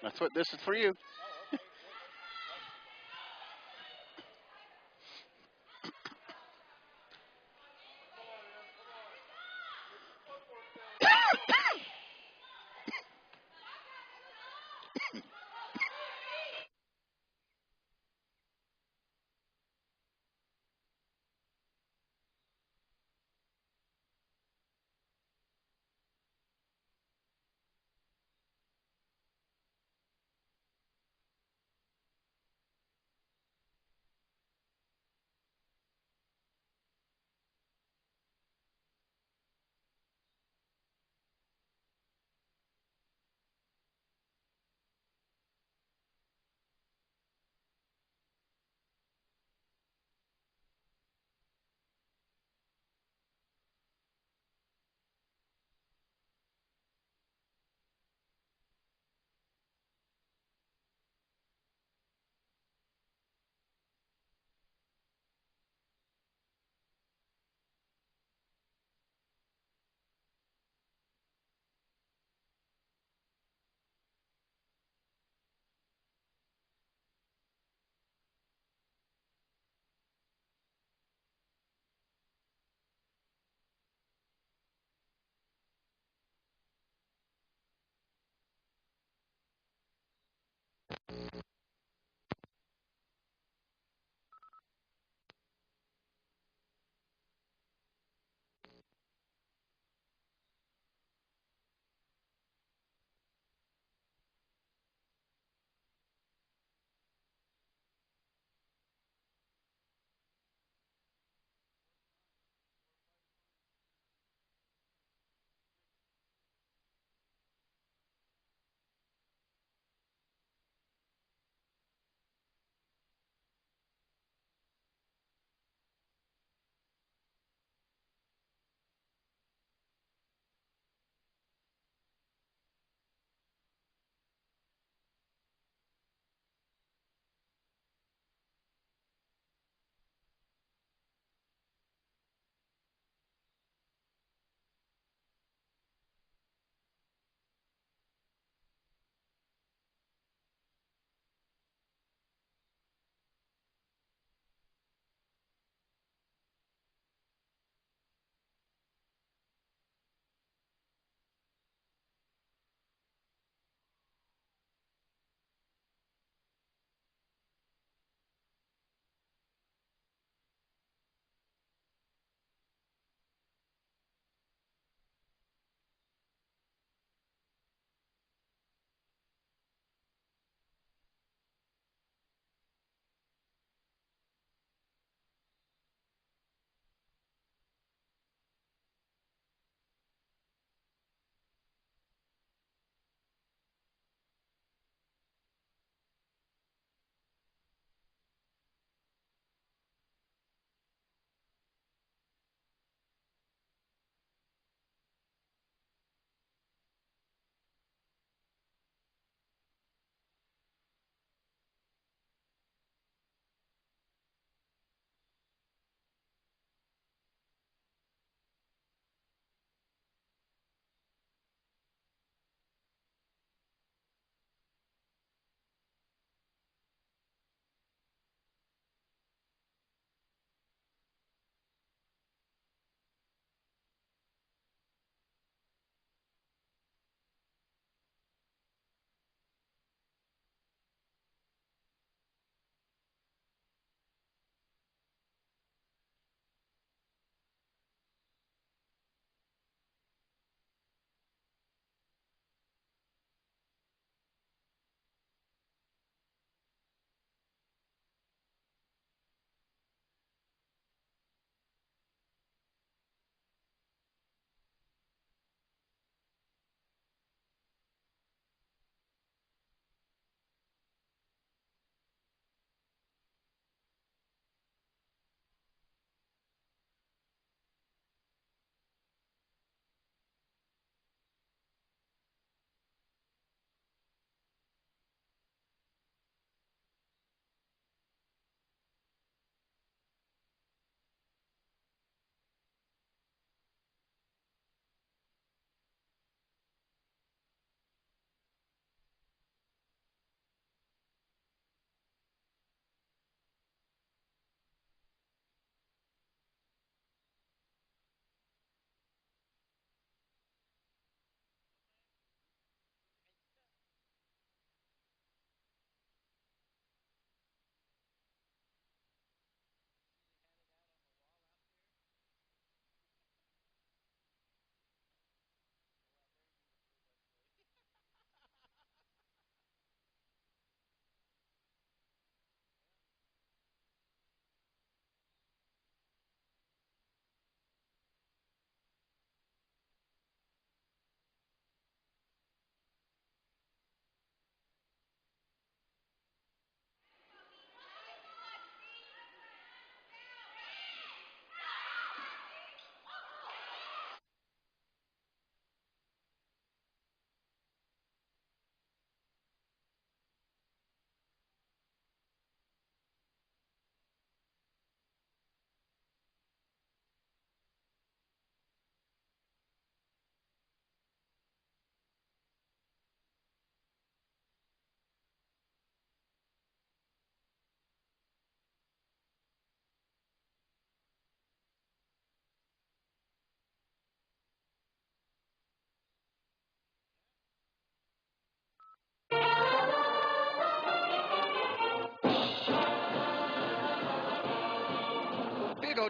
That's what this is for you.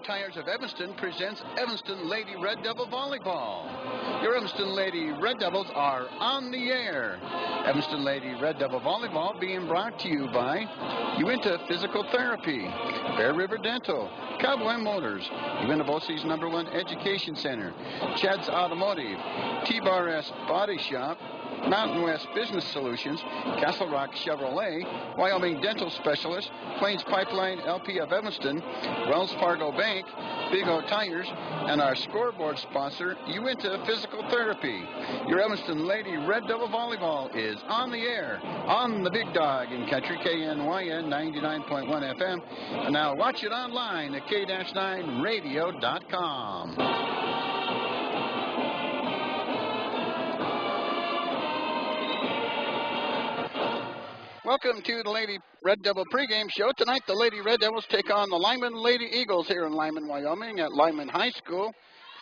Tires of Evanston presents Evanston Lady Red Devil Volleyball. Your Evanston Lady Red Devils are on the air. Evanston Lady Red Devil Volleyball being brought to you by Uinta Physical Therapy, Bear River Dental, Cowboy Motors, Uinta Bosse's #1 Education Center, Chad's Automotive, T-Bar S Body Shop, Mountain West Business Solutions, Castle Rock Chevrolet, Wyoming Dental Specialist, Plains Pipeline LP of Evanston, Wells Fargo Bank, Big O Tires, and our scoreboard sponsor, Uinta Physical Therapy. Your Evanston Lady Red Devil Volleyball is on the air, on the Big Dog in Country, KNYN 99.1 FM, and now watch it online at k-9radio.com. Welcome to the Lady Red Devil pregame show. Tonight, the Lady Red Devils take on the Lyman Lady Eagles here in Lyman, Wyoming at Lyman High School.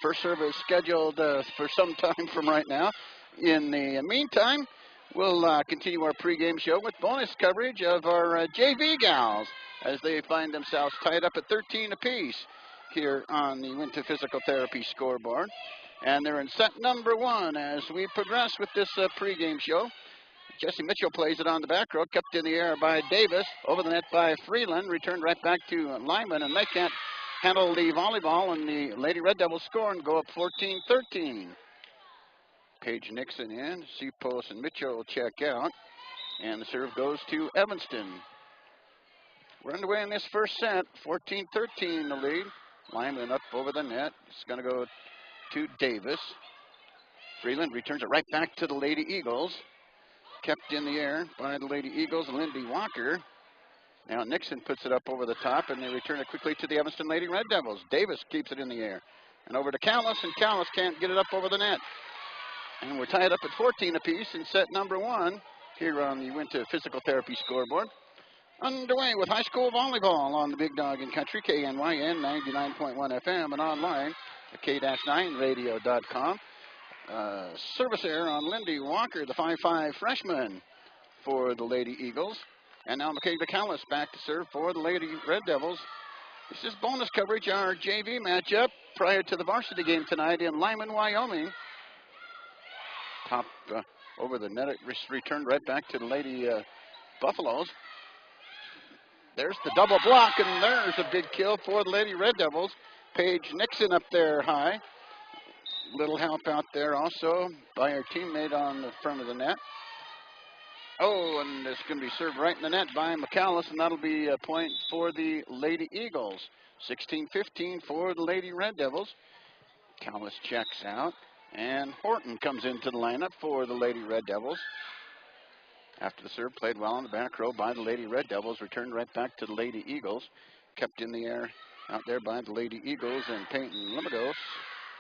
First service scheduled for some time from right now. In the meantime, we'll continue our pregame show with bonus coverage of our JV gals as they find themselves tied up at 13 apiece here on the Uinta Physical Therapy scoreboard. And they're in set #1 as we progress with this pregame show. Jesse Mitchell plays it on the back row, kept in the air by Davis, over the net by Freeland, returned right back to Lyman, and they can't handle the volleyball, and the Lady Red Devils score and go up 14-13. Paige Nixon in, Seapost and Mitchell check out, and the serve goes to Evanston. We're underway in this first set, 14-13 the lead. Lyman up over the net, it's going to go to Davis. Freeland returns it right back to the Lady Eagles. Kept in the air by the Lady Eagles, Lindy Walker. Now Nixon puts it up over the top, and they return it quickly to the Evanston Lady Red Devils. Davis keeps it in the air. And over to Callis, and Callis can't get it up over the net. And we're tied up at 14 apiece in set #1 here on the Uinta Physical Therapy scoreboard. Underway with high school volleyball on the Big Dog in Country, KNYN 99.1 FM, and online at k-9radio.com. Service error on Lindy Walker, the 5'5 freshman for the Lady Eagles. And now Michaela Callis back to serve for the Lady Red Devils. This is bonus coverage, our JV matchup prior to the varsity game tonight in Lyman, Wyoming. Top over the net, it returned right back to the Lady Buffaloes. There's the double block, and there's a big kill for the Lady Red Devils. Paige Nixon up there high. Little help out there also by her teammate on the front of the net. Oh, and it's going to be served right in the net by McAllis, and that'll be a point for the Lady Eagles. 16-15 for the Lady Red Devils. McAllis checks out, and Horton comes into the lineup for the Lady Red Devils. After the serve played well on the back row by the Lady Red Devils, returned right back to the Lady Eagles. Kept in the air out there by the Lady Eagles and Peyton Limidos.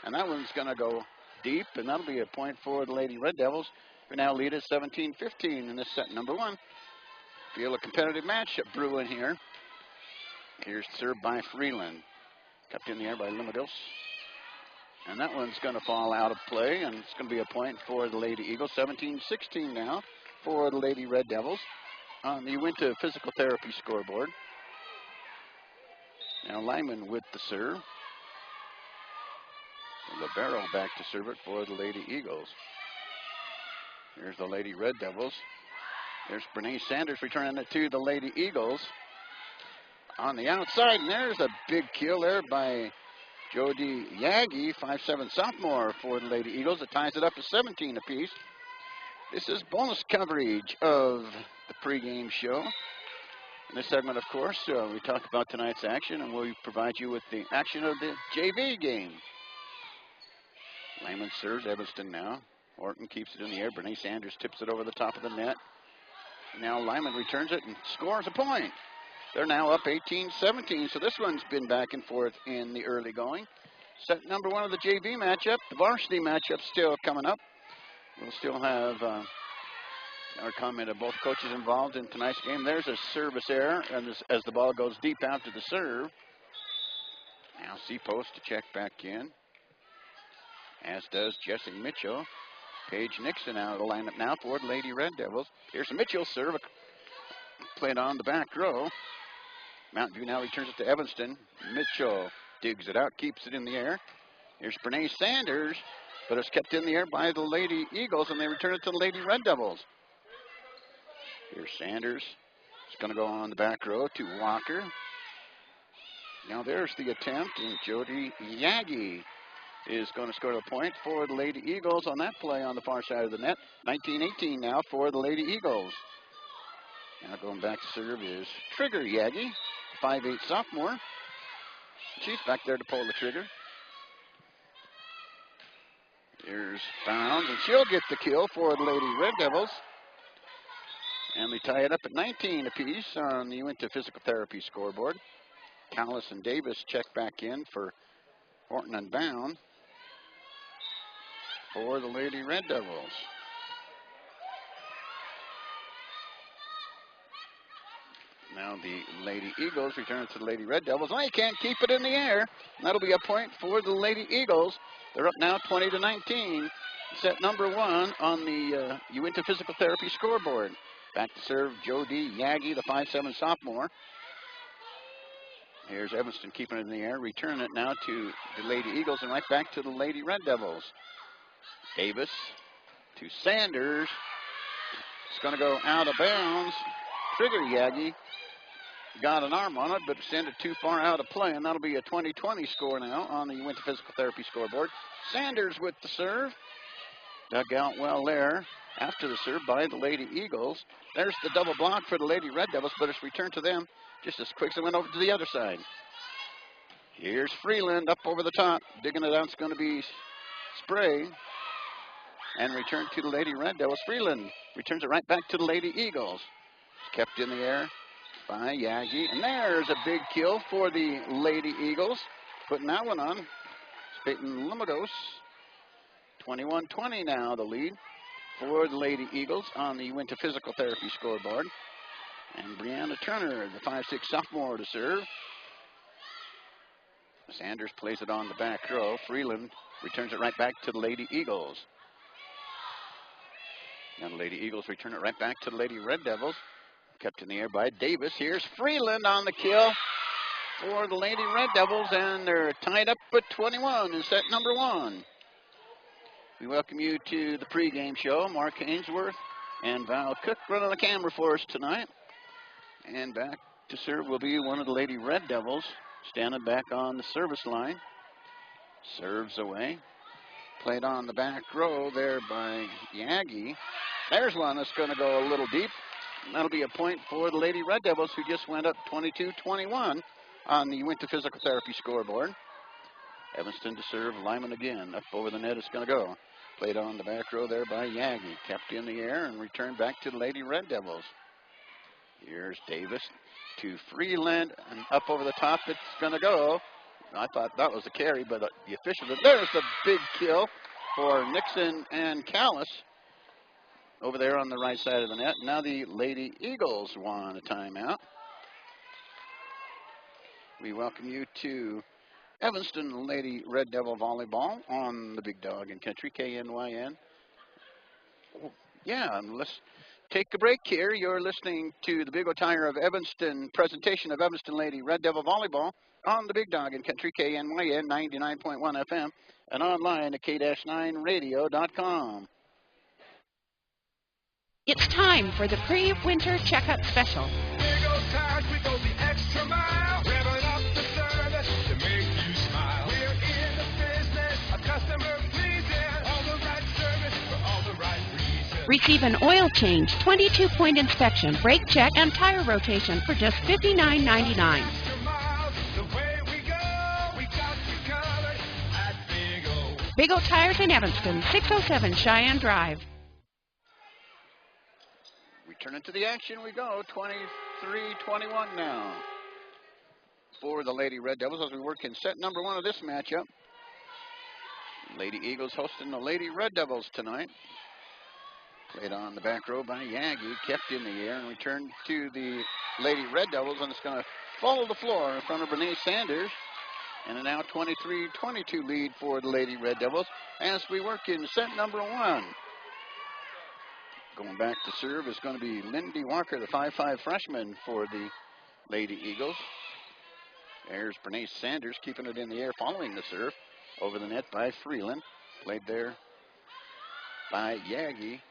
And that one's going to go deep, and that'll be a point for the Lady Red Devils, who now lead at 17-15 in this set #1. Feel a competitive matchup brewing here. Here's served by Freeland. Kept in the air by Limidos. And that one's going to fall out of play, and it's going to be a point for the Lady Eagles. 17-16 now for the Lady Red Devils on the Uinta Physical Therapy scoreboard. Now Lyman with the serve. Libero back to serve it for the Lady Eagles. Here's the Lady Red Devils. There's Bernice Sanders returning it to the Lady Eagles. On the outside, and there's a big kill there by Jody Yagi, 5'7 sophomore for the Lady Eagles. It ties it up to 17 apiece. This is bonus coverage of the pregame show. In this segment, of course, we talk about tonight's action, and we'll provide you with the action of the JV game. Lyman serves Evanston now. Horton keeps it in the air. Bernice Sanders tips it over the top of the net. Now Lyman returns it and scores a point. They're now up 18-17, so this one's been back and forth in the early going. Set #1 of the JV matchup. The varsity matchup still coming up. We'll still have our comment of both coaches involved in tonight's game. There's a service error and as the ball goes deep out to the serve. Now Seapost to check back in, as does Jesse Mitchell. Paige Nixon out of the lineup now for the Lady Red Devils. Here's a Mitchell serve, played on the back row. Mountain View now returns it to Evanston. Mitchell digs it out, keeps it in the air. Here's Brene Sanders, but it's kept in the air by the Lady Eagles, and they return it to the Lady Red Devils. Here's Sanders. It's going to go on the back row to Walker. Now there's the attempt, and Jody Yagi is going to score a point for the Lady Eagles on that play on the far side of the net. 19-18 now for the Lady Eagles. Now going back to serve is Trigger Yagi, 5'8" sophomore. She's back there to pull the trigger. Here's Bounds, and she'll get the kill for the Lady Red Devils. And they tie it up at 19 apiece on the Uinta Physical Therapy scoreboard. Callis and Davis check back in for Horton and Bound for the Lady Red Devils. Now the Lady Eagles return to the Lady Red Devils. And they can't keep it in the air. That'll be a point for the Lady Eagles. They're up now 20-19. Set number 1 on the Uinta Physical Therapy scoreboard. Back to serve Jody Yagi, the 5'7" sophomore. Here's Evanston keeping it in the air. Return it now to the Lady Eagles and right back to the Lady Red Devils. Davis to Sanders. It's going to go out of bounds. Trigger Yagi got an arm on it, but sent it too far out of play, and that'll be a 20-20 score now on the Uinta Physical Therapy scoreboard. Sanders with the serve. Dug out well there after the serve by the Lady Eagles. There's the double block for the Lady Red Devils, but it's returned to them just as quick as it went over to the other side. Here's Freeland up over the top. Digging it out, it's going to be Spray. And returned to the Lady Red Devils. Freeland returns it right back to the Lady Eagles. It's kept in the air by Yagi. And there's a big kill for the Lady Eagles. Putting that one on. Peyton Limagos. 21-20 now, the lead for the Lady Eagles on the Uinta Physical Therapy scoreboard. And Brianna Turner, the 5'6" sophomore, to serve. Sanders plays it on the back row. Freeland returns it right back to the Lady Eagles. And the Lady Eagles return it right back to the Lady Red Devils. Kept in the air by Davis. Here's Freeland on the kill for the Lady Red Devils, and they're tied up at 21 in set number 1. We welcome you to the pregame show. Mark Ainsworth and Val Cook running the camera for us tonight. And back to serve will be one of the Lady Red Devils, standing back on the service line. Serves away. Played on the back row there by Yagi. There's one that's going to go a little deep. That'll be a point for the Lady Red Devils, who just went up 22-21 on the Uinta Physical Therapy scoreboard. Evanston to serve. Lyman again. Up over the net it's going to go. Played on the back row there by Yagi. Kept in the air and returned back to the Lady Red Devils. Here's Davis to Freeland, and up over the top it's going to go. I thought that was a carry, but the official, there's the big kill for Nixon and Callis over there on the right side of the net. Now the Lady Eagles want a timeout. We welcome you to Evanston Lady Red Devil Volleyball on the Big Dog in Country, KNYN. Oh, yeah, and let's take a break here. You're listening to the Big O Tire of Evanston presentation of Evanston Lady Red Devil Volleyball on the Big Dog in Country, KNYN 99.1 FM, and online at k-9radio.com. It's time for the pre-winter checkup special. Big O Tires, we go the extra mile, revving up the service to make you smile. We're in the business of customer pleasing, all the right service for all the right reasons. Receive an oil change, 22-point inspection, brake check, and tire rotation for just $59.99. Extra miles, the way we go, we got you covered at Big O. Big O Tires in Evanston, 607 Cheyenne Drive. Turn into the action we go. 23-21 now for the Lady Red Devils as we work in set number 1 of this matchup. Lady Eagles hosting the Lady Red Devils tonight. Played on the back row by Yagi, kept in the air and returned to the Lady Red Devils, and it's going to fall to the floor in front of Brene Sanders. And a now 23-22 lead for the Lady Red Devils as we work in set number 1. Going back to serve is going to be Lindy Walker, the 5'5" freshman for the Lady Eagles. There's Bernice Sanders keeping it in the air following the serve. Over the net by Freeland. Played there by Yagi.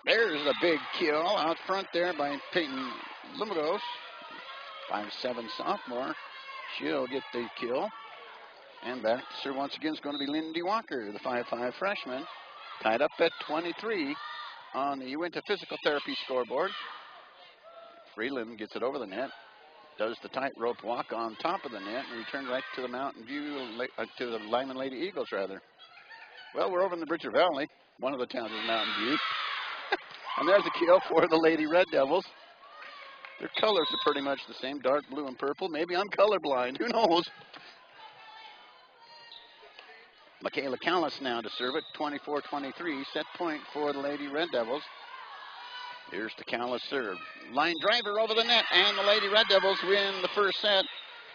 There's a big kill out front there by Peyton Lumagos. 5'7" sophomore. She'll get the kill. And back to serve once again is going to be Lindy Walker, the 5'5" freshman. Tied up at 23 on the Uinta Physical Therapy scoreboard. Freeland gets it over the net. Does the tightrope walk on top of the net and return right to the Mountain View, to the Lyman Lady Eagles, rather. Well, we're over in the Bridger Valley. One of the towns is Mountain View. And there's a kill for the Lady Red Devils. Their colors are pretty much the same, dark blue and purple. Maybe I'm colorblind. Who knows? Michaela Callis now to serve it. 24-23. Set point for the Lady Red Devils. Here's the Callis serve. Line driver over the net, and the Lady Red Devils win the first set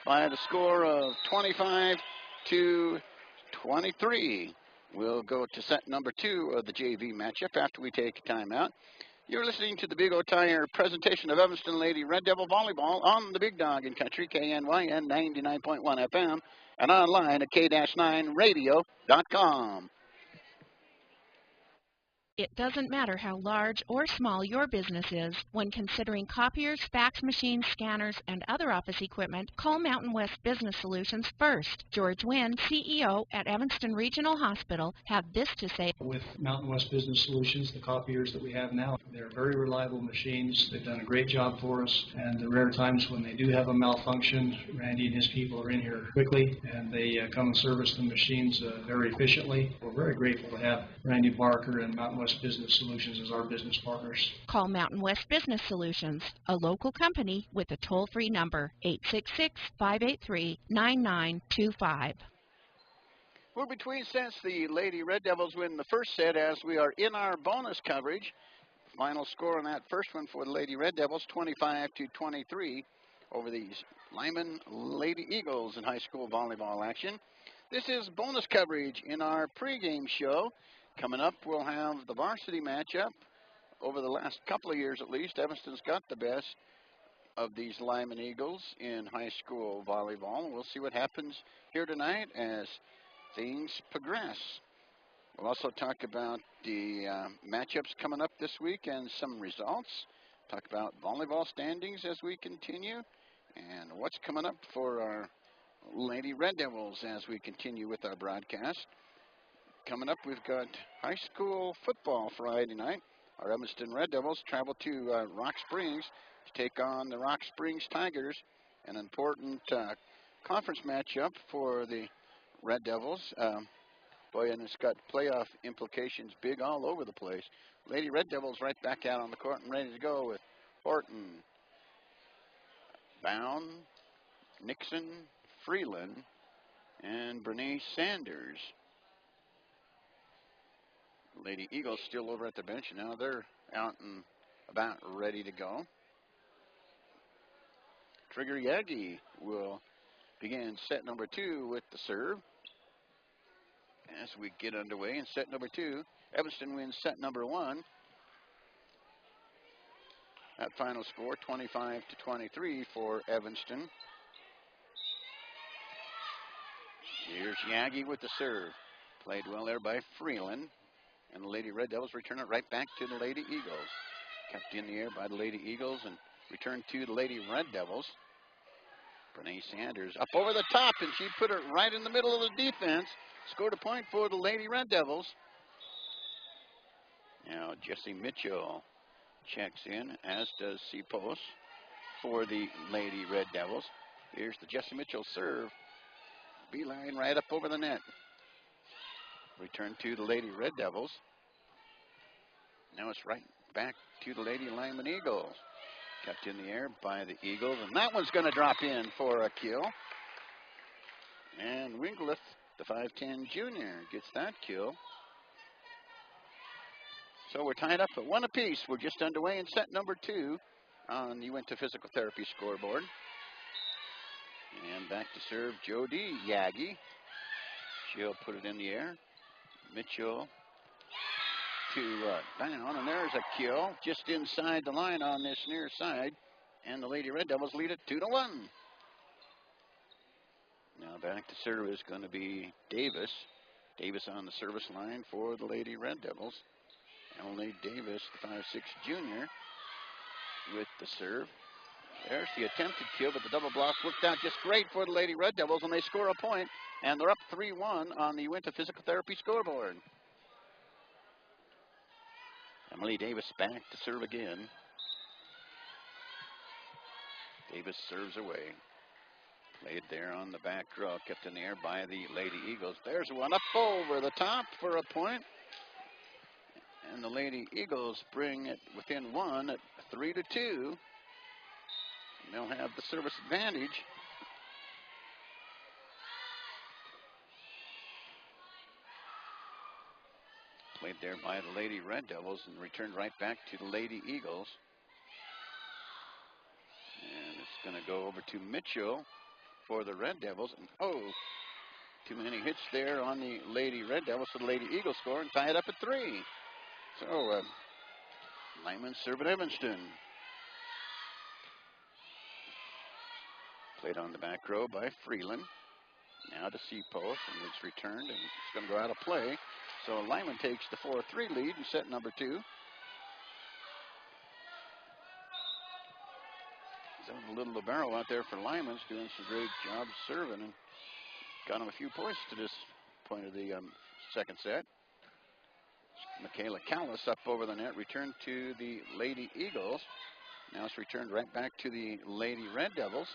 by the score of 25-23. We'll go to set number 2 of the JV matchup after we take a timeout. You're listening to the Big O Tire presentation of Evanston Lady Red Devil Volleyball on the Big Dog in Country, KNYN 99.1 FM, and online at k-9radio.com. It doesn't matter how large or small your business is. When considering copiers, fax machines, scanners, and other office equipment, call Mountain West Business Solutions first. George Wynn, CEO at Evanston Regional Hospital, had this to say. With Mountain West Business Solutions, the copiers that we have now, they're very reliable machines. They've done a great job for us, and the rare times when they do have a malfunction, Randy and his people are in here quickly, and they come and service the machines very efficiently. We're very grateful to have Randy Barker and Mountain West Business Solutions as our business partners. Call Mountain West Business Solutions, a local company with a toll-free number, 866-583-9925. We're between sets. The Lady Red Devils win the first set as we are in our bonus coverage. Final score on that first one for the Lady Red Devils, 25-23 over the Lyman Lady Eagles in high school volleyball action. This is bonus coverage in our pregame show. Coming up, we'll have the varsity matchup. Over the last couple of years, at least, Evanston's got the best of these Lyman Eagles in high school volleyball. We'll see what happens here tonight as things progress. We'll also talk about the matchups coming up this week and some results. Talk about volleyball standings as we continue and what's coming up for our Lady Red Devils as we continue with our broadcast. Coming up, we've got high school football Friday night. Our Evanston Red Devils travel to Rock Springs to take on the Rock Springs Tigers, an important conference matchup for the Red Devils. Boy, and it's got playoff implications big all over the place. Lady Red Devils right back out on the court and ready to go with Horton, Bound, Nixon, Freeland, and Bernice Sanders. Lady Eagles still over at the bench. Now they're out and about ready to go. Trigger Yagi will begin set number 2 with the serve. As we get underway in set number 2, Evanston wins set number 1. That final score, 25-23 for Evanston. Here's Yagi with the serve. Played well there by Freeland. And the Lady Red Devils return it right back to the Lady Eagles. Kept in the air by the Lady Eagles and returned to the Lady Red Devils. Bernice Sanders up over the top, and she put it right in the middle of the defense. Scored a point for the Lady Red Devils. Now Jessie Mitchell checks in, as does Cipos for the Lady Red Devils. Here's the Jessie Mitchell serve. Beeline right up over the net. Return to the Lady Red Devils. Now it's right back to the Lady Lyman Eagles. Kept in the air by the Eagles, and that one's going to drop in for a kill. And Wingleth, the 5'10 junior, gets that kill. So we're tied up at 1 apiece. We're just underway in set number 2 on the Uinta Physical Therapy scoreboard. And back to serve Jody Yagi. She'll put it in the air. Mitchell to down, and there's a kill just inside the line on this near side, and the Lady Red Devils lead it 2-1. Now back to serve is going to be Davis. Davis on the service line for the Lady Red Devils. Emily Davis, the 5'6" junior, with the serve. There's the attempted kill, but the double block worked out just great for the Lady Red Devils, and they score a point, and they're up 3-1 on the Uinta Physical Therapy scoreboard. Emily Davis back to serve again. Davis serves away. Played there on the back row, kept in the air by the Lady Eagles. There's one up over the top for a point. And the Lady Eagles bring it within one at 3-2. And they'll have the service advantage. Played there by the Lady Red Devils and returned right back to the Lady Eagles. And it's going to go over to Mitchell for the Red Devils. And too many hits there on the Lady Red Devils, so the Lady Eagles score and tie it up at 3. So, Lyman serve at Evanston. Played on the back row by Freeland. Now to C-post, and it's returned, and it's going to go out of play. So Lyman takes the 4-3 lead in set number 2. So a little libero out there for Lyman's doing some great job serving and got him a few points to this point of the second set. Michaela Callis up over the net, returned to the Lady Eagles. Now it's returned right back to the Lady Red Devils.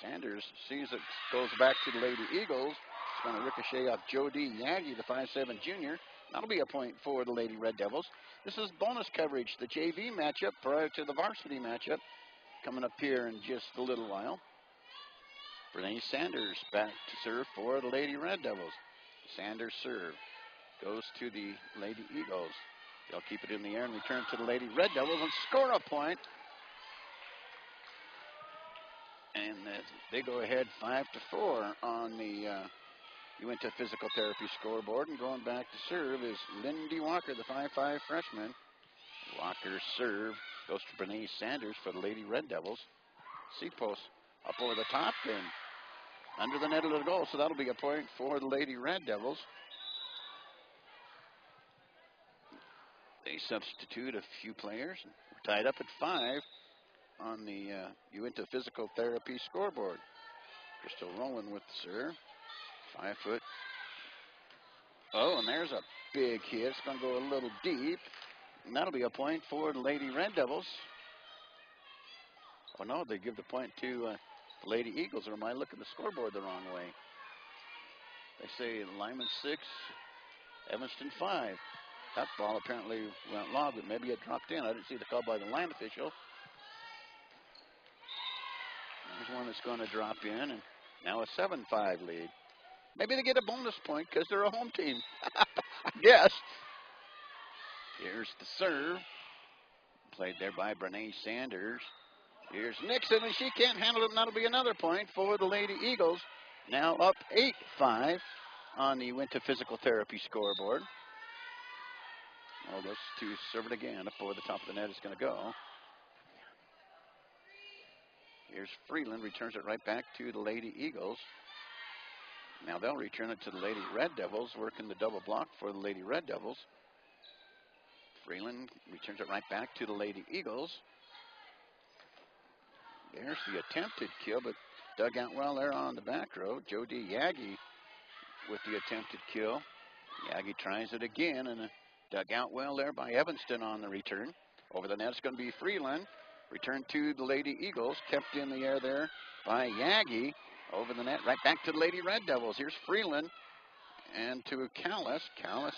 Sanders sees it, goes back to the Lady Eagles. It's going to ricochet off Jody Yagi, the 5'7" junior. That'll be a point for the Lady Red Devils. This is bonus coverage, the JV matchup prior to the varsity matchup, coming up here in just a little while. Renee Sanders back to serve for the Lady Red Devils. Sanders serve. Goes to the Lady Eagles. They'll keep it in the air and return to the Lady Red Devils and score a point. And they go ahead 5-4 on the Uinta Physical Therapy scoreboard. And going back to serve is Lindy Walker, the 5'5" freshman. Walker's serve goes to Bernice Sanders for the Lady Red Devils. C-post up over the top and under the net of the goal. So that'll be a point for the Lady Red Devils. They substitute a few players. We're tied up at 5 on the Uinta Physical Therapy scoreboard. Crystal Rowland with the serve. 5 foot. And there's a big hit. It's going to go a little deep. And that'll be a point for the Lady Red Devils. Oh, no, they give the point to the Lady Eagles, or am I looking at the scoreboard the wrong way? They say Lyman 6, Evanston 5. That ball apparently went long, but maybe it dropped in. I didn't see the call by the line official. There's one that's going to drop in, and now a 7-5 lead. Maybe they get a bonus point because they're a home team. I guess. Here's the serve. Played there by Bernice Sanders. Here's Nixon, and she can't handle it, and that'll be another point for the Lady Eagles. Now up 8-5 on the Uinta Physical Therapy scoreboard. Well, those two serve it again. Up over the top of the net is going to go. Here's Freeland, returns it right back to the Lady Eagles. Now they'll return it to the Lady Red Devils, working the double block for the Lady Red Devils. Freeland returns it right back to the Lady Eagles. There's the attempted kill, but dug out well there on the back row. Jody Yagi with the attempted kill. Yagi tries it again, and dug out well there by Evanston on the return. Over the net is going to be Freeland. Return to the Lady Eagles, kept in the air there by Yagi. Over the net, right back to the Lady Red Devils. Here's Freeland and to Callis. Callis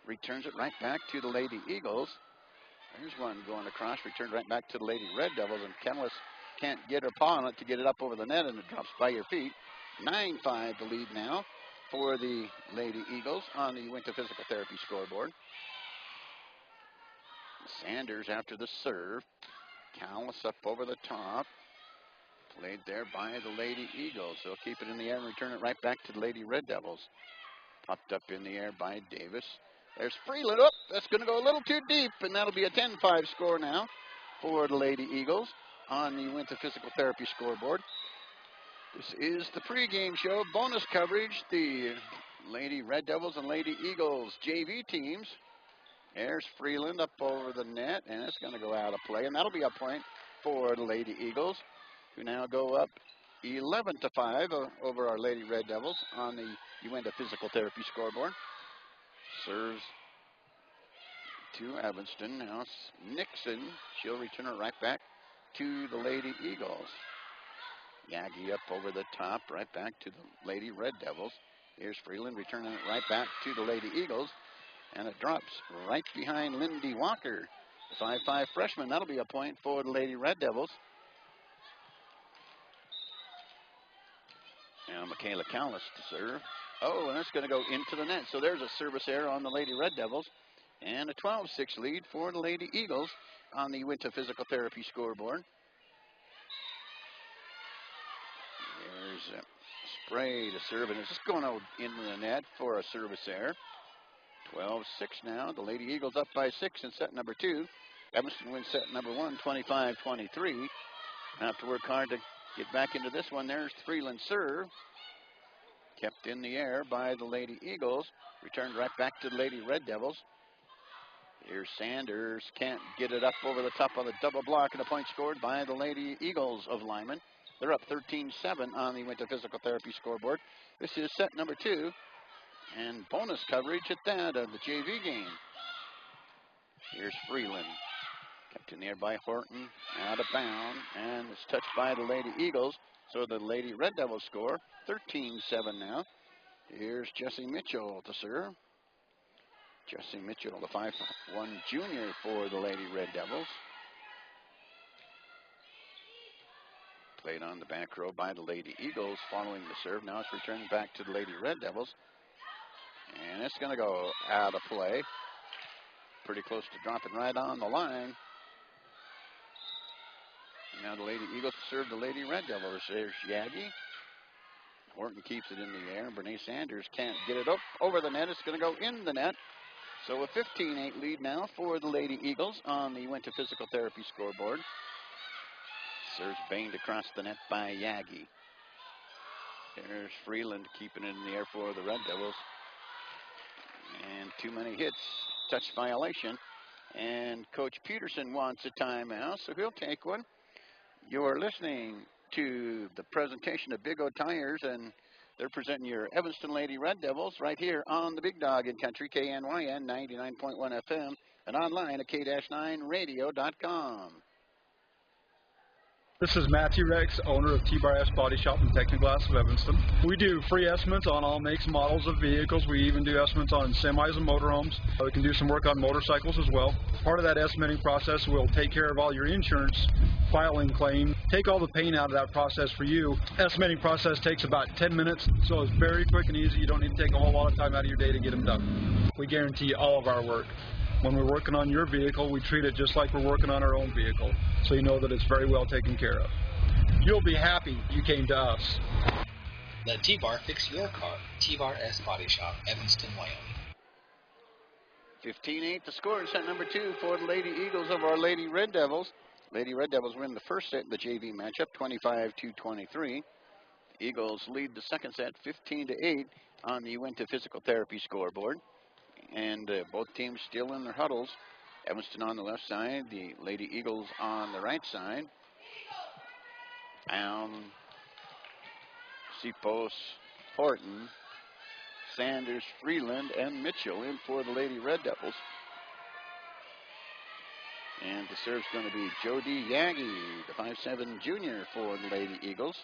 returns it right back to the Lady Eagles. There's one going across, returned right back to the Lady Red Devils, and Callis can't get her paw on it to get it up over the net, and it drops by your feet. 9-5 the lead now for the Lady Eagles on the Uinta Physical Therapy scoreboard. Sanders after the serve. Callis up over the top. Played there by the Lady Eagles. They'll keep it in the air and return it right back to the Lady Red Devils. Popped up in the air by Davis. There's Freeland. Oh, that's going to go a little too deep, and that'll be a 10-5 score now for the Lady Eagles on the Uinta Physical Therapy scoreboard. This is the pregame show, bonus coverage. The Lady Red Devils and Lady Eagles JV teams. There's Freeland up over the net, and it's going to go out of play, and that'll be a point for the Lady Eagles, who now go up 11-5 over our Lady Red Devils on the Uinta Physical Therapy scoreboard. Serves to Evanston. Now it's Nixon. She'll return it right back to the Lady Eagles. Yagi up over the top, right back to the Lady Red Devils. Here's Freeland returning it right back to the Lady Eagles. And it drops right behind Lindy Walker, the 5'5" freshman. That'll be a point for the Lady Red Devils. Now Michaela Callis to serve. Oh, and that's going to go into the net. So there's a service error on the Lady Red Devils. And a 12-6 lead for the Lady Eagles on the Uinta Physical Therapy scoreboard. There's a Spray to serve, and it's just going out into the net for a service error. 12-6 now. The Lady Eagles up by 6 in set number 2. Evanston wins set number 1, 25-23. Have to work hard to get back into this one. There's Freeland's serve. Kept in the air by the Lady Eagles. Returned right back to the Lady Red Devils. Here's Sanders. Can't get it up over the top of the double block, and a point scored by the Lady Eagles of Lyman. They're up 13-7 on the Winter Physical Therapy scoreboard. This is set number 2. And bonus coverage at that of the JV game. Here's Freeland. Kept in the air by Horton. Out of bound. And it's touched by the Lady Eagles. So the Lady Red Devils score 13-7 now. Here's Jesse Mitchell to serve. Jesse Mitchell, the 5'1" junior for the Lady Red Devils. Played on the back row by the Lady Eagles following the serve. Now it's returned back to the Lady Red Devils. And it's going to go out of play. Pretty close to dropping right on the line. And now the Lady Eagles serve the Lady Red Devils. There's Yagi. Horton keeps it in the air. Bernice Sanders can't get it up over the net. It's going to go in the net. So a 15-8 lead now for the Lady Eagles on the Winter Physical Therapy scoreboard. Serves banged across the net by Yagi. There's Freeland keeping it in the air for the Red Devils. And too many hits, touch violation. And Coach Peterson wants a timeout, so he'll take one. You're listening to the presentation of Big O Tires, and they're presenting your Evanston Lady Red Devils right here on the Big Dog in Country, KNYN 99.1 FM, and online at k-9radio.com. This is Matthew Rex, owner of T-Bar S Body Shop and Technoglass of Evanston. We do free estimates on all makes and models of vehicles. We even do estimates on semis and motorhomes. We can do some work on motorcycles as well. Part of that estimating process will take care of all your insurance, filing claim, take all the pain out of that process for you. Estimating process takes about 10 minutes, so it's very quick and easy. You don't need to take a whole lot of time out of your day to get them done. We guarantee all of our work. When we're working on your vehicle, we treat it just like we're working on our own vehicle, so you know that it's very well taken care of. You'll be happy you came to us. Let T-Bar fix your car. T-Bar S Body Shop, Evanston, Wyoming. 15-8 the score in set number 2 for the Lady Eagles of our Lady Red Devils. Lady Red Devils win the first set in the JV matchup, 25-23. Eagles lead the second set, 15-8 on the Uinta Physical Therapy scoreboard. And both teams still in their huddles. Evanston on the left side, the Lady Eagles on the right side. Down, Sipos, Horton, Sanders, Freeland, and Mitchell in for the Lady Red Devils. And the serve's going to be Jody Yagi, the 5'7" junior for the Lady Eagles.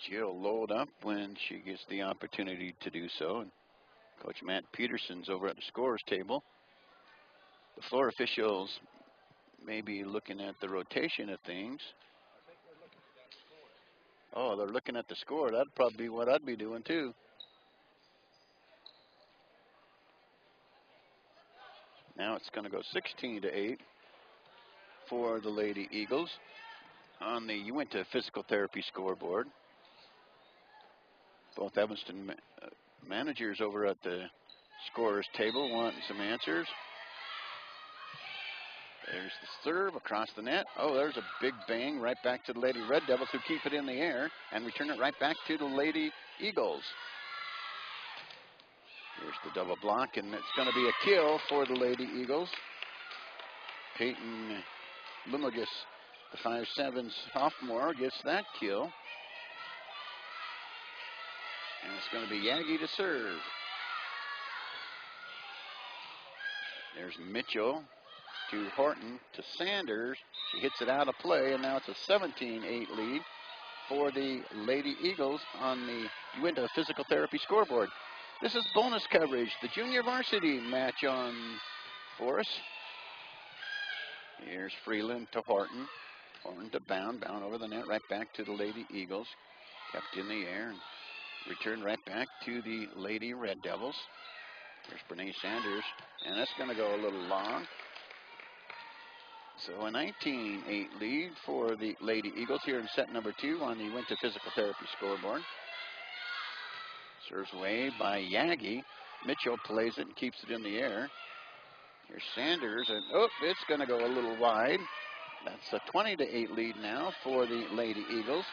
She'll load up when she gets the opportunity to do so. And Coach Matt Peterson's over at the scorer's table. The floor officials may be looking at the rotation of things. Oh, they're looking at the score. That'd probably be what I'd be doing too. Now it's going to go 16-8 for the Lady Eagles on the Uinta Physical Therapy scoreboard. Both Evanston managers over at the scorer's table wanting some answers. There's the serve across the net. Oh, there's a big bang right back to the Lady Red Devils, who keep it in the air and return it right back to the Lady Eagles. Here's the double block, and it's going to be a kill for the Lady Eagles. Peyton Lumagus, the 5'7" sophomore, gets that kill. And it's going to be Yagi to serve. There's Mitchell to Horton to Sanders. She hits it out of play, and now it's a 17-8 lead for the Lady Eagles on the Uinta Physical Therapy scoreboard. This is bonus coverage, the junior varsity match on for us. Here's Freeland to Horton. Horton to Bound over the net, right back to the Lady Eagles. Kept in the air and returned right back to the Lady Red Devils. There's Brene Sanders, and that's going to go a little long. So a 19-8 lead for the Lady Eagles here in set number 2 on the Winter Physical Therapy scoreboard. Serves away by Yagi. Mitchell plays it and keeps it in the air. Here's Sanders, and it's going to go a little wide. That's a 20-8 lead now for the Lady Eagles.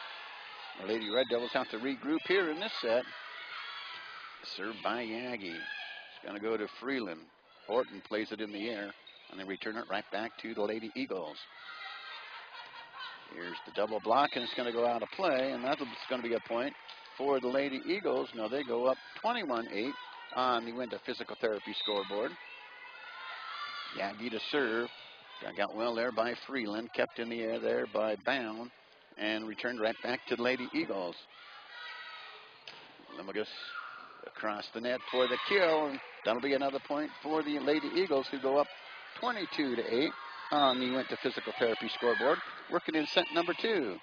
The Lady Red Devils have to regroup here in this set. Served by Yagi. It's going to go to Freeland. Horton plays it in the air, and they return it right back to the Lady Eagles. Here's the double block, and it's going to go out of play, and that's going to be a point for the Lady Eagles. Now they go up 21-8 on the Winter Physical Therapy scoreboard. Yagi to serve. Got well there by Freeland, kept in the air there by Bound, and returned right back to the Lady Eagles. Lumagus across the net for the kill, and that'll be another point for the Lady Eagles, who go up 22-8 on the Winter Physical Therapy scoreboard, working in set number 2.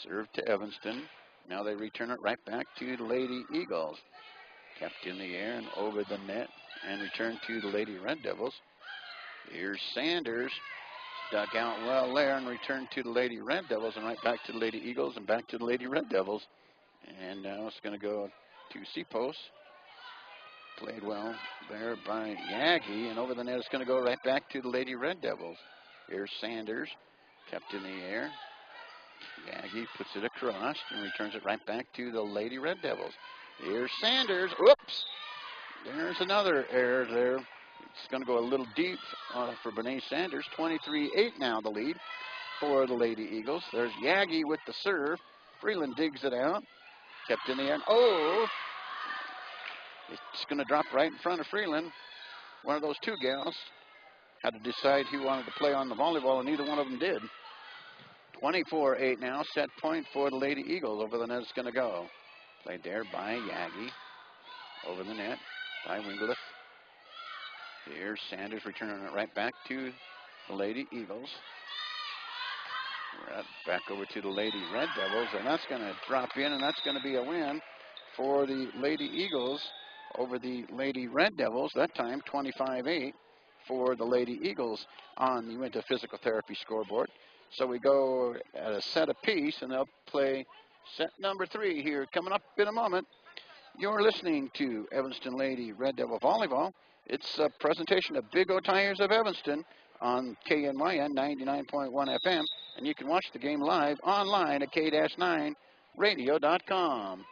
Serve to Evanston. Now they return it right back to the Lady Eagles. Kept in the air and over the net, and returned to the Lady Red Devils. Here's Sanders. Dug out well there and returned to the Lady Red Devils, and right back to the Lady Eagles and back to the Lady Red Devils. And now it's going to go to C-post. Played well there by Yagi, and over the net it's going to go right back to the Lady Red Devils. Here's Sanders, kept in the air. Yagi puts it across and returns it right back to the Lady Red Devils. Here's Sanders. Whoops! There's another error there. It's going to go a little deep for Brene Sanders. 23-8 now the lead for the Lady Eagles. There's Yagi with the serve. Freeland digs it out. Kept in the air. It's going to drop right in front of Freeland. One of those two gals had to decide who wanted to play on the volleyball, and neither one of them did. 24-8 now, set point for the Lady Eagles. Over the net it's going to go. Played there by Yagi. Over the net by Wingleth. Here's Sanders returning it right back to the Lady Eagles. Right back over to the Lady Red Devils, and that's going to drop in, and that's going to be a win for the Lady Eagles over the Lady Red Devils. That time 25-8 for the Lady Eagles on the Uinta Physical Therapy scoreboard. So we go at a set apiece, and they'll play set number 3 here coming up in a moment. You're listening to Evanston Lady Red Devil Volleyball. It's a presentation of Big O Tires of Evanston on KNYN 99.1 FM, and you can watch the game live online at k-9radio.com.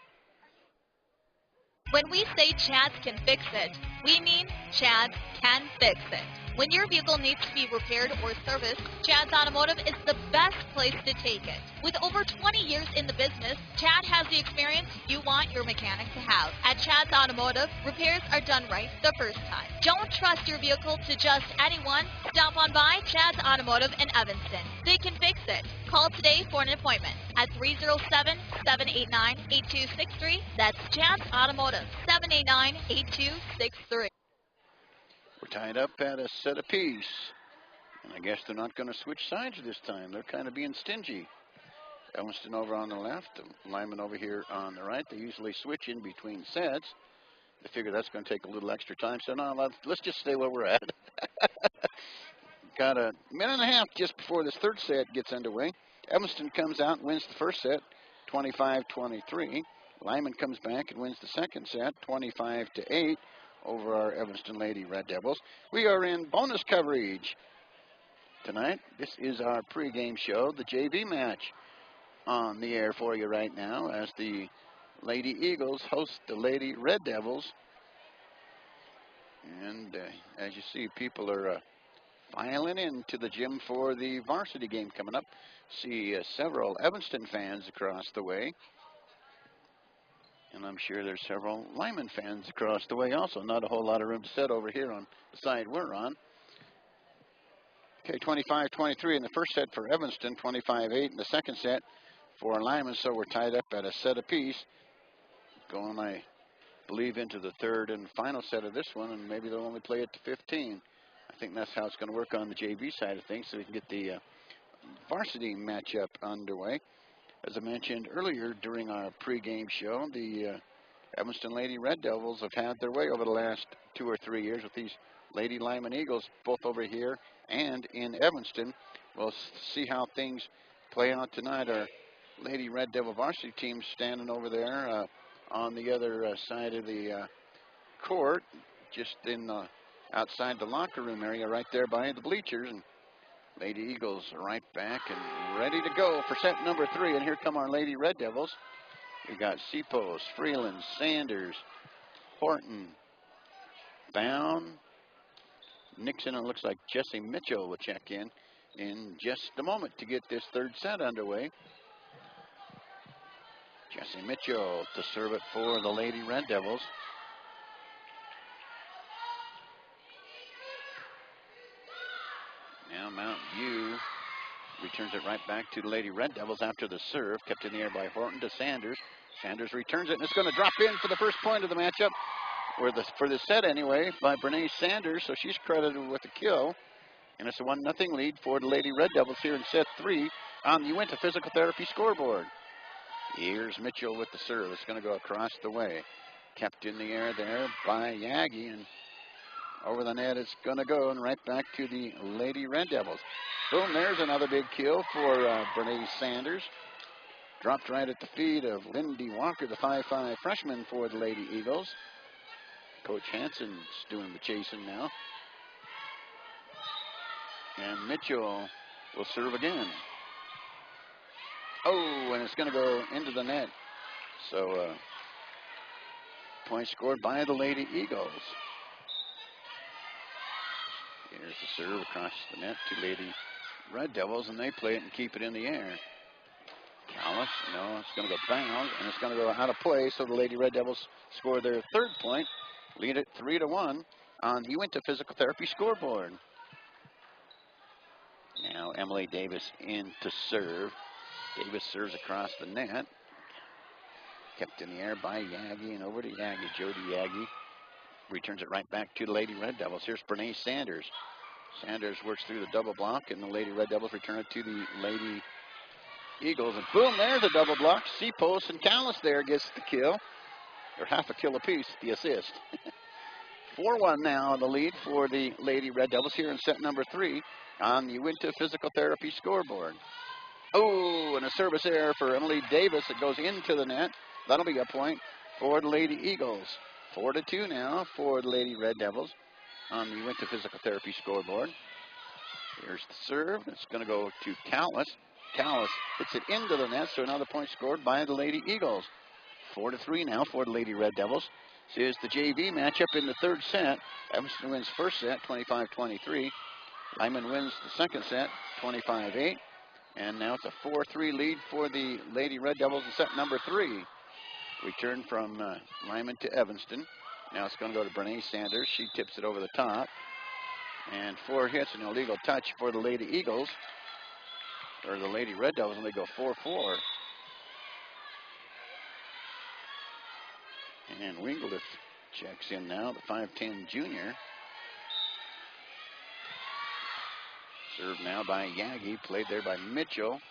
When we say Chad's can fix it, we mean Chad's can fix it. When your vehicle needs to be repaired or serviced, Chad's Automotive is the best place to take it. With over 20 years in the business, Chad has the experience you want your mechanic to have. At Chad's Automotive, repairs are done right the first time. Don't trust your vehicle to just anyone. Stop on by Chad's Automotive in Evanston. They can fix it. Call today for an appointment at 307-789-8263. That's Chad's Automotive, 789-8263. We're tied up at a set apiece. And I guess they're not going to switch sides this time. They're kind of being stingy. Evanston over on the left, Lyman over here on the right. They usually switch in between sets. They figure that's going to take a little extra time. So no, let's just stay where we're at. Got a minute and a half just before this third set gets underway. Evanston comes out and wins the first set, 25-23. Lyman comes back and wins the second set, 25-8. over our Evanston Lady Red Devils. We are in bonus coverage tonight. This is our pregame show, the JV match on the air for you right now as the Lady Eagles host the Lady Red Devils. And as you see, people are filing into the gym for the varsity game coming up. See several Evanston fans across the way. And I'm sure there's several Lyman fans across the way also. Not a whole lot of room to sit over here on the side we're on. Okay, 25-23 in the first set for Evanston, 25-8 in the second set for Lyman. So we're tied up at a set apiece. Going, I believe, into the third and final set of this one, and maybe they'll only play it to 15. I think that's how it's going to work on the JV side of things, so we can get the varsity matchup underway. As I mentioned earlier during our pregame show, the Evanston Lady Red Devils have had their way over the last 2 or 3 years with these Lady Lyman Eagles, both over here and in Evanston. We'll see how things play out tonight. Our Lady Red Devil varsity team standing over there on the other side of the court, just in outside the locker room area, right there by the bleachers. And Lady Eagles are right back and ready to go for set number 3. And here come our Lady Red Devils. We got Seapost, Freeland, Sanders, Horton, Bound, Nixon, and it looks like Jesse Mitchell will check in just a moment to get this third set underway. Jesse Mitchell to serve it for the Lady Red Devils. Now Mountain View returns it right back to the Lady Red Devils after the serve. Kept in the air by Horton to Sanders. Sanders returns it, and it's going to drop in for the first point of the matchup, or for the set anyway, by Bernice Sanders. So she's credited with the kill. And it's a 1-0 lead for the Lady Red Devils here in set 3 on the Uinta Physical Therapy scoreboard. Here's Mitchell with the serve. It's going to go across the way. Kept in the air there by Yagi, and over the net it's going to go, and right back to the Lady Red Devils. Boom, there's another big kill for Bernice Sanders. Dropped right at the feet of Lindy Walker, the 5'5" freshman for the Lady Eagles. Coach Hansen's doing the chasing now. And Mitchell will serve again. Oh, and it's going to go into the net. So, point scored by the Lady Eagles. Here's the serve across the net to Lady Red Devils, and they play it and keep it in the air. Callis, no, it's going to go bound, and it's going to go out of play, so the Lady Red Devils score their third point, lead it 3-1 on the Uinta Physical Therapy scoreboard. Now Emily Davis in to serve. Davis serves across the net. Kept in the air by Yagi, and over to Yagi. Jody Yagi returns it right back to the Lady Red Devils. Here's Bernice Sanders. Sanders works through the double block, and the Lady Red Devils return it to the Lady Eagles. And boom, there's a double block. Seapost and Callis there gets the kill. Or half a kill apiece, the assist. 4-1 now in the lead for the Lady Red Devils here in set number 3 on the Uinta Physical Therapy scoreboard. Oh, and a service error for Emily Davis. It goes into the net. That'll be a point for the Lady Eagles. 4-2 now for the Lady Red Devils on the Uinta Physical Therapy scoreboard. Here's the serve. It's going to go to Callis. Callis hits it into the net, so another point scored by the Lady Eagles. 4-3 now for the Lady Red Devils. This is the JV matchup in the third set. Evanston wins first set, 25-23. Lyman wins the second set, 25-8. And now it's a 4-3 lead for the Lady Red Devils in set number 3. Return from Lyman to Evanston. Now it's going to go to Bernice Sanders. She tips it over the top. And 4 hits, an illegal touch for the Lady Eagles. Or the Lady Red Devils, and they go 4-4. And Wingleth checks in now, the 5'10" junior. Served now by Yagi, played there by Mitchell.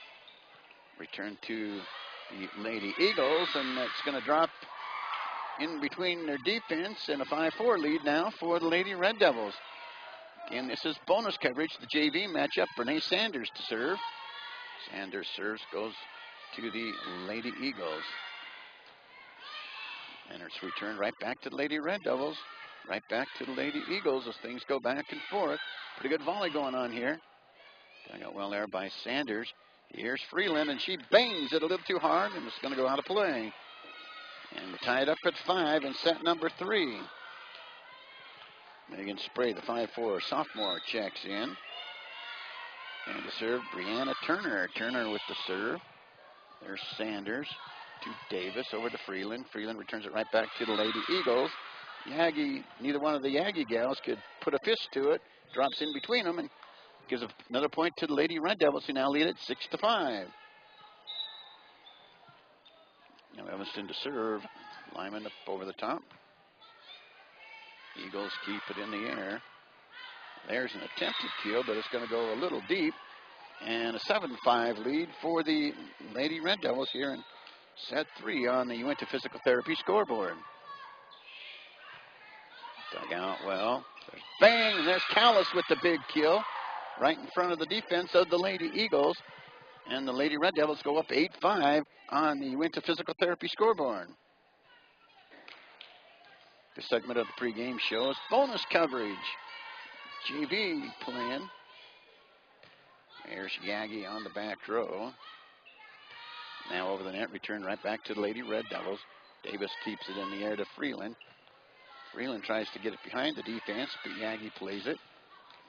Return to the Lady Eagles, and that's going to drop in between their defense, and a 5-4 lead now for the Lady Red Devils. Again, this is bonus coverage, the JV matchup. Bernice Sanders to serve. Sanders serves, goes to the Lady Eagles. And it's returned right back to the Lady Red Devils. right back to the Lady Eagles as things go back and forth. Pretty good volley going on here. Dug out well there by Sanders. Here's Freeland, and she bangs it a little too hard, and it's going to go out of play. And we're tied up at 5 in set number 3. Megan Spray, the 5'4" sophomore, checks in. And to serve, Brianna Turner. Turner with the serve. There's Sanders to Davis, over to Freeland. Freeland returns it right back to the Lady Eagles. Neither one of the Yagi gals could put a fist to it. Drops in between them and gives another point to the Lady Red Devils, who now lead it 6-5. Now Evanston to serve. Lyman up over the top. Eagles keep it in the air. There's an attempted kill, but it's going to go a little deep. And a 7-5 lead for the Lady Red Devils here in set 3 on the Uinta Physical Therapy scoreboard. Dug out well. There's bang, and there's Callis with the big kill right in front of the defense of the Lady Eagles. And the Lady Red Devils go up 8-5 on the Uinta Physical Therapy scoreboard. This segment of the pregame show is bonus coverage. JV playing. There's Yagi on the back row. Now over the net, return right back to the Lady Red Devils. Davis keeps it in the air to Freeland. Freeland tries to get it behind the defense, but Yagi plays it.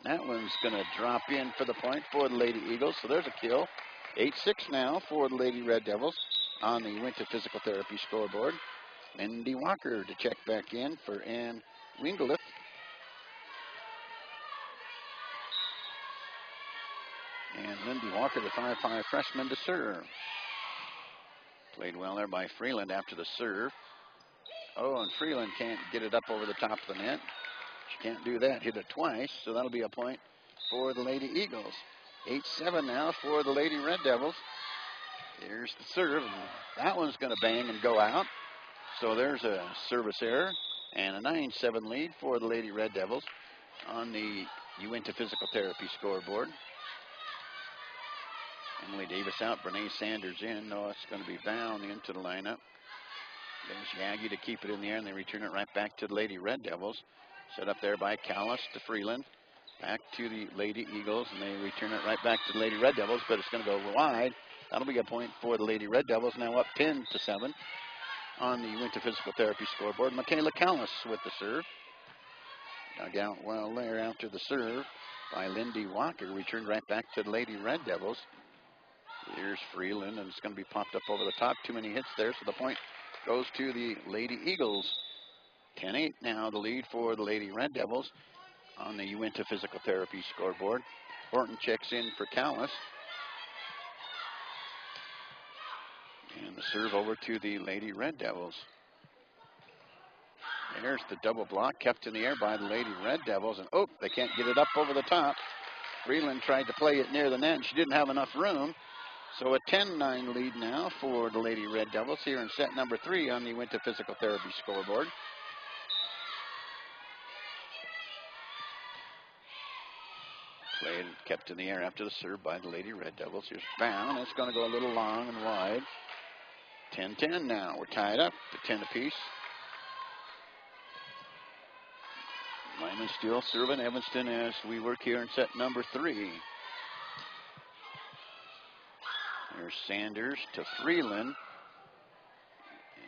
That one's going to drop in for the point for the Lady Eagles, so there's a kill. 8-6 now for the Lady Red Devils on the Uinta Physical Therapy scoreboard. Lindy Walker to check back in for Ann Wingelith. And Lindy Walker, the 5'5" freshman, to serve. Played well there by Freeland after the serve. Oh, and Freeland can't get it up over the top of the net. She can't do that. Hit it twice, so that'll be a point for the Lady Eagles. 8-7 now for the Lady Red Devils. There's the serve. That one's going to bang and go out. So there's a service error and a 9-7 lead for the Lady Red Devils on the Uinta Physical Therapy scoreboard. Emily Davis out, Brene Sanders in. No, it's going to be Bound into the lineup. There's Yagi to keep it in the air, and they return it right back to the Lady Red Devils. Set up there by Callis to Freeland. Back to the Lady Eagles, and they return it right back to the Lady Red Devils, but it's going to go wide. That'll be a point for the Lady Red Devils, now up 10-7 on the Uinta Physical Therapy scoreboard. Michaela Callis with the serve. Dug out well there after the serve by Lindy Walker. Returned right back to the Lady Red Devils. Here's Freeland, and it's going to be popped up over the top. Too many hits there, so the point goes to the Lady Eagles. 10-8 now, the lead for the Lady Red Devils on the Uinta Physical Therapy scoreboard. Horton checks in for Callis. And the serve over to the Lady Red Devils. There's the double block kept in the air by the Lady Red Devils. And, oh, they can't get it up over the top. Freeland tried to play it near the net, and she didn't have enough room. So a 10-9 lead now for the Lady Red Devils here in set number 3 on the Uinta Physical Therapy scoreboard. Played, kept in the air after the serve by the Lady Red Devils. Here's Bound. It's going to go a little long and wide. 10-10 now. We're tied up to 10 apiece. Lyman still serving Evanston as we work here in set number 3. There's Sanders to Freeland.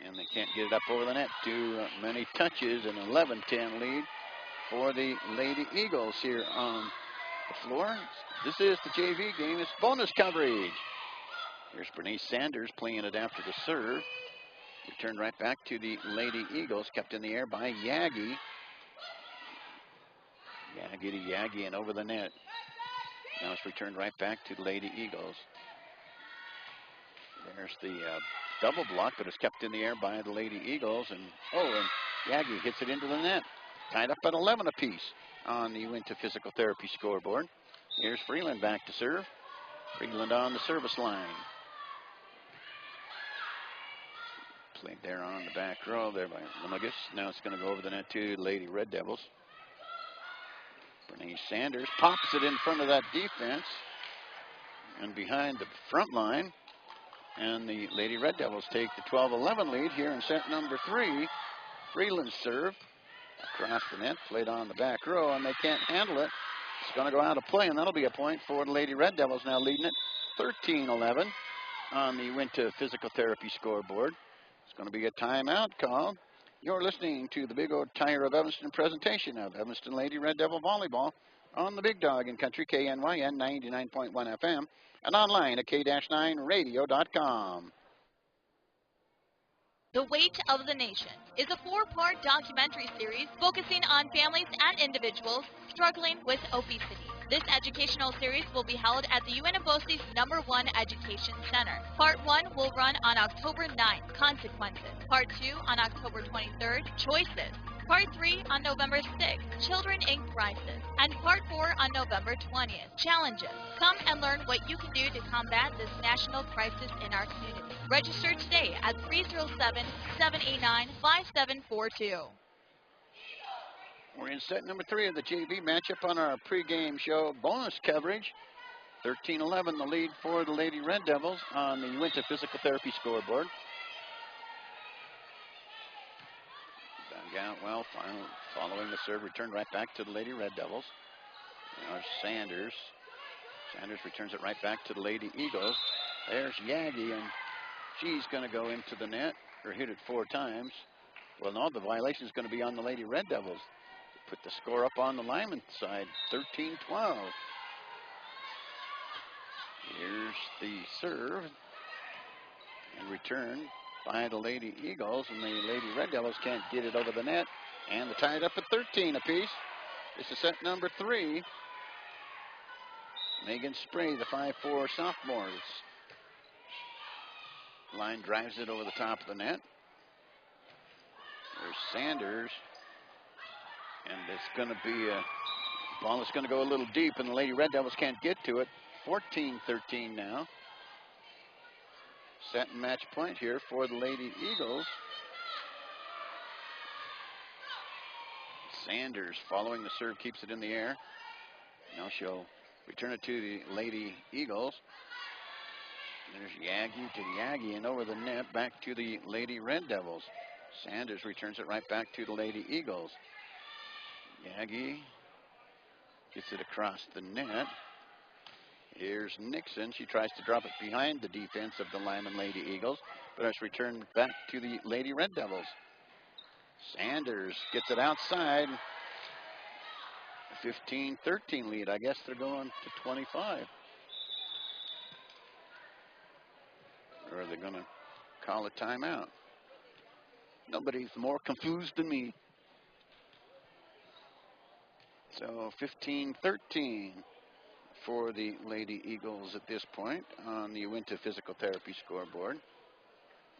And they can't get it up over the net. Too many touches. An 11-10 lead for the Lady Eagles here on the floor. This is the JV game. It's bonus coverage. Here's Bernice Sanders playing it after the serve. Returned right back to the Lady Eagles. Kept in the air by Yagi. Yagi to Yagi and over the net. Now it's returned right back to the Lady Eagles. There's the double block, but it's kept in the air by the Lady Eagles. And Yagi hits it into the net. Tied up at 11 apiece on the Uinta Physical Therapy scoreboard. Here's Freeland back to serve. Freeland on the service line. Played there on the back row there by Lemigus. Now it's going to go over the net to the Lady Red Devils. Bernice Sanders pops it in front of that defense and behind the front line. And the Lady Red Devils take the 12-11 lead here in set number 3. Freeland's serve. Across the net, played on the back row, and they can't handle it. It's going to go out of play, and that'll be a point for the Lady Red Devils, now leading it 13-11 on the Winter Physical Therapy scoreboard. It's going to be a timeout called. You're listening to the Big O Tire of Evanston presentation of Evanston Lady Red Devil Volleyball on the Big Dog in Country, KNYN 99.1 FM, and online at k-9radio.com. The Weight of the Nation is a 4-part documentary series focusing on families and individuals struggling with obesity. This educational series will be held at the UNFOC's #1 Education Center. Part 1 will run on October 9th, Consequences. Part 2 on October 23rd, Choices. Part 3 on November 6th, Children in Crisis. And Part 4 on November 20th, Challenges. Come and learn what you can do to combat this national crisis in our community. Register today at 307-789-5742. We're in set number 3 of the JV matchup on our pregame show bonus coverage. 13-11, the lead for the Lady Red Devils on the Winter Physical Therapy scoreboard. Dug out well, following the serve, returned right back to the Lady Red Devils. There's Sanders. Sanders returns it right back to the Lady Eagles. There's Yagi, and she's going to go into the net, or hit it 4 times. Well, no, the violation is going to be on the Lady Red Devils. Put the score up on the Lyman side, 13-12. Here's the serve and return by the Lady Eagles, and the Lady Red Devils can't get it over the net, and they're tied up at 13 apiece. This is set number 3. Megan Spray, the 5'4" sophomore. Line drives it over the top of the net. There's Sanders. And it's going to be a ball that's going to go a little deep, and the Lady Red Devils can't get to it. 14-13 now. Set and match point here for the Lady Eagles. Sanders following the serve, keeps it in the air. Now she'll return it to the Lady Eagles. There's Yagi to Yagi, and over the net back to the Lady Red Devils. Sanders returns it right back to the Lady Eagles. Yagi gets it across the net. Here's Nixon. She tries to drop it behind the defense of the Lyman Lady Eagles, but it's returned back to the Lady Red Devils. Sanders gets it outside. 15-13 lead. I guess they're going to 25. Or are they going to call a timeout? Nobody's more confused than me. So 15-13 for the Lady Eagles at this point on the Winter Physical Therapy scoreboard.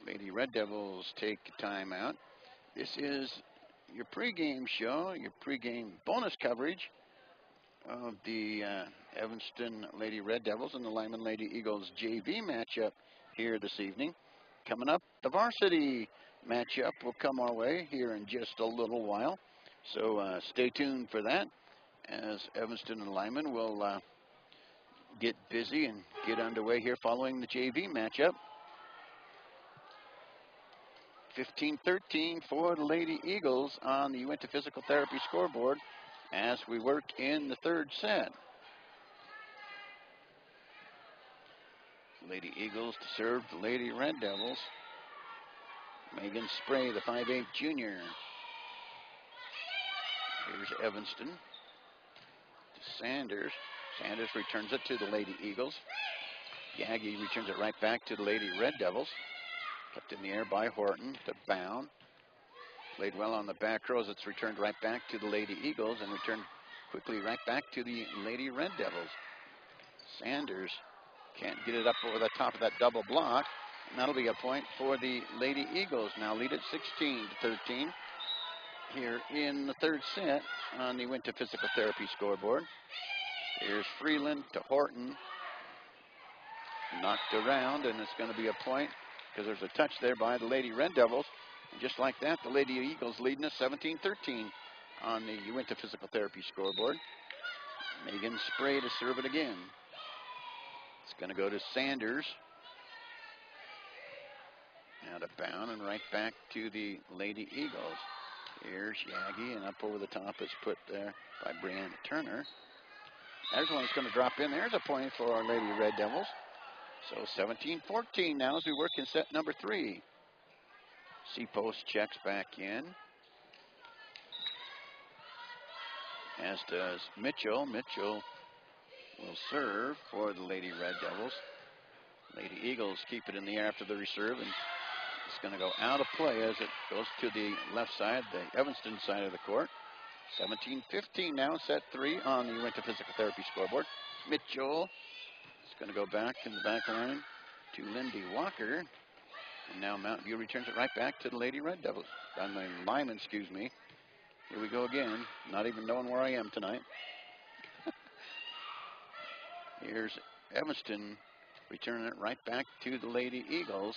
Lady Red Devils take a timeout. This is your pregame show, your pregame bonus coverage of the Evanston Lady Red Devils and the Lyman Lady Eagles JV matchup here this evening. Coming up, the varsity matchup will come our way here in just a little while. So stay tuned for that, as Evanston and Lyman will get busy and get underway here following the JV matchup. 15-13 for the Lady Eagles on the Winter Physical Therapy scoreboard as we work in the third set. Lady Eagles to serve the Lady Red Devils. Megan Spray, the 5'8" junior. Here's Evanston to Sanders. Sanders returns it to the Lady Eagles. Yagi returns it right back to the Lady Red Devils. Kept in the air by Horton to Bound. Played well on the back rows. It's returned right back to the Lady Eagles and returned quickly right back to the Lady Red Devils. Sanders can't get it up over the top of that double block. And that'll be a point for the Lady Eagles. Now lead at 16-13 here in the third set on the Winter Physical Therapy scoreboard. Here's Freeland to Horton. Knocked around, and it's going to be a point because there's a touch there by the Lady Red Devils. And just like that, the Lady Eagles leading us 17-13 on the Winter Physical Therapy scoreboard. Megan Spray to serve it again. It's going to go to Sanders. Out of bound and right back to the Lady Eagles. Here's Yagi, and up over the top is put there by Brianna Turner. There's one that's going to drop in. There's a point for our Lady Red Devils. So 17-14 now as we work in set number 3. Seapost checks back in. As does Mitchell. Mitchell will serve for the Lady Red Devils. Lady Eagles keep it in the air after the reserve, and it's going to go out of play as it goes to the left side, the Evanston side of the court. 17-15 now, set 3 on the Uinta Physical Therapy scoreboard. Mitchell is going to go back in the back line to Lindy Walker. And now Mountain View returns it right back to the Lady Red Devils. Lyman, excuse me. Here we go again, not even knowing where I am tonight. Here's Evanston returning it right back to the Lady Eagles.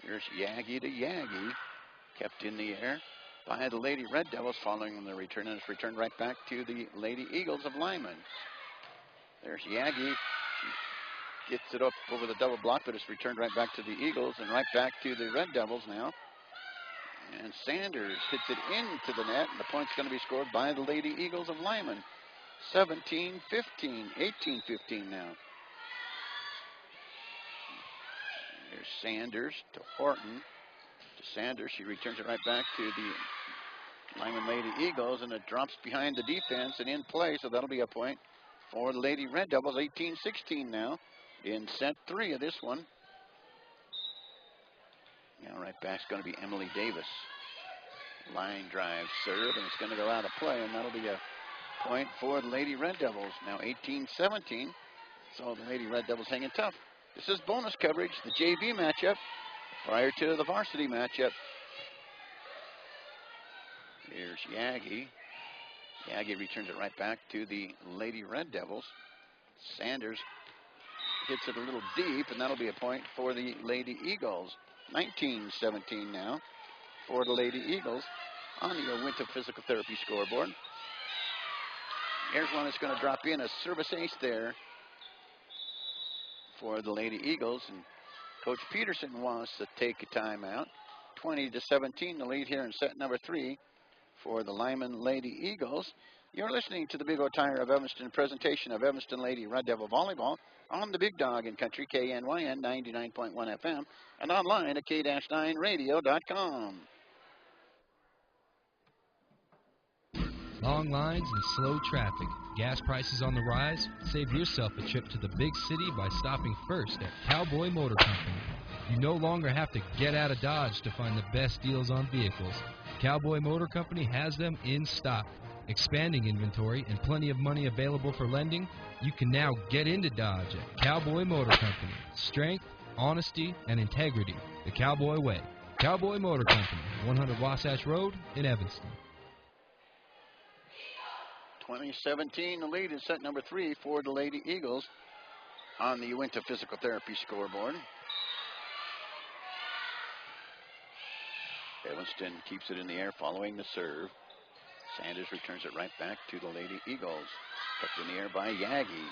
Here's Yagi to Yagi, kept in the air by the Lady Red Devils following the return, and it's returned right back to the Lady Eagles of Lyman. There's Yagi. She gets it up over the double block, but it's returned right back to the Eagles and right back to the Red Devils now. And Sanders hits it into the net, and the point's going to be scored by the Lady Eagles of Lyman. 17-15, 18-15 now. There's Sanders to Horton. To Sanders, she returns it right back to the Lyman Lady Eagles, and it drops behind the defense and in play, so that'll be a point for the Lady Red Devils. 18-16 now in set 3 of this one. Now right back's going to be Emily Davis. Line drive serve, and it's going to go out of play, and that'll be a point for the Lady Red Devils. Now 18-17, so the Lady Red Devils hanging tough. This is bonus coverage, the JV matchup, prior to the varsity matchup. Here's Yagi. Yagi returns it right back to the Lady Red Devils. Sanders hits it a little deep, and that'll be a point for the Lady Eagles. 19-17 now for the Lady Eagles on the Uinta Physical Therapy scoreboard. Here's one that's going to drop in, a service ace there for the Lady Eagles, and Coach Peterson wants to take a timeout. 20-17 the lead here in set number 3 for the Lyman Lady Eagles. You're listening to the Big O Tire of Evanston presentation of Evanston Lady Red Devil Volleyball on the Big Dog in Country, KNYN 99.1 FM, and online at k-9radio.com. Long lines and slow traffic. Gas prices on the rise? Save yourself a trip to the big city by stopping first at Cowboy Motor Company. You no longer have to get out of Dodge to find the best deals on vehicles. Cowboy Motor Company has them in stock. Expanding inventory and plenty of money available for lending, you can now get into Dodge at Cowboy Motor Company. Strength, honesty, and integrity. The Cowboy way. Cowboy Motor Company, 100 Wasatch Road in Evanston. 20-17 the lead in set number 3 for the Lady Eagles on the Uinta Physical Therapy scoreboard. Evanston keeps it in the air following the serve. Sanders returns it right back to the Lady Eagles. Kept in the air by Yagi.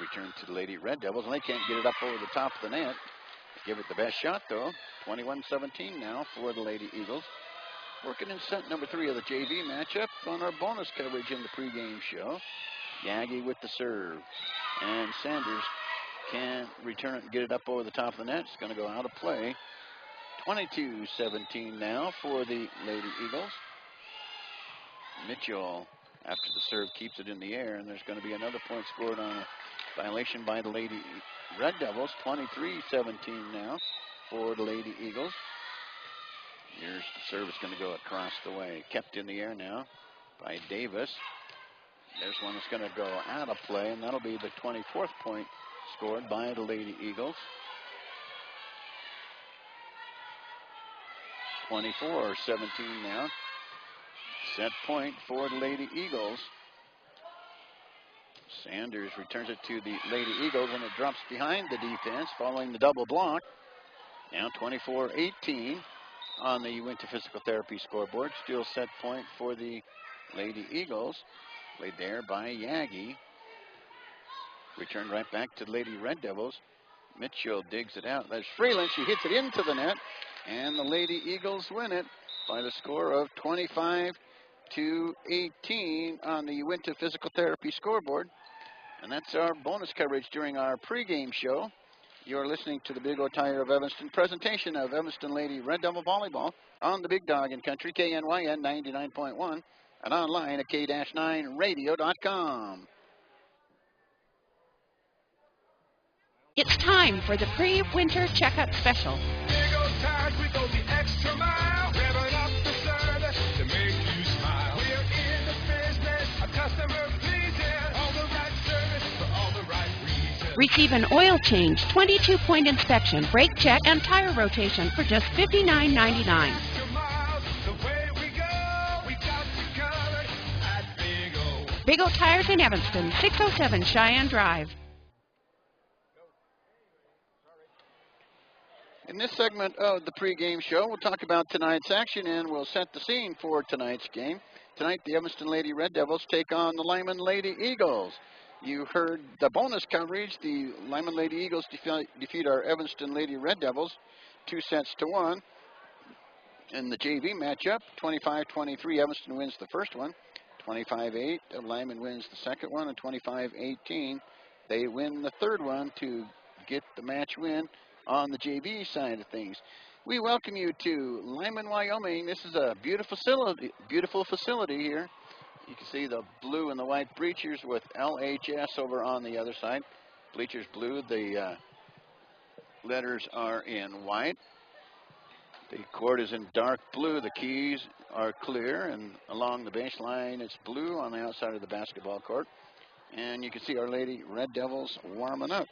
Return to the Lady Red Devils, and they can't get it up over the top of the net. Give it the best shot, though. 21-17 now for the Lady Eagles. Working in set number 3 of the JV matchup on our bonus coverage in the pregame show. Yagi with the serve. And Sanders can't return it and get it up over the top of the net. It's going to go out of play. 22-17 now for the Lady Eagles. Mitchell, after the serve, keeps it in the air, and there's going to be another point scored on a violation by the Lady Red Devils. 23-17 now for the Lady Eagles. Here's the serve is going to go across the way. Kept in the air now by Davis. There's one that's going to go out of play, and that'll be the 24th point scored by the Lady Eagles. 24-17 now. Set point for the Lady Eagles. Sanders returns it to the Lady Eagles, and it drops behind the defense following the double block. Now 24-18 on the Uinta Physical Therapy scoreboard. Still set point for the Lady Eagles. Played there by Yagi. Returned right back to the Lady Red Devils. Mitchell digs it out. There's Freeland. She hits it into the net, and the Lady Eagles win it by the score of 25-18 on the Winter Physical Therapy scoreboard. And that's our bonus coverage during our pregame show. You're listening to the Big O Tire of Evanston presentation of Evanston Lady Red Devil Volleyball on the Big Dog in Country, KNYN 99.1, and online at k-9radio.com. It's time for the pre-winter checkup special. Big O Tires, we go the extra mile, revving up the service to make you smile. We're in the business of customer pleasing, all the right service for all the right reasons. Receive an oil change, 22-point inspection, brake check, and tire rotation for just $59.99. Extra miles, the way we go, we got you covered at Big O. Big O Tires in Evanston, 607 Cheyenne Drive. In this segment of the pregame show, we'll talk about tonight's action and we'll set the scene for tonight's game. Tonight, the Evanston Lady Red Devils take on the Lyman Lady Eagles. You heard the bonus coverage. The Lyman Lady Eagles defeat our Evanston Lady Red Devils 2-1. In the JV matchup, 25-23, Evanston wins the first one. 25-8, Lyman wins the second one, and 25-18, they win the third one to get the match win on the JV side of things. We welcome you to Lyman, Wyoming. This is a beautiful facility here. You can see the blue and the white bleachers with LHS over on the other side. Bleachers blue, the letters are in white. The court is in dark blue. The keys are clear, and along the baseline it's blue on the outside of the basketball court. And you can see our Lady Red Devils warming up.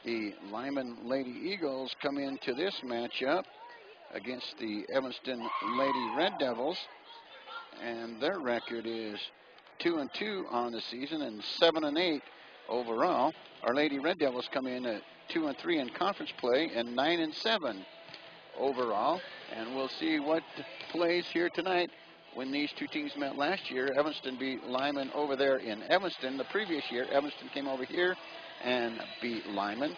The Lyman Lady Eagles come into this matchup against the Evanston Lady Red Devils, and their record is 2-2 on the season and 7-8 overall. Our Lady Red Devils come in at 2-3 in conference play and 9-7 overall, and we'll see what plays here tonight. When these two teams met last year, Evanston beat Lyman over there in Evanston. The previous year, Evanston came over here and beat Lyman.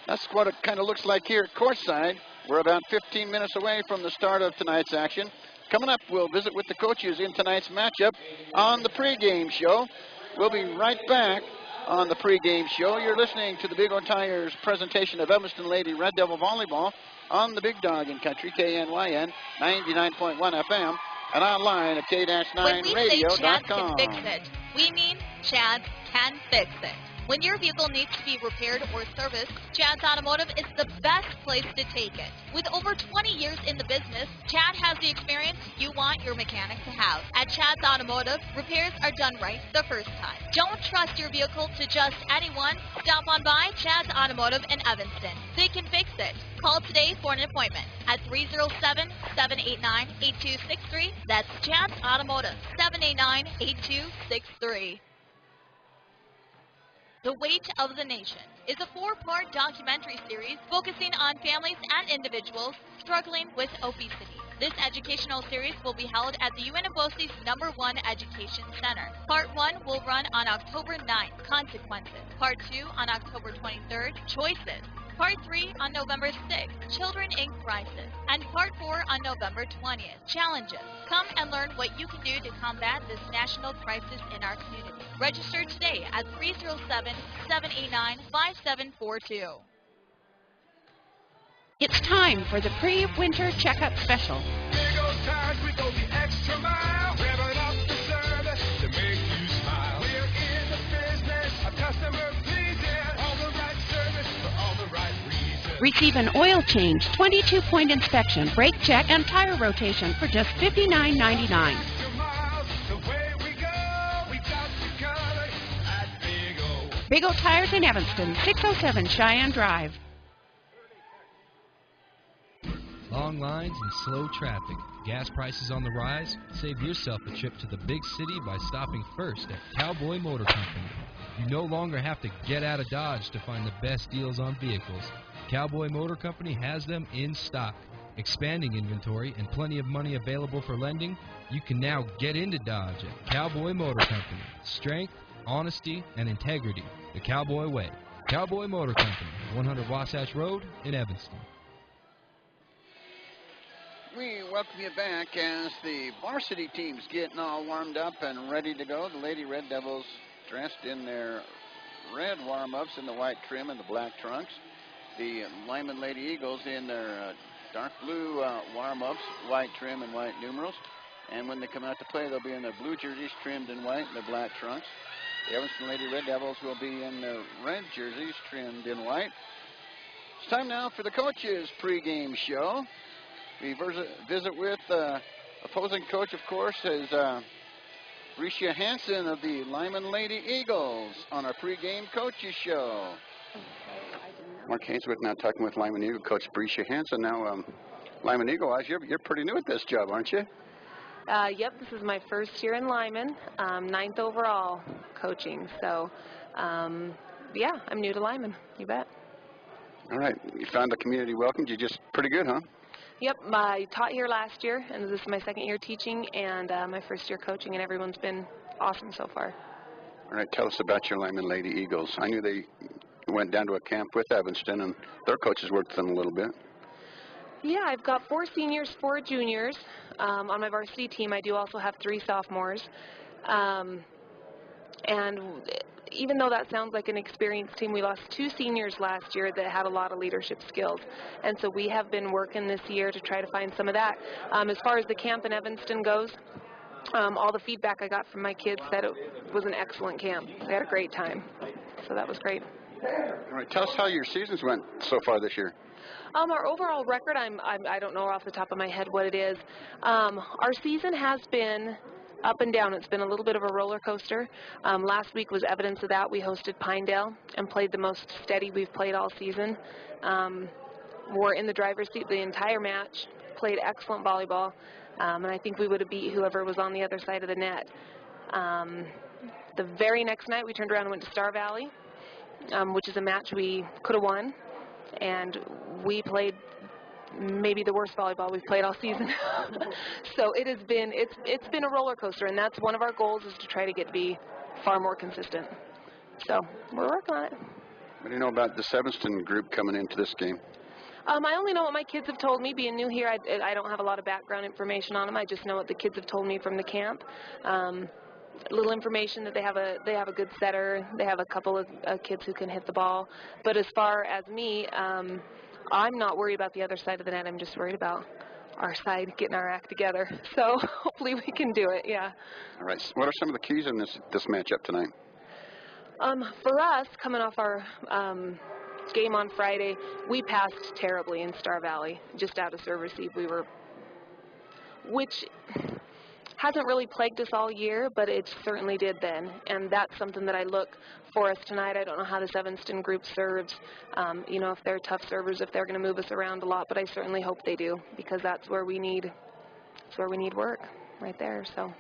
That's what it kind of looks like here at courtside. We're about 15 minutes away from the start of tonight's action. Coming up, we'll visit with the coaches in tonight's matchup on the pregame show. We'll be right back on the pregame show. You're listening to the Big O Tires presentation of Evanston Lady Red Devil Volleyball on the Big Dog in Country, KNYN 99.1 FM, and online at k-9radio.com. When we say Chad can fix it, we mean Chad can fix it. When your vehicle needs to be repaired or serviced, Chad's Automotive is the best place to take it. With over 20 years in the business, Chad has the experience you want your mechanic to have. At Chad's Automotive, repairs are done right the first time. Don't trust your vehicle to just anyone. Stop on by Chad's Automotive in Evanston. They can fix it. Call today for an appointment at 307-789-8263. That's Chad's Automotive, 789-8263. The Weight of the Nation is a 4-part documentary series focusing on families and individuals struggling with obesity. This educational series will be held at the UNFOC's #1 Education Center. Part 1 will run on October 9th, Consequences. Part 2 on October 23rd, Choices. Part 3 on November 6th, Children in Crisis. And Part 4 on November 20th, Challenges. Come and learn what you can do to combat this national crisis in our community. Register today at 307-789-5742. It's time for the pre-winter checkup special. Big O Tires, we go the extra mile, revving up the service to make you smile. We're in the business of customer pleasing, all the right service for all the right reasons. Receive an oil change, 22-point inspection, brake check, and tire rotation for just $59.99. Extra miles, the way we go, we got you covered at Big O. Big O Tires in Evanston, 607 Cheyenne Drive. Long lines and slow traffic. Gas prices on the rise? Save yourself a trip to the big city by stopping first at Cowboy Motor Company. You no longer have to get out of Dodge to find the best deals on vehicles. Cowboy Motor Company has them in stock. Expanding inventory and plenty of money available for lending, you can now get into Dodge at Cowboy Motor Company. Strength, honesty, and integrity. The Cowboy way. Cowboy Motor Company, 100 Wasatch Road in Evanston. We welcome you back as the varsity team's getting all warmed up and ready to go. The Lady Red Devils dressed in their red warm-ups in the white trim and the black trunks. The Lyman Lady Eagles in their dark blue warm-ups, white trim and white numerals. And when they come out to play, they'll be in their blue jerseys trimmed in white and their black trunks. The Evanston Lady Red Devils will be in their red jerseys trimmed in white. It's time now for the coaches' pregame show. We visit with opposing coach, of course, is Bricia Hansen of the Lyman Lady Eagles on our pregame coaches show. Mark Hainsworth now talking with Lyman Eagle coach Bricia Hansen. Now, Lyman Eagle, you're pretty new at this job, aren't you? Yep, this is my first year in Lyman, 9th overall coaching. So, yeah, I'm new to Lyman. You bet. All right. You found the community welcomed you just pretty good, huh? Yep, I taught here last year, and this is my second year teaching and my first year coaching, and everyone's been awesome so far. All right, tell us about your Lyman Lady Eagles. I knew they went down to a camp with Evanston, and their coaches worked with them a little bit. Yeah, I've got 4 seniors, 4 juniors. On my varsity team, I do also have 3 sophomores. And even though that sounds like an experienced team, we lost 2 seniors last year that had a lot of leadership skills. And so we have been working this year to try to find some of that. As far as the camp in Evanston goes, all the feedback I got from my kids said it was an excellent camp. They had a great time. So that was great. All right, tell us how your seasons went so far this year. Our overall record, I don't know off the top of my head what it is. Our season has been up and down. It's been a little bit of a roller coaster. Last week was evidence of that. We hosted Pinedale and played the most steady we've played all season. We're in the driver's seat the entire match, played excellent volleyball, and I think we would have beat whoever was on the other side of the net. The very next night we turned around and went to Star Valley, which is a match we could have won, and we played maybe the worst volleyball we've played all season. So it's been a roller coaster, and that's one of our goals, is to try to be far more consistent. So we're working on it. What do you know about the Evanston group coming into this game? I only know what my kids have told me. Being new here, I don't have a lot of background information on them. I just know what the kids have told me from the camp. Little information that they have a good setter. They have a couple of kids who can hit the ball. But as far as me, I'm not worried about the other side of the net. I'm just worried about our side getting our act together. So hopefully we can do it, yeah. All right. What are some of the keys in this matchup tonight? For us, coming off our game on Friday, we passed terribly in Star Valley, just out of serve receive. Which hasn't really plagued us all year, but it certainly did then. And that's something that I look for us tonight. I don't know how this Evanston group serves, if they're tough servers, if they're going to move us around a lot, but I certainly hope they do, because that's where we need work, right there. So. All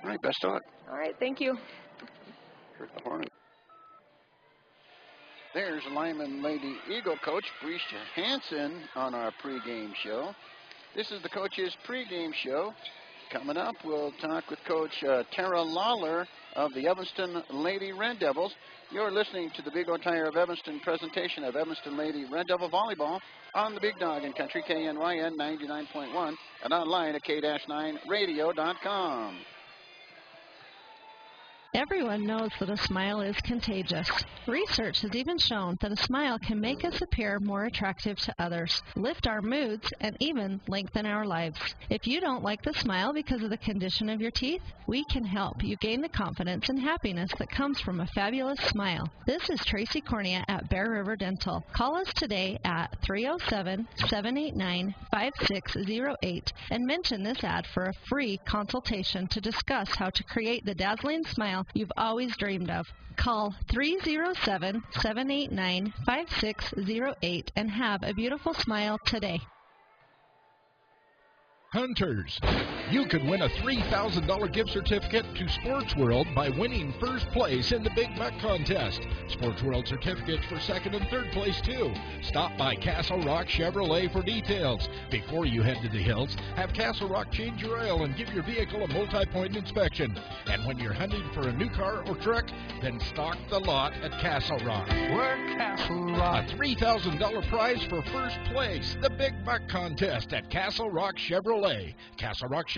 right, best of luck. All right, thank you. There's Lyman Lady Eagle coach Bricia Hansen on our pregame show. This is the coach's pregame show. Coming up, we'll talk with Coach Tara Lawler of the Evanston Lady Red Devils. You're listening to the Big O Tire of Evanston presentation of Evanston Lady Red Devil Volleyball on the Big Dog in Country, KNYN 99.1, and online at k-9radio.com. Everyone knows that a smile is contagious. Research has even shown that a smile can make us appear more attractive to others, lift our moods, and even lengthen our lives. If you don't like the smile because of the condition of your teeth, we can help you gain the confidence and happiness that comes from a fabulous smile. This is Tracy Cornea at Bear River Dental. Call us today at 307-789-5608 and mention this ad for a free consultation to discuss how to create the dazzling smile you've always dreamed of. Call 307-789-5608 and have a beautiful smile today. Hunters, You could win a $3,000 gift certificate to Sports World by winning first place in the Big Buck contest. Sports World certificates for second and third place, too. Stop by Castle Rock Chevrolet for details. Before you head to the hills, have Castle Rock change your oil and give your vehicle a multi-point inspection. And when you're hunting for a new car or truck, then stock the lot at Castle Rock. We're Castle Rock. A $3,000 prize for first place, the Big Buck contest at Castle Rock Chevrolet. CastleRockChevy.com.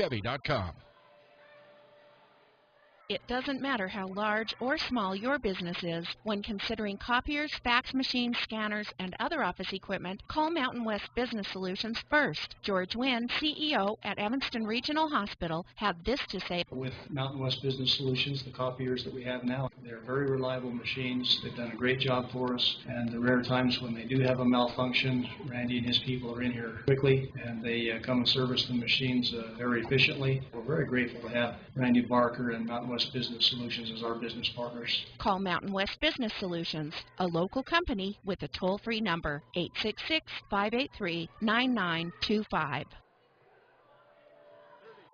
It doesn't matter how large or small your business is. When considering copiers, fax machines, scanners, and other office equipment, call Mountain West Business Solutions first. George Wynn, CEO at Evanston Regional Hospital, had this to say. With Mountain West Business Solutions, the copiers that we have now, they're very reliable machines. They've done a great job for us, and the rare times when they do have a malfunction, Randy and his people are in here quickly, and they come and service the machines very efficiently. We're very grateful to have Randy Barker and Mountain West Business Solutions as our business partners. Call Mountain West Business Solutions, a local company with a toll-free number, 866-583-9925.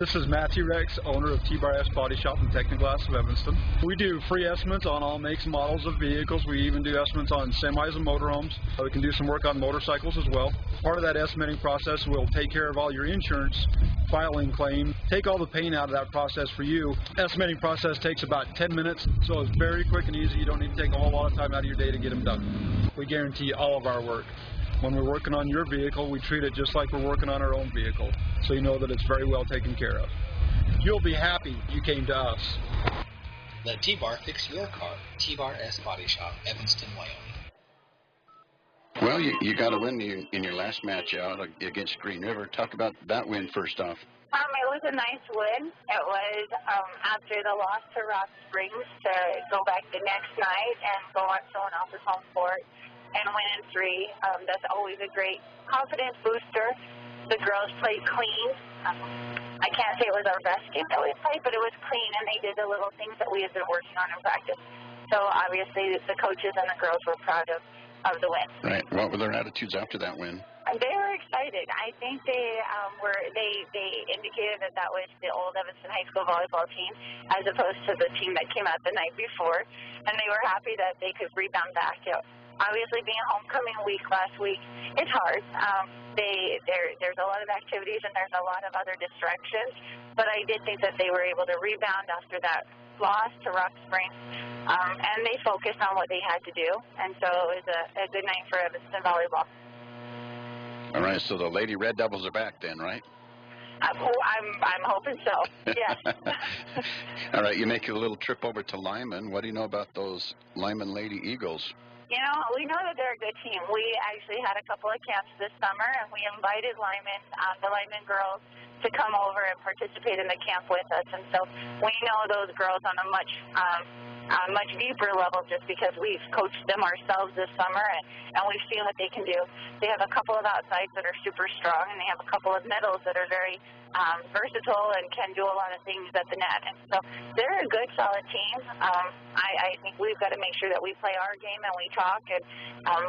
This is Matthew Rex, owner of T-Bar S Body Shop in Technoglass of Evanston. We do free estimates on all makes and models of vehicles. We even do estimates on semis and motorhomes. We can do some work on motorcycles as well. Part of that estimating process will take care of all your insurance, filing claim, take all the pain out of that process for you. Estimating process takes about 10 minutes, so it's very quick and easy. You don't need to take a whole lot of time out of your day to get them done. We guarantee all of our work. When we're working on your vehicle, we treat it just like we're working on our own vehicle, so you know that it's very well taken care of. You'll be happy you came to us. Let T-Bar fix your car. T-Bar S Body Shop, Evanston, Wyoming. Well, you got a win in your last match out against Green River. Talk about that win first off. It was a nice win. It was after the loss to Rock Springs to go back the next night and go on someone else's home court and win in 3. That's always a great confidence booster. The girls played clean. I can't say it was our best game that we played, but it was clean, and they did the little things that we had been working on in practice. So obviously the coaches and the girls were proud of the win. Right. What were their attitudes after that win? They were excited. I think they indicated that was the old Evanston High School volleyball team as opposed to the team that came out the night before, and they were happy that they could rebound back. Obviously, being homecoming week last week, it's hard. There's a lot of activities and there's a lot of other distractions, but I did think that they were able to rebound after that loss to Rock Springs, and they focused on what they had to do, and so it was a good night for Evanston volleyball. All right, so the Lady Red Devils are back then, right? I'm hoping so, yeah. All right, you make a little trip over to Lyman. What do you know about those Lyman Lady Eagles? You know, we know that they're a good team. We actually had a couple of camps this summer, and we invited Lyman, the Lyman girls, to come over and participate in the camp with us. And so we know those girls on a much deeper level just because we've coached them ourselves this summer, and we've seen what they can do. They have a couple of outsides that are super strong, and they have a couple of middles that are very versatile and can do a lot of things at the net. And so they're a good, solid team. I think we've got to make sure that we play our game and we talk and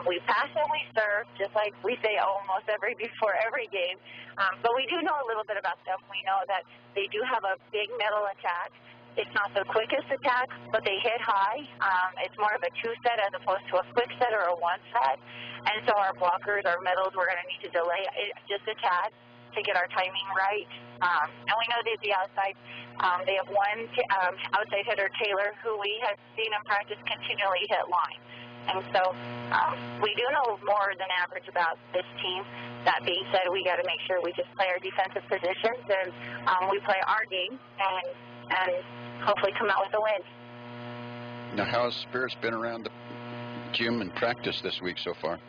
we pass and we serve, just like we say almost before every game. But we do know a little bit about them. We know that they do have a big middle attack. It's not the quickest attack, but they hit high. It's more of a 2-set as opposed to a quick set or a 1-set. And so our blockers, our middles, we're going to need to delay it just a tad to get our timing right. And we know that the outside, they have one outside hitter, Taylor, who we have seen in practice continually hit line. And so we do know more than average about this team. That being said, we got to make sure we just play our defensive positions and we play our game and hopefully come out with a win. Now, how has spirits been around the gym and practice this week so far?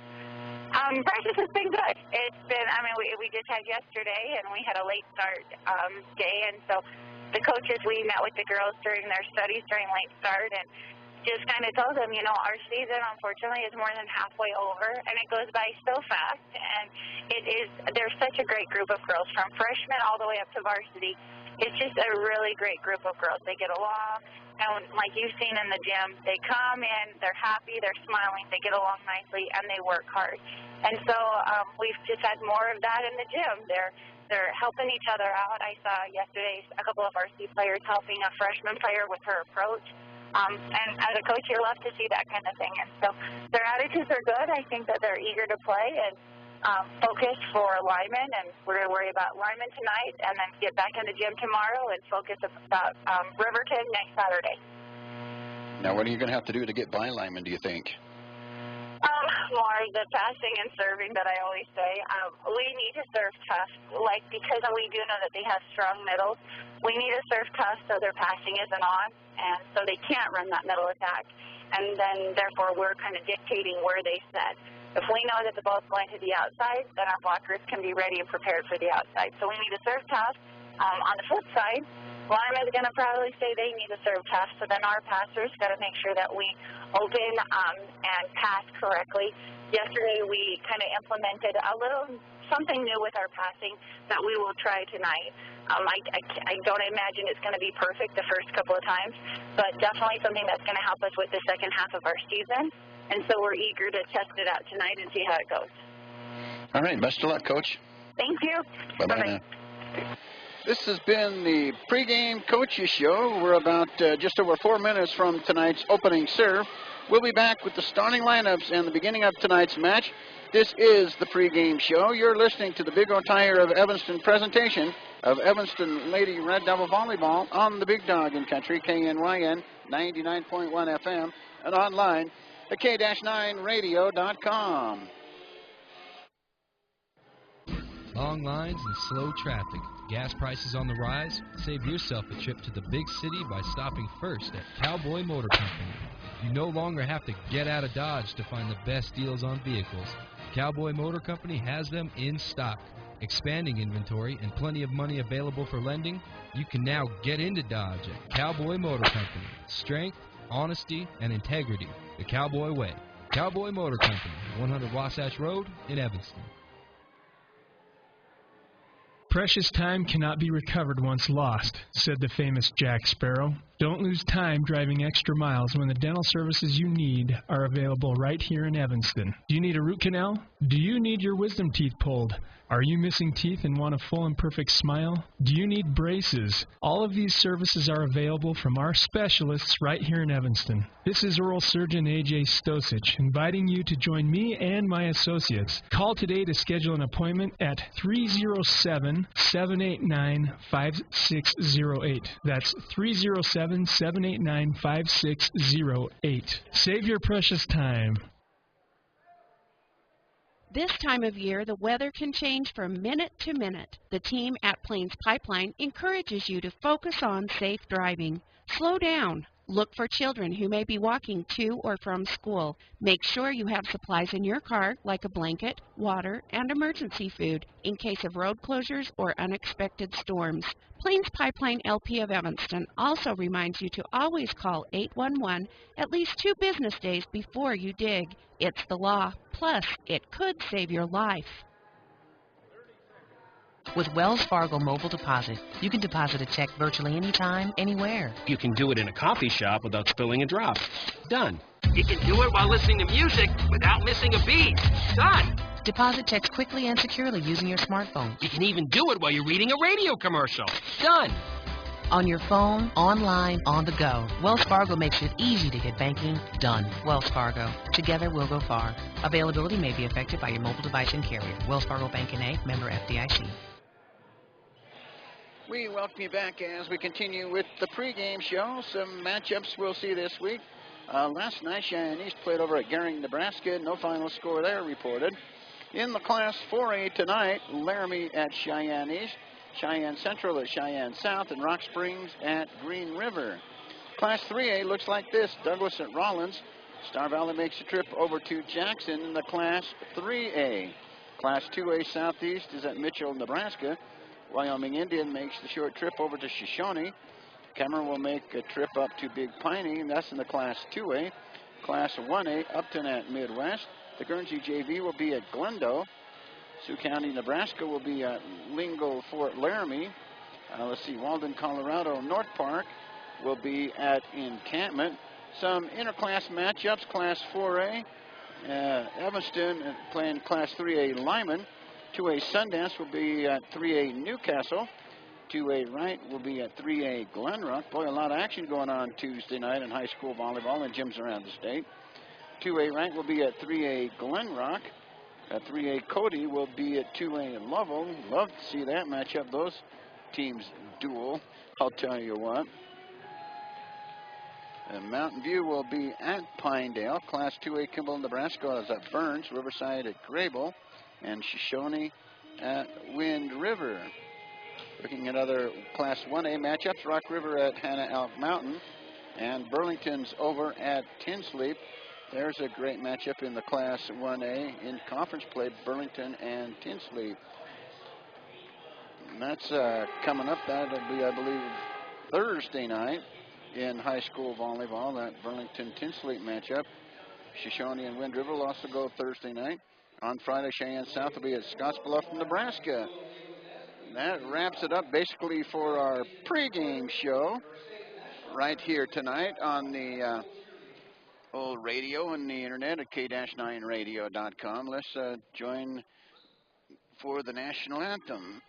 Practice has been good. It's been, we just had yesterday, and we had a late start day, and so the coaches, we met with the girls during their studies during late start, and just kind of told them, our season, unfortunately, is more than halfway over, and it goes by so fast, and they're such a great group of girls, from freshmen all the way up to varsity. It's just a really great group of girls. They get along. And like you've seen in the gym, they come in, they're happy, they're smiling, they get along nicely, and they work hard. And so we've just had more of that in the gym. They're helping each other out. I saw yesterday a couple of varsity players helping a freshman player with her approach. And as a coach, you love to see that kind of thing. And so their attitudes are good. I think that they're eager to play and focus for Lyman. And we're going to worry about Lyman tonight and then get back in the gym tomorrow and focus about Riverton next Saturday. Now, what are you going to have to do to get by Lyman, do you think? More the passing and serving that I always say. We need to serve tough, because we do know that they have strong middles. We need to serve tough so their passing isn't on, and so they can't run that middle attack. And then, therefore, we're kind of dictating where they set. If we know that the ball's going to the outside, then our blockers can be ready and prepared for the outside. So we need to serve tough. On the flip side, Lyman's going to probably say they need to serve tough, so then our passers got to make sure that we open and pass correctly. Yesterday we kind of implemented a little something new with our passing that we will try tonight. I don't imagine it's going to be perfect the first couple of times, but definitely something that's going to help us with the second half of our season. And so we're eager to test it out tonight and see how it goes. All right, best of luck, Coach. Thank you. Bye-bye now. This has been the pregame coaches show. We're about just over 4 minutes from tonight's opening serve. We'll be back with the starting lineups and the beginning of tonight's match. This is the pregame show. You're listening to the Big O Tire of Evanston presentation of Evanston Lady Red Devil Volleyball on the Big Dog in Country, KNYN 99.1 FM, and online at k-9radio.com. Long lines and slow traffic. Gas prices on the rise? Save yourself a trip to the big city by stopping first at Cowboy Motor Company. You no longer have to get out of Dodge to find the best deals on vehicles. Cowboy Motor Company has them in stock. Expanding inventory and plenty of money available for lending, you can now get into Dodge at Cowboy Motor Company. Strength, honesty, and integrity. The Cowboy way. Cowboy Motor Company, 100 Wasatch Road in Evanston. Precious time cannot be recovered once lost, said the famous Jack Sparrow. Don't lose time driving extra miles when the dental services you need are available right here in Evanston. Do you need a root canal? Do you need your wisdom teeth pulled? Are you missing teeth and want a full and perfect smile? Do you need braces? All of these services are available from our specialists right here in Evanston. This is oral surgeon A.J. Stosich inviting you to join me and my associates. Call today to schedule an appointment at 307-789-5608. That's 307-789-5608. Save your precious time. This time of year, the weather can change from minute to minute. The team at Plains Pipeline encourages you to focus on safe driving. Slow down. Look for children who may be walking to or from school. Make sure you have supplies in your car, like a blanket, water, and emergency food, in case of road closures or unexpected storms. Plains Pipeline LP of Evanston also reminds you to always call 811 at least 2 business days before you dig. It's the law. Plus, it could save your life. With Wells Fargo Mobile Deposit, you can deposit a check virtually anytime, anywhere. You can do it in a coffee shop without spilling a drop. Done. You can do it while listening to music without missing a beat. Done. Deposit checks quickly and securely using your smartphone. You can even do it while you're reading a radio commercial. Done. On your phone, online, on the go. Wells Fargo makes it easy to get banking done. Wells Fargo. Together we'll go far. Availability may be affected by your mobile device and carrier. Wells Fargo Bank N.A., member FDIC. We welcome you back as we continue with the pregame show. Some matchups we'll see this week. Last night, Cheyenne East played over at Gering, Nebraska. No final score there reported. In the Class 4A tonight, Laramie at Cheyenne East, Cheyenne Central at Cheyenne South, and Rock Springs at Green River. Class 3A looks like this. Douglas at Rollins. Star Valley makes a trip over to Jackson in the Class 3A. Class 2A Southeast is at Mitchell, Nebraska. Wyoming Indian makes the short trip over to Shoshone. Cameron will make a trip up to Big Piney, and that's in the Class 2A. Class 1A, Upton at Midwest. The Guernsey JV will be at Glendo. Sioux County, Nebraska will be at Lingle Fort Laramie. Let's see, Walden, Colorado, North Park. will be at Encampment. Some interclass matchups, Class 4A. Evanston playing Class 3A Lyman. 2A Sundance will be at 3A Newcastle. 2A Wright will be at 3A Glenrock. Boy, a lot of action going on Tuesday night in high school volleyball and gyms around the state. 2A Wright will be at 3A Glenrock. 3A Cody will be at 2A Lovell. Love to see that matchup. Those teams duel, I'll tell you what. Mountain View will be at Pinedale. Class 2A Kimball, Nebraska is at Burns. Riverside at Grable. And Shoshone at Wind River. Looking at other Class 1A matchups, Rock River at Hannah Elk Mountain. And Burlington's over at Tinsleep. There's a great matchup in the Class 1A in conference play, Burlington and Tinsleep. And that's coming up. That'll be, I believe, Thursday night in high school volleyball, that Burlington-Tinsleep matchup. Shoshone and Wind River will also go Thursday night. On Friday, Cheyenne South will be at Scottsbluff, Nebraska. That wraps it up basically for our pregame show right here tonight on the old radio and the internet at k-9radio.com. Let's join for the national anthem.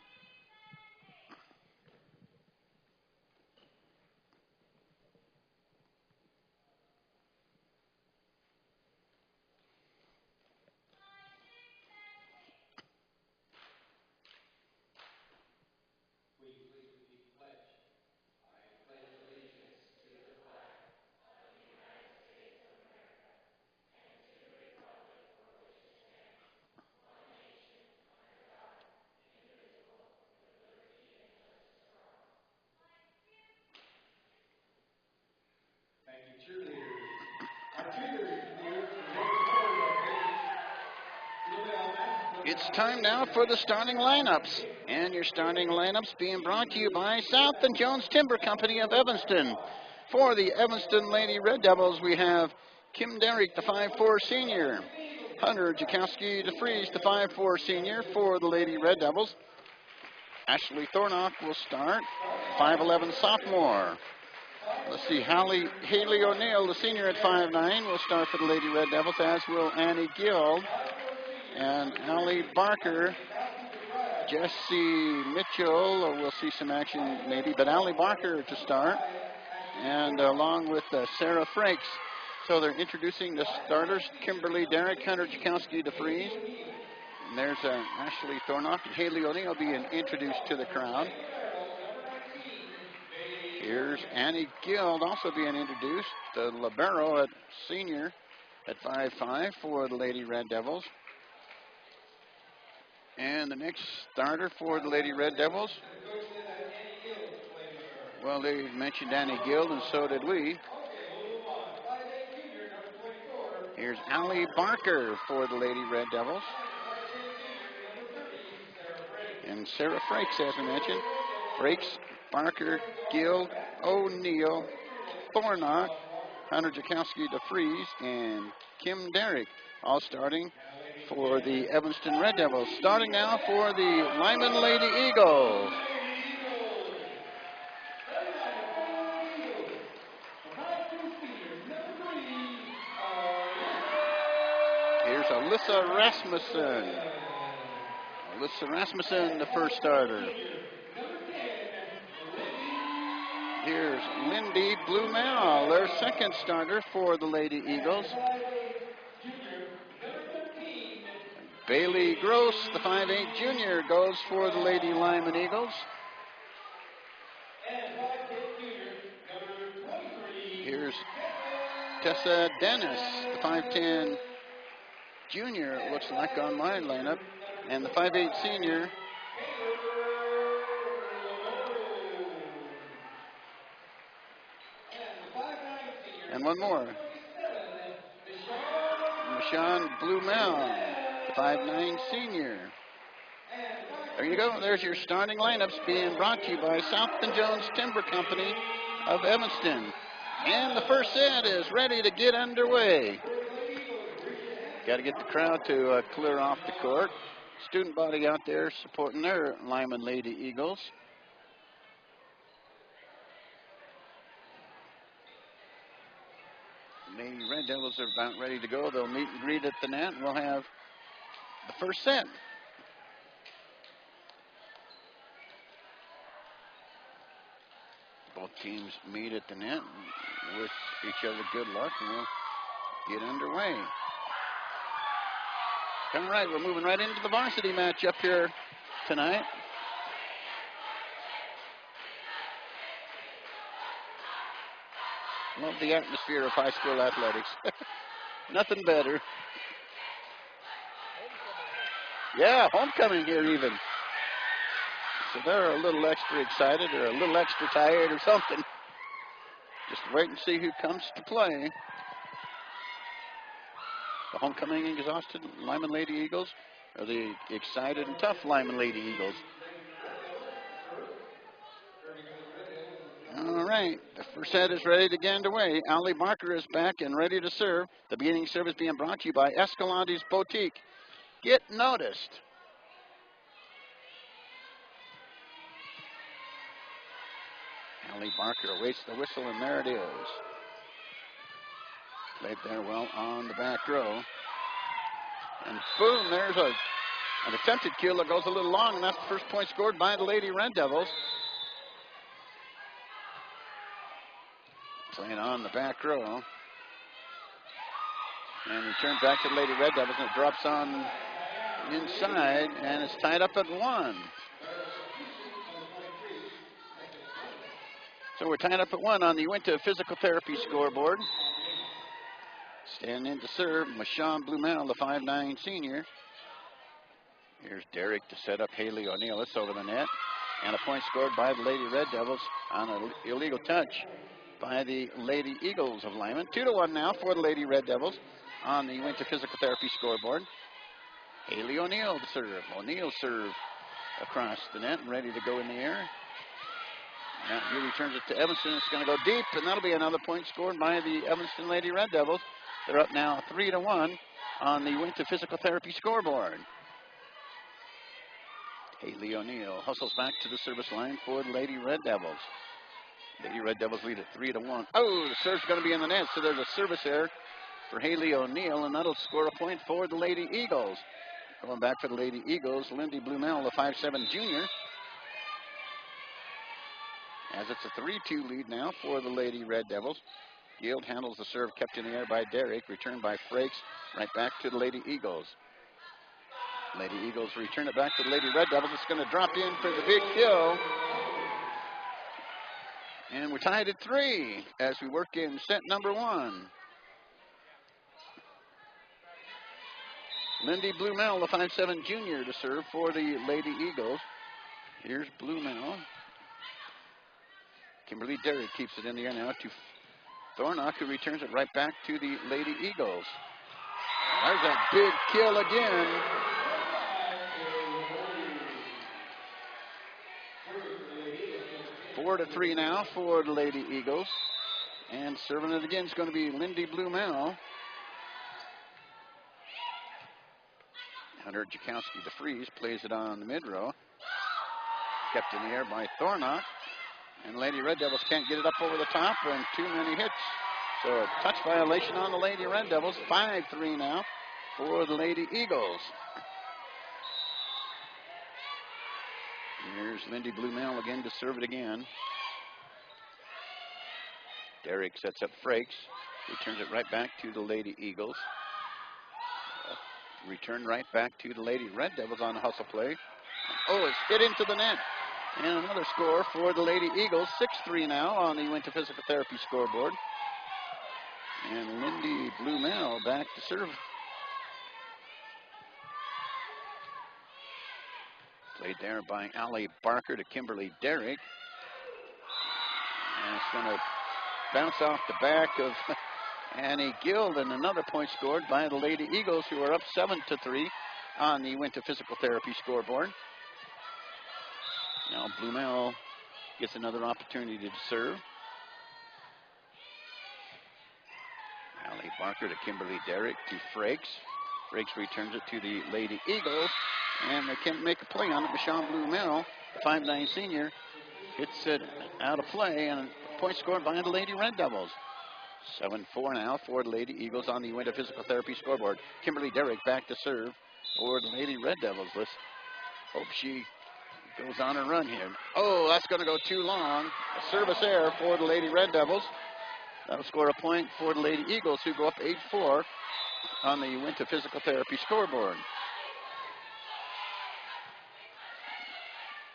It's time now for the starting lineups. And your starting lineups being brought to you by South and Jones Timber Company of Evanston. For the Evanston Lady Red Devils, we have Kim Derrick, the 5'4" senior. Hunter Jakowski DeFries, the 5'4" senior for the Lady Red Devils. Ashley Thornock will start, 5'11" sophomore. Let's see, Haley O'Neill, the senior at 5'9", will start for the Lady Red Devils, as will Annie Gill. And Allie Barker, Jesse Mitchell, we'll see some action maybe, but Allie Barker to start, and along with Sarah Frakes. So they're introducing the starters, Kimberly Derrick, Hunter Jakowski DeFries. And there's Ashley Thornock and Haley O'Neill being introduced to the crowd. Here's Annie Gill also being introduced, the libero at senior at 5'5" for the Lady Red Devils. And the next starter for the Lady Red Devils, well, they mentioned Annie Gill, and so did we. Here's Allie Barker for the Lady Red Devils. And Sarah Frakes, as I mentioned. Frakes, Barker, Gill, O'Neill, Thornock, Hunter Jakowski DeFries, and Kim Derrick, all starting for the Evanston Red Devils. Starting now for the Lyman Lady Eagles. Here's Alyssa Rasmussen. Alyssa Rasmussen, the first starter. Here's Lindy Blumel, their second starter for the Lady Eagles. Bailey Gross, the 5'8" junior, goes for the Lady Lyman Eagles. Here's Tessa Dennis, the 5'10" junior, it looks like on my lineup. And the 5'8" senior, and one more, Michonne Blumel, 5'9" senior. There you go. There's your starting lineups being brought to you by South and Jones Timber Company of Evanston. And the first set is ready to get underway. Got to get the crowd to clear off the court. Student body out there supporting their Lyman Lady Eagles. Lady Red Devils are about ready to go. They'll meet and greet at the net, and we'll have the first set. Both teams meet at the net and wish each other good luck, and we'll get underway. All right, we're moving right into the varsity matchup here tonight. Love the atmosphere of high school athletics. Nothing better. Yeah, homecoming here even. So they're a little extra excited or a little extra tired or something. Just wait and see who comes to play. The homecoming exhausted Lyman Lady Eagles or the excited and tough Lyman Lady Eagles? All right, the first set is ready to get underway. Ali Barker is back and ready to serve. The beginning service being brought to you by Escalante's Boutique. Get noticed. Ali Barker awaits the whistle, and there it is. Played there well on the back row. And boom, there's an attempted kill that goes a little long, and that's the first point scored by the Lady Red Devils. Playing on the back row. And returned back to the Lady Red Devils, and it drops on inside, and it's tied up at 1. So we're tied up at 1 on the Uinta Physical Therapy scoreboard. Standing in to serve, Michonne Blumel, the 5'9" senior. Here's Derek to set up Haley O'Neill. It's over the net. And a point scored by the Lady Red Devils on an illegal touch by the Lady Eagles of Lyman. 2-1 now for the Lady Red Devils on the Uinta Physical Therapy scoreboard. Haley O'Neill to serve. O'Neill serve across the net and ready to go in the air. Now he returns it to Evanston. It's going to go deep, and that'll be another point scored by the Evanston Lady Red Devils. They're up now 3-1 on the Uinta Physical Therapy scoreboard. Haley O'Neill hustles back to the service line for the Lady Red Devils. Lady Red Devils lead at 3-1. Oh, the serve's going to be in the net, so there's a service error for Haley O'Neill, and that'll score a point for the Lady Eagles. Going back for the Lady Eagles, Lindy Blumel, the 5'7" junior. As it's a 3-2 lead now for the Lady Red Devils. Guild handles the serve, kept in the air by Derrick, returned by Frakes, right back to the Lady Eagles. Lady Eagles return it back to the Lady Red Devils. It's going to drop in for the big kill. And we're tied at 3 as we work in set number 1. Lindy Blumel, the 5'7" junior, to serve for the Lady Eagles. Here's Blumel. Kimberly Derrick keeps it in the air now to Thornock, who returns it right back to the Lady Eagles. There's a big kill again. Four to 3 now for the Lady Eagles. And serving it again is going to be Lindy Blumel. Hunter Jakowski, the freeze, plays it on the mid-row. Kept in the air by Thornock. And Lady Red Devils can't get it up over the top, and too many hits. So a touch violation on the Lady Red Devils. 5-3 now for the Lady Eagles. Here's Lindy Blumel again to serve it again. Derrick sets up Frakes. Returns it right back to the Lady Eagles. Return right back to the Lady Red Devils on the hustle play. Oh, it's hit into the net. And another score for the Lady Eagles. 6-3 now on the Uinta Physical Therapy scoreboard. And Lindy Blumel back to serve. Played there by Ali Barker to Kimberly Derrick. And it's going to bounce off the back of Annie Guild, and another point scored by the Lady Eagles, who are up 7-3 on the Uinta Physical Therapy scoreboard. Now Blumel gets another opportunity to serve. Ali Barker to Kimberly Derrick to Frakes. Frakes returns it to the Lady Eagles, and they can't make a play on it. Michonne Blumel, the 5'9" senior, hits it out of play, and a point scored by the Lady Red Devils. 7-4 now for the Lady Eagles on the Winter Physical Therapy scoreboard. Kimberly Derrick back to serve for the Lady Red Devils. Let's hope she goes on a run here. Oh, that's going to go too long. A service error for the Lady Red Devils. That'll score a point for the Lady Eagles, who go up 8-4 on the Winter Physical Therapy scoreboard.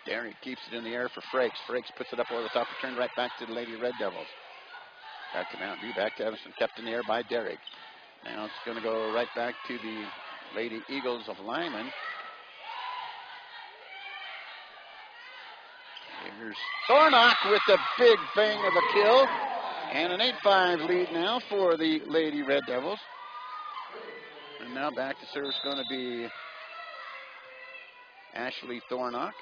Derrick keeps it in the air for Frakes. Frakes puts it up over the top, returned right back to the Lady Red Devils. Back to Mountain View, back to Evanston, kept in the air by Derrick. Now it's going to go right back to the Lady Eagles of Lyman. Here's Thornock with the big bang of a kill. And an 8-5 lead now for the Lady Red Devils. And now back to serve is going to be Ashley Thornock.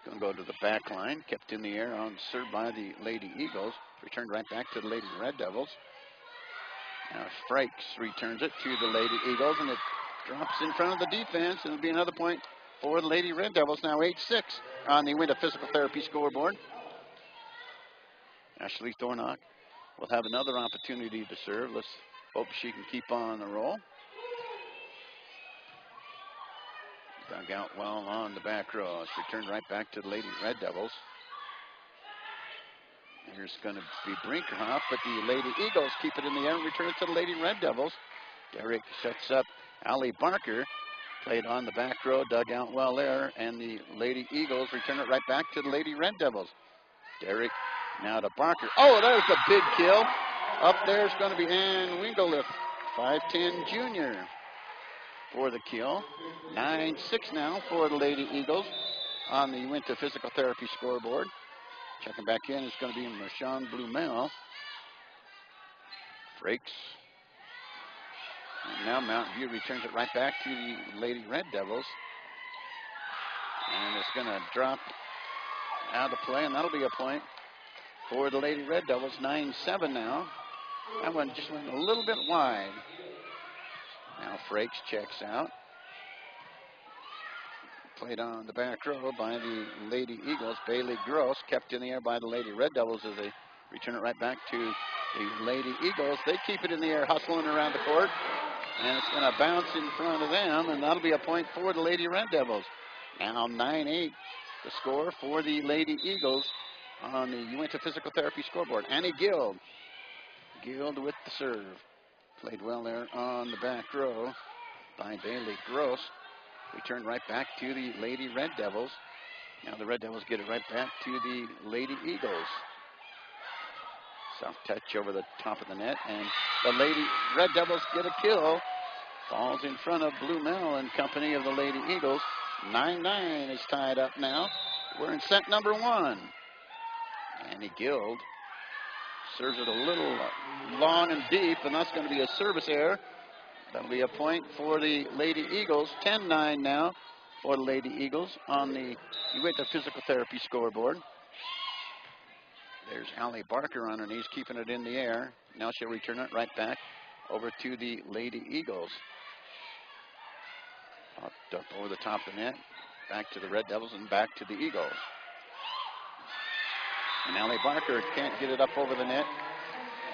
Going to go to the back line, kept in the air on serve by the Lady Eagles. Returned right back to the Lady Red Devils. Now Frakes returns it to the Lady Eagles, and it drops in front of the defense. It'll be another point for the Lady Red Devils, now 8-6 on the Winter Physical Therapy scoreboard. Ashley Thornock will have another opportunity to serve. Let's hope she can keep on the roll. Dug out well on the back row. It's returned right back to the Lady Red Devils. Here's going to be Brinkerhoff, but the Lady Eagles keep it in the air and return it to the Lady Red Devils. Derrick sets up Allie Barker. Played on the back row, dug out well there, and the Lady Eagles return it right back to the Lady Red Devils. Derrick now to Barker. Oh, there's the big kill. Up there's going to be Ann Wingleliff, 5'10" junior, for the kill. 9-6 now for the Lady Eagles on the Winter Physical Therapy scoreboard. Checking back in is going to be Marshawn Blumel. Frakes. And now Mountain View returns it right back to the Lady Red Devils. And it's going to drop out of play, and that'll be a point for the Lady Red Devils. 9-7 now. That one just went a little bit wide. Now Frakes checks out. Played on the back row by the Lady Eagles. Bailey Gross kept in the air by the Lady Red Devils as they return it right back to the Lady Eagles. They keep it in the air, hustling around the court. And it's going to bounce in front of them, and that'll be a point for the Lady Red Devils. Now 9-8 the score for the Lady Eagles on the Uinta Physical Therapy scoreboard. Annie Guild. Guild with the serve. Played well there on the back row by Bailey Gross. Returned right back to the Lady Red Devils. Now the Red Devils get it right back to the Lady Eagles. Soft touch over the top of the net, and the Lady Red Devils get a kill. Falls in front of Blumel and company of the Lady Eagles. 9-9 is tied up now. We're in set number 1. Annie Guild serves it a little long and deep, and that's going to be a service error. That'll be a point for the Lady Eagles. 10-9 now for the Lady Eagles on the Uinta Physical Therapy scoreboard. There's Allie Barker on her knees, keeping it in the air. Now she'll return it right back over to the Lady Eagles. Up over the top of the net, back to the Red Devils and back to the Eagles. And Allie Barker can't get it up over the net,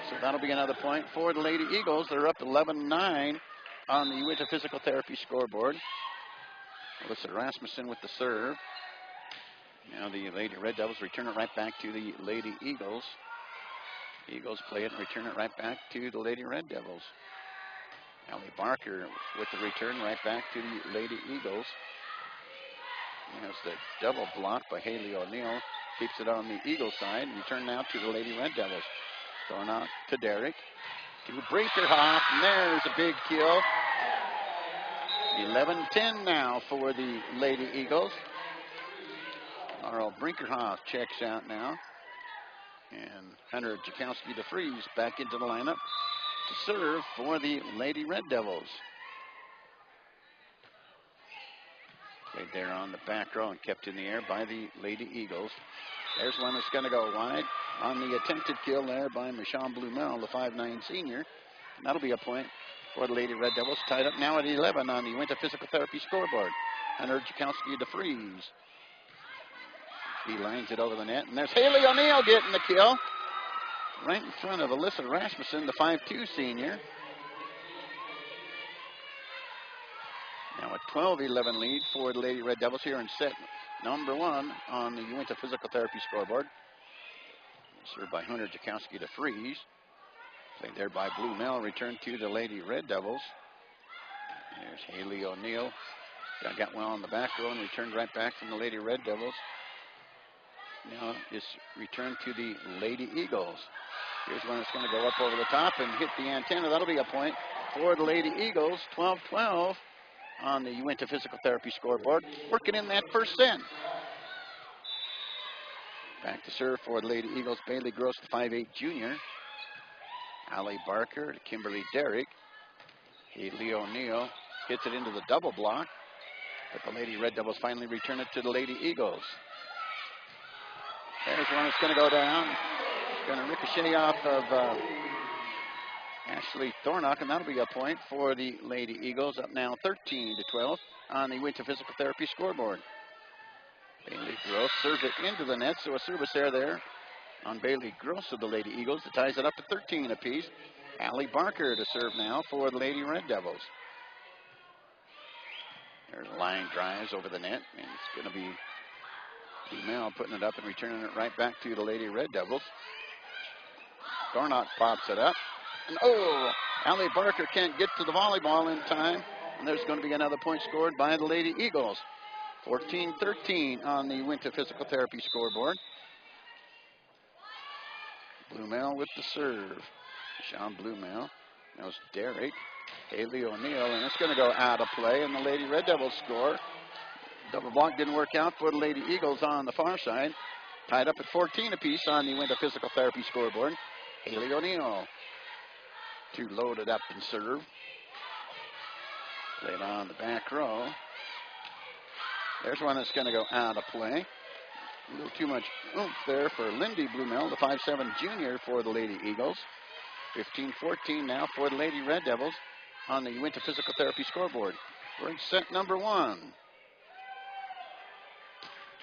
so that'll be another point for the Lady Eagles. They're up 11-9 on the Uinta Physical Therapy scoreboard. Alyssa Rasmussen with the serve. Now the Lady Red Devils return it right back to the Lady Eagles. Eagles play it and return it right back to the Lady Red Devils. Allie Barker with the return right back to the Lady Eagles. There's the double block by Haley O'Neill. Keeps it on the Eagle side. Return now to the Lady Red Devils. Going out to Derrick. To Brinkerhoff, and there's a big kill. 11-10 now for the Lady Eagles. Laurel Brinkerhoff checks out now. And Hunter Jakowski DeFries back into the lineup to serve for the Lady Red Devils. Played there on the back row and kept in the air by the Lady Eagles. There's one that's going to go wide on the attempted kill there by Marshawn Blumel, the 5'9" senior. And that'll be a point for the Lady Red Devils. Tied up now at 11 on the Winter Physical Therapy scoreboard. Hunter Jakowski DeFries. He lines it over the net, and there's Haley O'Neill getting the kill. right in front of Alyssa Rasmussen, the 5'2" senior. Now a 12-11 lead for the Lady Red Devils here in set number 1 on the Uinta Physical Therapy scoreboard. Served by Hunter Jakowski to Freeze. Played there by Blue Mel. Returned to the Lady Red Devils. There's Haley O'Neill. Got well on the back row and returned right back from the Lady Red Devils. Now it's returned to the Lady Eagles. Here's one that's going to go up over the top and hit the antenna. That'll be a point for the Lady Eagles. 12-12 on the Uinta Physical Therapy scoreboard. Working in that first set. Back to serve for the Lady Eagles. Bailey Gross, the 5'8" junior. Allie Barker to Kimberly Derrick. Haley O'Neill hits it into the double block. But the Lady Red Devils finally return it to the Lady Eagles. There's one that's going to go down. It's going to ricochet off of Ashley Thornock, and that'll be a point for the Lady Eagles. Up now 13-12 on the Uinta Physical Therapy scoreboard. Bailey Gross served it into the net, so a service there on Bailey Gross of the Lady Eagles that ties it up to 13 apiece. Allie Barker to serve now for the Lady Red Devils. There's line drives over the net, and it's going to be Mel putting it up and returning it right back to the Lady Red Devils. Thornock pops it up. And Allie Barker can't get to the volleyball in time. And there's going to be another point scored by the Lady Eagles. 14-13 on the Uinta Physical Therapy scoreboard. Blumel with the serve. Sean Blumel. Now it's Derrick. Haley O'Neill, and it's going to go out of play, and the Lady Red Devils score. Double block didn't work out for the Lady Eagles on the far side. Tied up at 14 apiece on the Uinta Physical Therapy scoreboard. Haley O'Neill. Two loaded up and serve. Played on the back row. There's one that's going to go out of play. A little too much oomph there for Lindy Blumel, the 5'7" junior for the Lady Eagles. 15-14 now for the Lady Red Devils on the Uinta Physical Therapy scoreboard. We're in set number 1.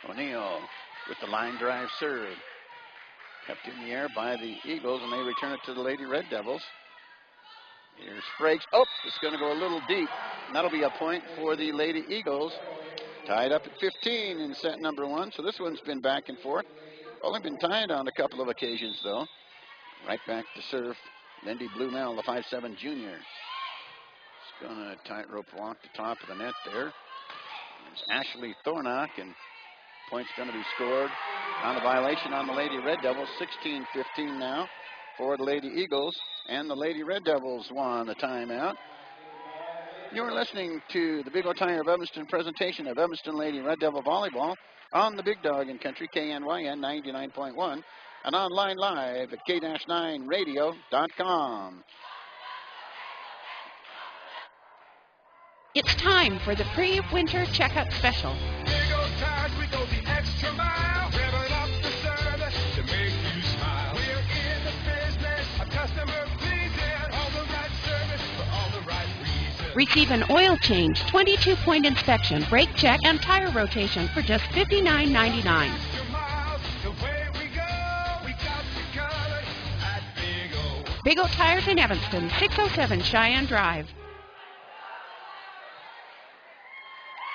O'Neill with the line drive serve. Kept in the air by the Eagles, and they return it to the Lady Red Devils. Here's Frakes. It's going to go a little deep. And that'll be a point for the Lady Eagles. Tied up at 15 in set number 1. So this one's been back and forth. Only been tied on a couple of occasions, though. Right back to serve Lindy Blumel, the 5'7" junior. It's going to tightrope walk the top of the net there. It's Ashley Thornock, and point's going to be scored on a violation on the Lady Red Devils. 16-15 now for the Lady Eagles, and the Lady Red Devils won a timeout. You're listening to the Big O Tire of Evanston presentation of Evanston Lady Red Devil Volleyball on the Big Dog in Country, KNYN 99.1, and online live at K-9radio.com. It's time for the pre-winter checkout special. Big O Tires, we go the extra mile, revving up the service to make you smile. We're in the business of customer pleasing, all the right service for all the right reasons. Receive an oil change, 22-point inspection, brake check, and tire rotation for just $59.99. Extra miles, the way we go, we got you covered at Big O. Big O Tires in Evanston, 607 Cheyenne Drive.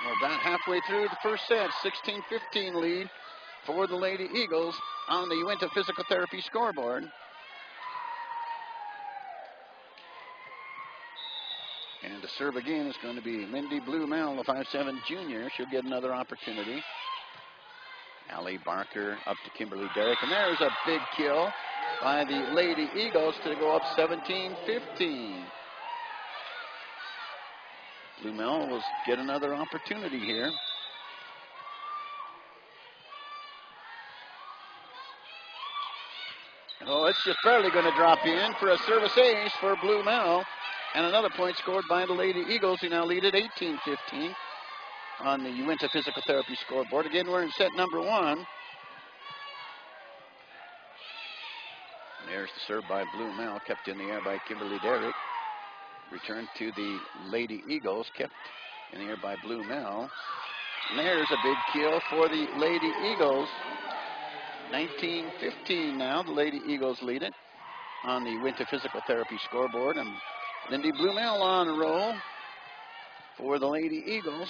We're about halfway through the first set. 16-15 lead for the Lady Eagles on the Uinta Physical Therapy scoreboard. And to serve again is going to be Lindy Blumel, the 5'7" junior. She'll get another opportunity. Allie Barker up to Kimberly Derrick. And there's a big kill by the Lady Eagles to go up 17-15. Blumel will get another opportunity here. It's just barely going to drop in for a service ace for Blumel. And another point scored by the Lady Eagles, who now lead at 18-15 on the Uinta Physical Therapy scoreboard. Again, we're in set number 1. And there's the serve by Blumel, kept in the air by Kimberly Derrick. Returned to the Lady Eagles, kept in the air by Blumel. And there's a big kill for the Lady Eagles. 19-15 now, the Lady Eagles lead it. on the Winter Physical Therapy scoreboard. And Lindy Blumel on a roll for the Lady Eagles.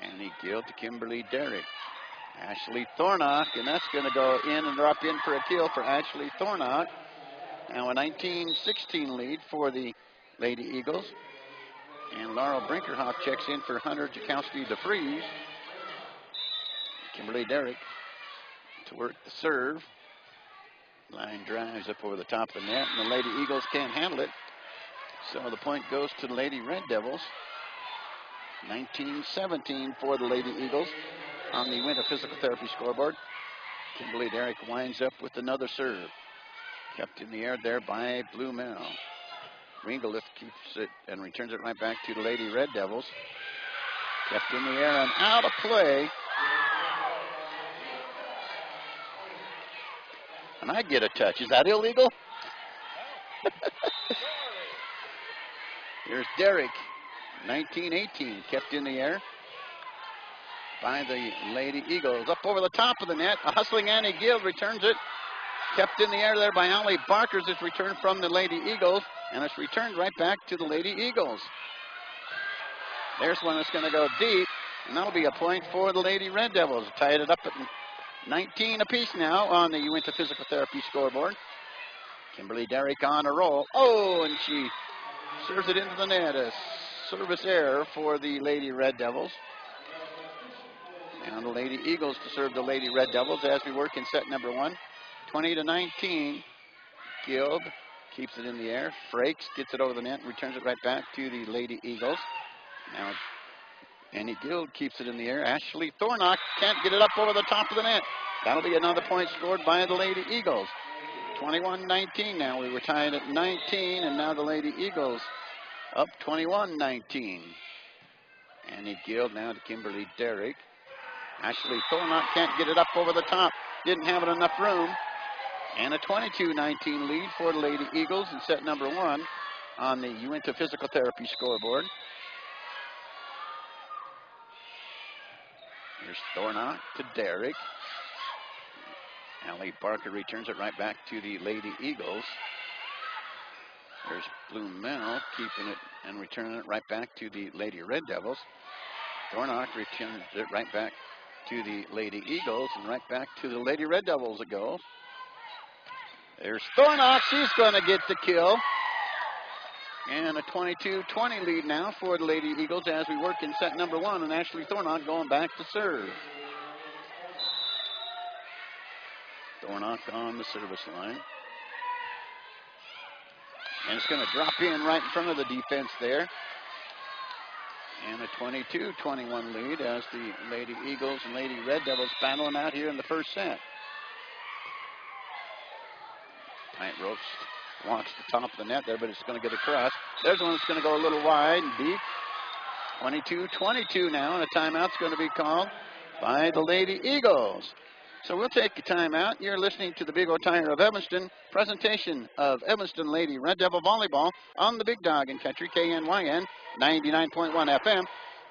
Annie Gill to Kimberly Derrick. Ashley Thornock, and that's going to go in and drop in for a kill for Ashley Thornock. Now a 19-16 lead for the Lady Eagles. And Laurel Brinkerhoff checks in for Hunter Jakowski DeFries. Kimberly Derrick to work the serve. Line drives up over the top of the net, and the Lady Eagles can't handle it. So the point goes to the Lady Red Devils. 19-17 for the Lady Eagles on the Winter Physical Therapy scoreboard. Kimberly Derrick winds up with another serve. Kept in the air there by Blumel. Ringelith keeps it and returns it right back to the Lady Red Devils. Kept in the air and out of play. And I get a touch. Is that illegal? Here's Derrick. 19-18, kept in the air by the Lady Eagles. Up over the top of the net, a hustling Annie Gill returns it. Kept in the air there by Allie Barkers. It's returned from the Lady Eagles, and it's returned right back to the Lady Eagles. There's one that's going to go deep, and that'll be a point for the Lady Red Devils. Tied it up at 19 apiece now on the Winter Physical Therapy scoreboard. Kimberly Derrick on a roll. Oh, and she serves it into the net. A service error for the Lady Red Devils. Now the Lady Eagles to serve the Lady Red Devils as we work in set number 1. 20-19. Guild keeps it in the air. Frakes gets it over the net and returns it right back to the Lady Eagles. Now Annie Guild keeps it in the air. Ashley Thornock can't get it up over the top of the net. That'll be another point scored by the Lady Eagles. 21-19 now. We were tied at 19, and now the Lady Eagles up 21-19. Annie Guild now to Kimberly Derrick. Ashley Thornock can't get it up over the top. Didn't have it enough room. And a 22-19 lead for the Lady Eagles in set number 1 on the Uinta Physical Therapy scoreboard. Here's Thornock to Derrick. Allie Barker returns it right back to the Lady Eagles. There's Blumel keeping it and returning it right back to the Lady Red Devils. Thornock returns it right back to the Lady Eagles, and right back to the Lady Red Devils it goes. There's Thornock. She's going to get the kill. And a 22-20 lead now for the Lady Eagles as we work in set number 1, and Ashley Thornock going back to serve. Thornock on the service line. And it's going to drop in right in front of the defense there. And a 22-21 lead as the Lady Eagles and Lady Red Devils battling out here in the first set. Tight ropes walks the top of the net there, but it's going to get across. There's one that's going to go a little wide and deep. 22-22 now, and a timeout's going to be called by the Lady Eagles. So we'll take a timeout. You're listening to the Big O Tire of Evanston presentation of Evanston Lady Red Devil Volleyball on the Big Dog in Country, KNYN 99.1 FM.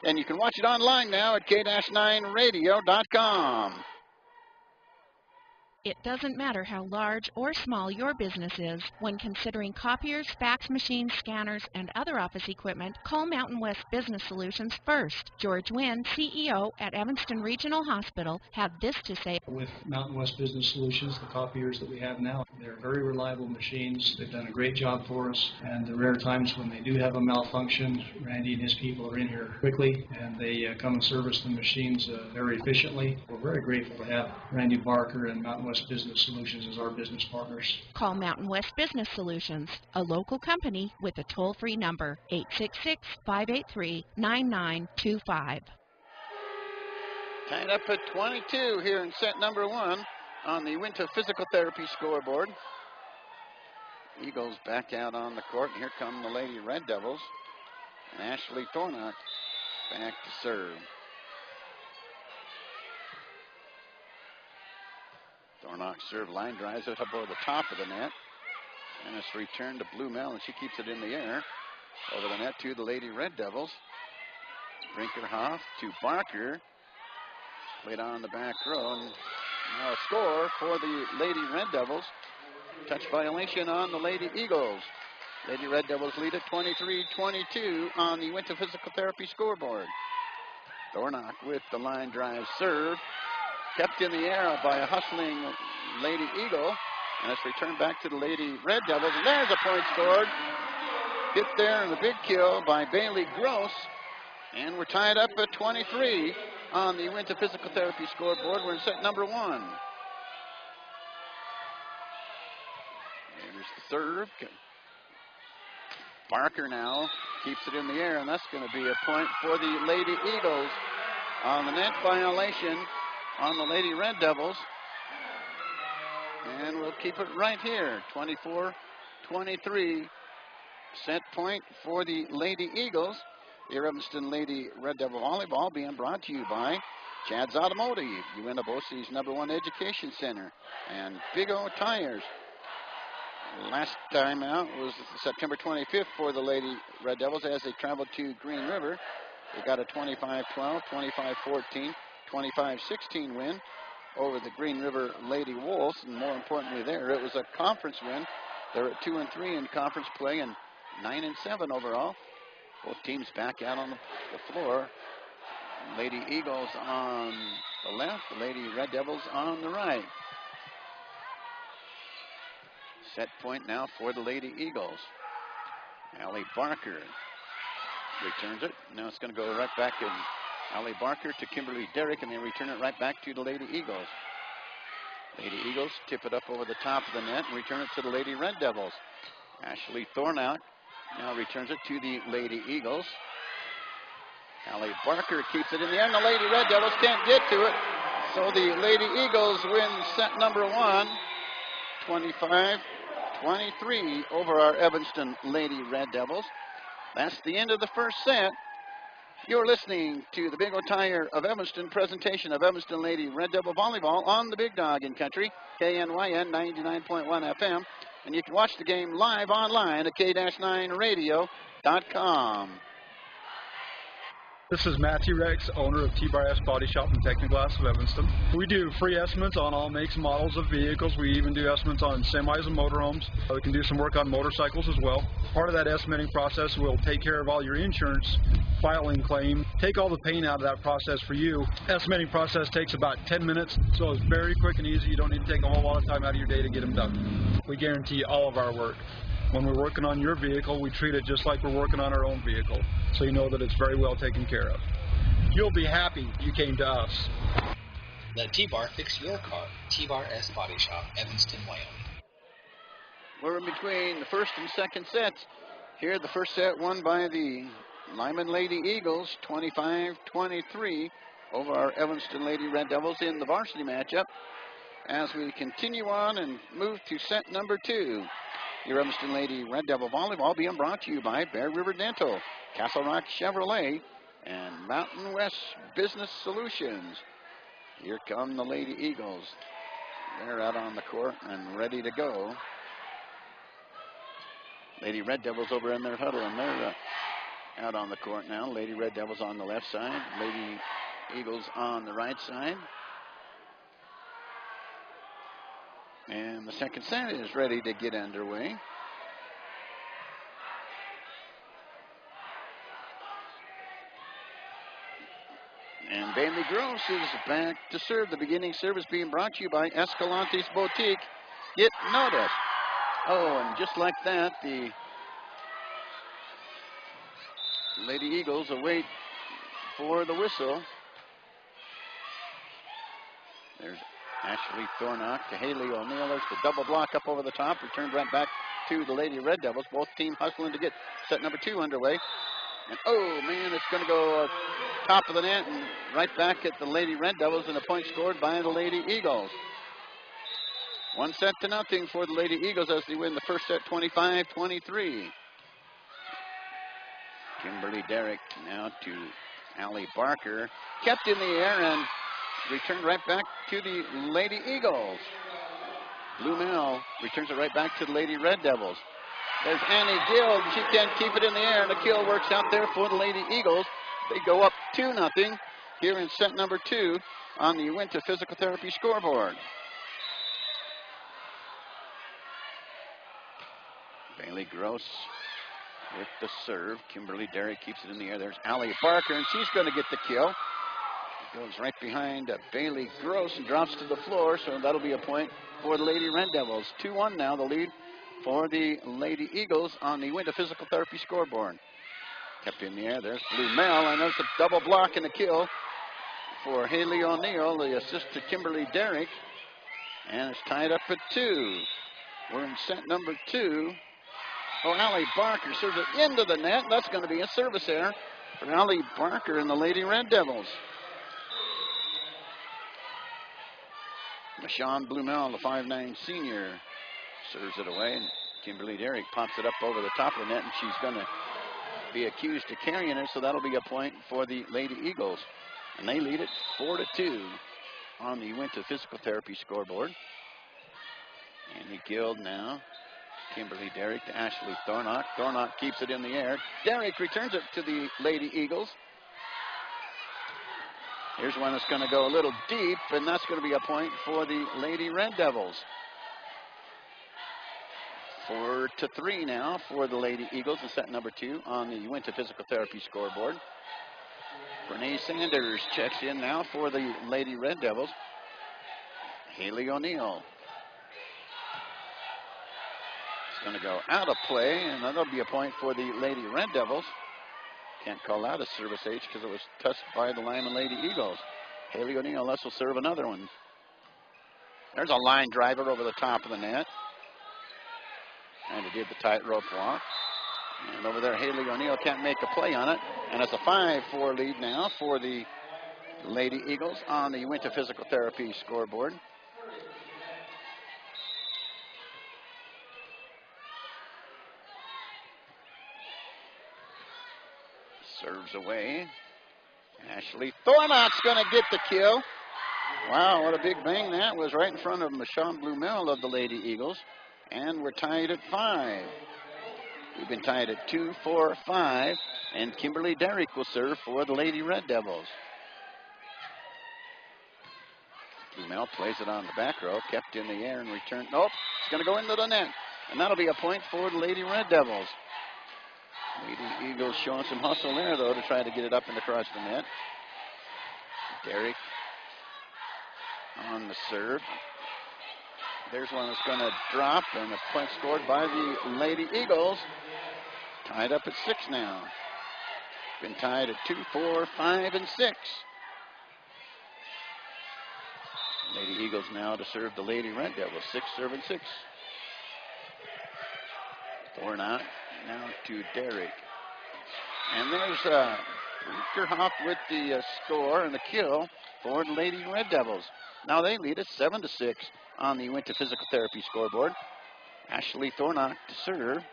And you can watch it online now at k-9radio.com. It doesn't matter how large or small your business is. When considering copiers, fax machines, scanners, and other office equipment, call Mountain West Business Solutions first. George Wynn, CEO at Evanston Regional Hospital, had this to say. With Mountain West Business Solutions, the copiers that we have now, they're very reliable machines. They've done a great job for us, and the rare times when they do have a malfunction, Randy and his people are in here quickly, and they come and service the machines very efficiently. We're very grateful to have Randy Barker and Mountain West Business Solutions as our business partners. Call Mountain West Business Solutions, a local company with a toll-free number, 866-583-9925. Tied up at 22 here in set number 1 on the Winter Physical Therapy scoreboard. Eagles back out on the court, and here come the Lady Red Devils. And Ashley Thornock back to serve. Thornock serve line drives it up over the top of the net. And it's returned to Blumel, and she keeps it in the air. Over the net to the Lady Red Devils. Brinkerhoff to Barker. Played on the back row, and Now a score for the Lady Red Devils. Touch violation on the Lady Eagles. Lady Red Devils lead at 23-22 on the Winter Physical Therapy scoreboard. Thornock with the line drive serve. Kept in the air by a hustling Lady Eagle. And it's returned back to the Lady Red Devils. And there's a point scored. Hit there and a big kill by Bailey Gross. And we're tied up at 23 on the Winter Physical Therapy scoreboard. We're in set number 1. There's the serve. Barker now keeps it in the air, and that's going to be a point for the Lady Eagles on the net violation on the Lady Red Devils. And we'll keep it right here, 24-23. Set point for the Lady Eagles. The Evanston Lady Red Devil Volleyball being brought to you by Chad's Automotive, UNW's #1 education center, and Big O Tires. Last time out was September 25th for the Lady Red Devils as they traveled to Green River. They got a 25-12, 25-14, 25-16 win over the Green River Lady Wolves, and more importantly there, it was a conference win. They're at 2-3 in conference play and 9-7 overall. Both teams back out on the floor. Lady Eagles on the left, the Lady Red Devils on the right. Set point now for the Lady Eagles. Allie Barker returns it. Now it's going to go right back in Allie Barker to Kimberly Derrick, and they return it right back to the Lady Eagles. Lady Eagles tip it up over the top of the net and return it to the Lady Red Devils. Ashley Thornock now returns it to the Lady Eagles. Allie Barker keeps it in the air, and the Lady Red Devils can't get to it. So the Lady Eagles win set number 1, 25-23 over our Evanston Lady Red Devils. That's the end of the first set. You're listening to the Big O Tire of Evanston presentation of Evanston Lady Red Devil Volleyball on the Big Dog in Country, KNYN 99.1 FM. And you can watch the game live online at k-9radio.com. This is Matthew Rex, owner of T-Bar S Body Shop and Technoglass of Evanston. We do free estimates on all makes and models of vehicles. We even do estimates on semis and motorhomes. We can do some work on motorcycles as well. Part of that estimating process will take care of all your insurance, filing claim, take all the pain out of that process for you. Estimating process takes about 10 minutes, so it's very quick and easy. You don't need to take a whole lot of time out of your day to get them done. We guarantee all of our work. When we're working on your vehicle, we treat it just like we're working on our own vehicle, so you know that it's very well taken care of. You'll be happy you came to us. Let T-Bar fix your car. T-Bar S Body Shop, Evanston, Wyoming. We're in between the first and second sets. Here, the first set won by the Lyman Lady Eagles, 25-23 over our Evanston Lady Red Devils in the varsity matchup. As we continue on and move to set number 2. Your Evanston Lady Red Devil Volleyball being brought to you by Bear River Dental, Castle Rock Chevrolet, and Mountain West Business Solutions. Here come the Lady Eagles. They're out on the court and ready to go. Lady Red Devils over in their huddle, and they're out on the court now. Lady Red Devils on the left side, Lady Eagles on the right side. And the second set is ready to get underway. And Bailey Gross is back to serve. The beginning service being brought to you by Escalante's Boutique. Get noticed. Oh, and just like that, the Lady Eagles await for the whistle. There's Ashley Thornock to Haley O'Neill. There's the double block up over the top. Returned right back to the Lady Red Devils. Both teams hustling to get set number 2 underway. And oh man, it's going to go top of the net and right back at the Lady Red Devils, and a point scored by the Lady Eagles. 1-0 for the Lady Eagles as they win the first set 25-23. Kimberly Derrick now to Allie Barker. Kept in the air and returned right back to the Lady Eagles. Blue Mel returns it right back to the Lady Red Devils. There's Annie Gill. She can't keep it in the air, and the kill works out there for the Lady Eagles. They go up 2-0 here in set number 2. on the Uinta Physical Therapy scoreboard. Bailey Gross with the serve. Kimberly Derrick keeps it in the air. There's Allie Barker, and she's going to get the kill. Goes right behind Bailey Gross and drops to the floor, so that'll be a point for the Lady Red Devils. 2-1 now, the lead for the Lady Eagles on the Uinta Physical Therapy scoreboard. Kept in the air. There's Blue Mel, and there's a double block and a kill for Haley O'Neill, the assist to Kimberly Derrick. And it's tied up at 2. We're in set number 2. Oh, Allie Barker serves it into the net. That's going to be a service error for Allie Barker and the Lady Red Devils. Michonne Blumel, the 5'9" senior, serves it away, and Kimberly Derrick pops it up over the top of the net, and she's going to be accused of carrying it, so that'll be a point for the Lady Eagles. And they lead it 4-2 on the Uinta Physical Therapy scoreboard. Annie Guild now. Kimberly Derrick to Ashley Thornock. Thornock keeps it in the air. Derrick returns it to the Lady Eagles. Here's one that's going to go a little deep, and that's going to be a point for the Lady Red Devils. 4-3 now for the Lady Eagles in set number 2 on the Uinta Physical Therapy scoreboard. Renee Sanders checks in now for the Lady Red Devils. Haley O'Neill. It's going to go out of play, and that'll be a point for the Lady Red Devils. Can't call that a service H because it was touched by the Lyman Lady Eagles. Haley O'Neill, this will serve another one. There's a line driver over the top of the net. And he did the tightrope walk. And over there, Haley O'Neill can't make a play on it. And it's a 5-4 lead now for the Lady Eagles on the Uinta Physical Therapy scoreboard. Serves away. Ashley Thornock's going to get the kill. Wow, what a big bang that was, right in front of Michonne Blumel of the Lady Eagles. And we're tied at 5. We've been tied at 2, 4, 5. And Kimberly Derrick will serve for the Lady Red Devils. Blumel plays it on the back row, kept in the air and returned. Nope, it's going to go into the net. And that'll be a point for the Lady Red Devils. Lady Eagles showing some hustle there, though, to try to get it up and across the net. Derrick on the serve. There's one that's going to drop, and a point scored by the Lady Eagles. Tied up at 6 now. Been tied at 2, 4, 5, and 6. Lady Eagles now to serve the Lady Red Devils. 6 serving 6. Thornock now to Derrick. And there's Riekerhoff with the score and the kill for the Lady Red Devils. Now they lead it 7-6 on the Uinta Physical Therapy scoreboard. Ashley Thornock to serve.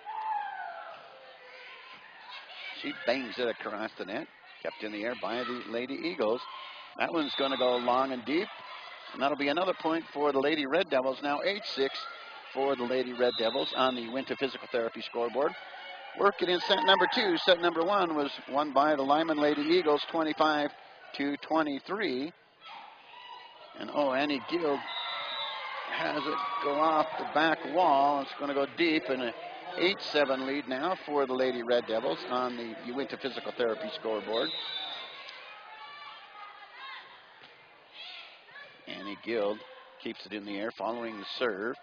She bangs it across the net. Kept in the air by the Lady Eagles. That one's going to go long and deep. And that'll be another point for the Lady Red Devils. Now 8-6 for the Lady Red Devils on the Uinta Physical Therapy scoreboard. Working in set number 2. Set number 1 was won by the Lyman Lady Eagles, 25-23. And Annie Guild has it go off the back wall. It's going to go deep, and an 8-7 lead now for the Lady Red Devils on the Uinta Physical Therapy scoreboard. Annie Guild keeps it in the air following the serve.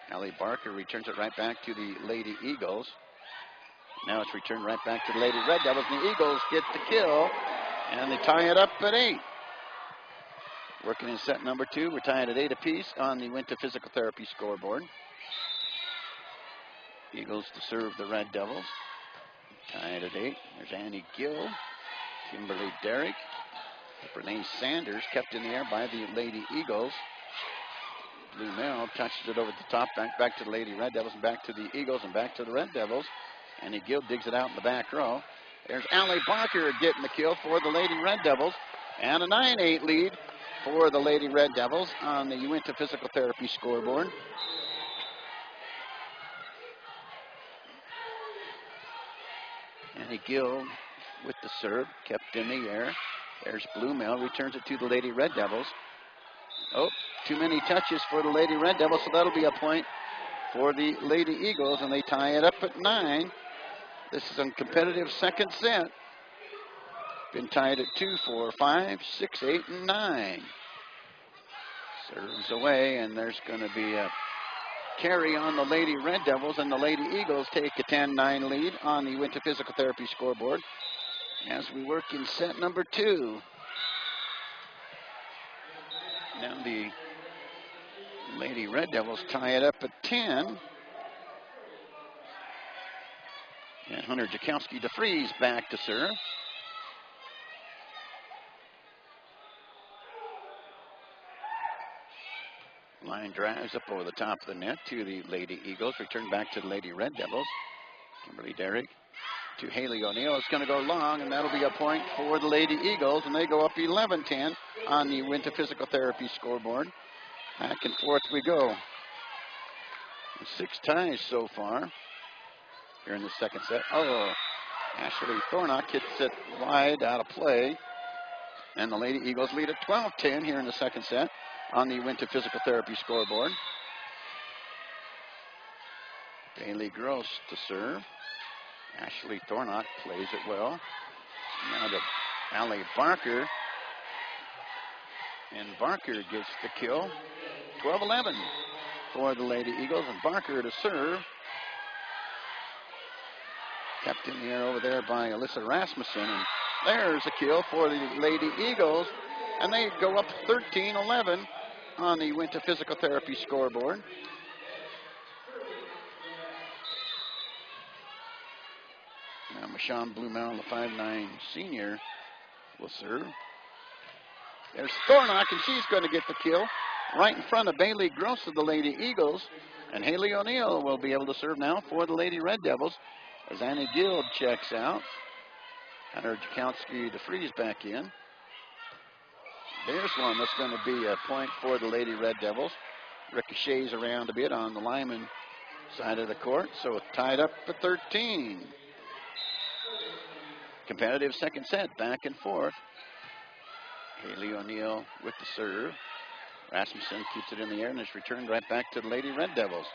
Allie Barker returns it right back to the Lady Eagles. Now it's returned right back to the Lady Red Devils, and the Eagles get the kill, and they tie it up at 8. Working in set number 2, we're tied at 8 apiece on the Uinta Physical Therapy scoreboard. Eagles to serve the Red Devils. Tied at 8. There's Annie Gill, Kimberly Derrick, Renee Sanders kept in the air by the Lady Eagles. Blue Mel touched it over the top, back to the Lady Red Devils, and back to the Eagles, and back to the Red Devils. Annie Gill digs it out in the back row. There's Allie Barker getting the kill for the Lady Red Devils. And a 9-8 lead for the Lady Red Devils on the Uinta Physical Therapy scoreboard. Annie Gill with the serve, kept in the air. There's Bluemel, returns it to the Lady Red Devils. Oh, too many touches for the Lady Red Devils, so that'll be a point for the Lady Eagles, and they tie it up at 9. This is a competitive second set. Been tied at 2, 4, 5, 6, 8, and 9. Serves away, and there's going to be a carry on the Lady Red Devils, and the Lady Eagles take a 10-9 lead on the Winter Physical Therapy scoreboard as we work in set number 2. Now the Lady Red Devils tie it up at 10. And Hunter Jakowski DeFries back to serve. Line drives up over the top of the net to the Lady Eagles. Return back to the Lady Red Devils. Kimberly Derrick to Haley O'Neill. It's going to go long, and that'll be a point for the Lady Eagles, and they go up 11-10 on the Winter Physical Therapy scoreboard. Back and forth we go. 6 ties so far here in the second set. Oh, Ashley Thornock hits it wide out of play, and the Lady Eagles lead at 12-10 here in the second set on the Winter Physical Therapy scoreboard. Bailey Gross to serve. Ashley Thornock plays it well. Now to Allie Barker. And Barker gets the kill. 12-11 for the Lady Eagles, and Barker to serve. Kept in the air over there by Alyssa Rasmussen. And there's a kill for the Lady Eagles, and they go up 13-11 on the Winter Physical Therapy scoreboard. Now Michonne Blumel, the 5'9" senior, will serve. There's Thornock, and she's going to get the kill right in front of Bailey Gross of the Lady Eagles. And Haley O'Neill will be able to serve now for the Lady Red Devils as Annie Guild checks out. Hunter Jakowski DeFries back in. There's one that's going to be a point for the Lady Red Devils. Ricochets around a bit on the Lyman side of the court, so it's tied up at 13. Competitive second set, back and forth. Haley O'Neill with the serve. Rasmussen keeps it in the air, and it's returned right back to the Lady Red Devils.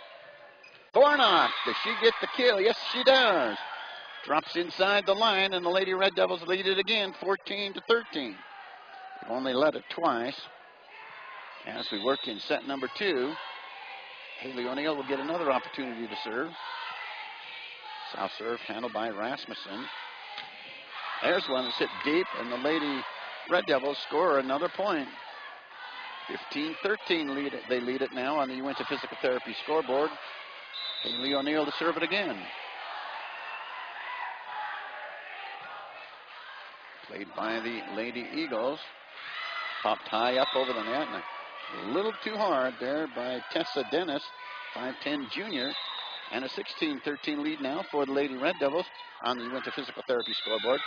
Thornock, does she get the kill? Yes, she does. Drops inside the line, and the Lady Red Devils lead it again, 14-13. They've only led it twice. As we work in set number 2, Haley O'Neill will get another opportunity to serve. South serve handled by Rasmussen. There's one that's hit deep, and the Lady Red Devils score another point. 15-13 they lead it now on the Winter Physical Therapy scoreboard. Haley O'Neill to serve it again. Played by the Lady Eagles. Popped high up over the net, and a little too hard there by Tessa Dennis, 5'10" junior. And a 16-13 lead now for the Lady Red Devils on the Winter Physical Therapy scoreboard.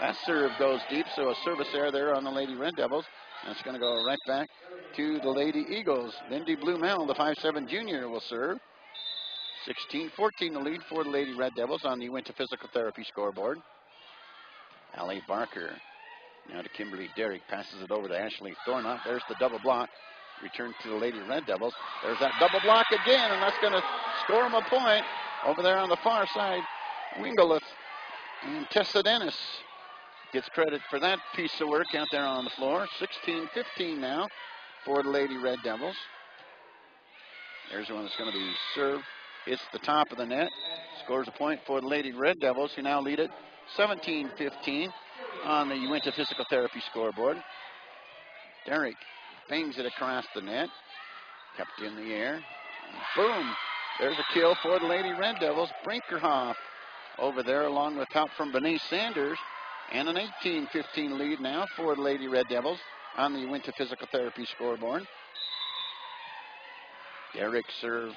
That serve goes deep, so a service error there on the Lady Red Devils. And it's going to go right back to the Lady Eagles. Lindy Blumel, the 5'7" junior, will serve. 16-14 the lead for the Lady Red Devils on the Winter Physical Therapy scoreboard. Allie Barker now to Kimberly Derrick. Passes it over to Ashley Thornock. There's the double block. Return to the Lady Red Devils. There's that double block again, and that's going to score them a point over there on the far side. Wingelith and Tessa Dennis gets credit for that piece of work out there on the floor. 16-15 now for the Lady Red Devils. There's one that's going to be served. Hits the top of the net. Scores a point for the Lady Red Devils, who now lead it 17-15 on the Winter Physical Therapy scoreboard. Derrick bangs it across the net. Kept in the air. Boom. There's a kill for the Lady Red Devils. Brinkerhoff over there along with help from Bernice Sanders. And an 18-15 lead now for the Lady Red Devils on the Winter Physical Therapy scoreboard. Derrick serve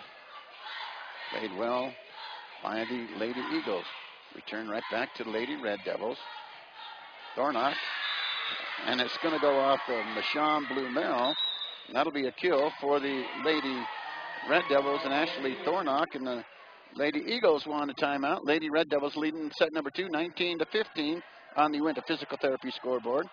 played well by the Lady Eagles. Return right back to the Lady Red Devils. Thornock. And it's going to go off of Michonne Blumel. And that'll be a kill for the Lady Red Devils and Ashley Thornock. And the Lady Eagles want a timeout. Lady Red Devils leading set number 2, 19-15 on the Winter Physical Therapy scoreboard.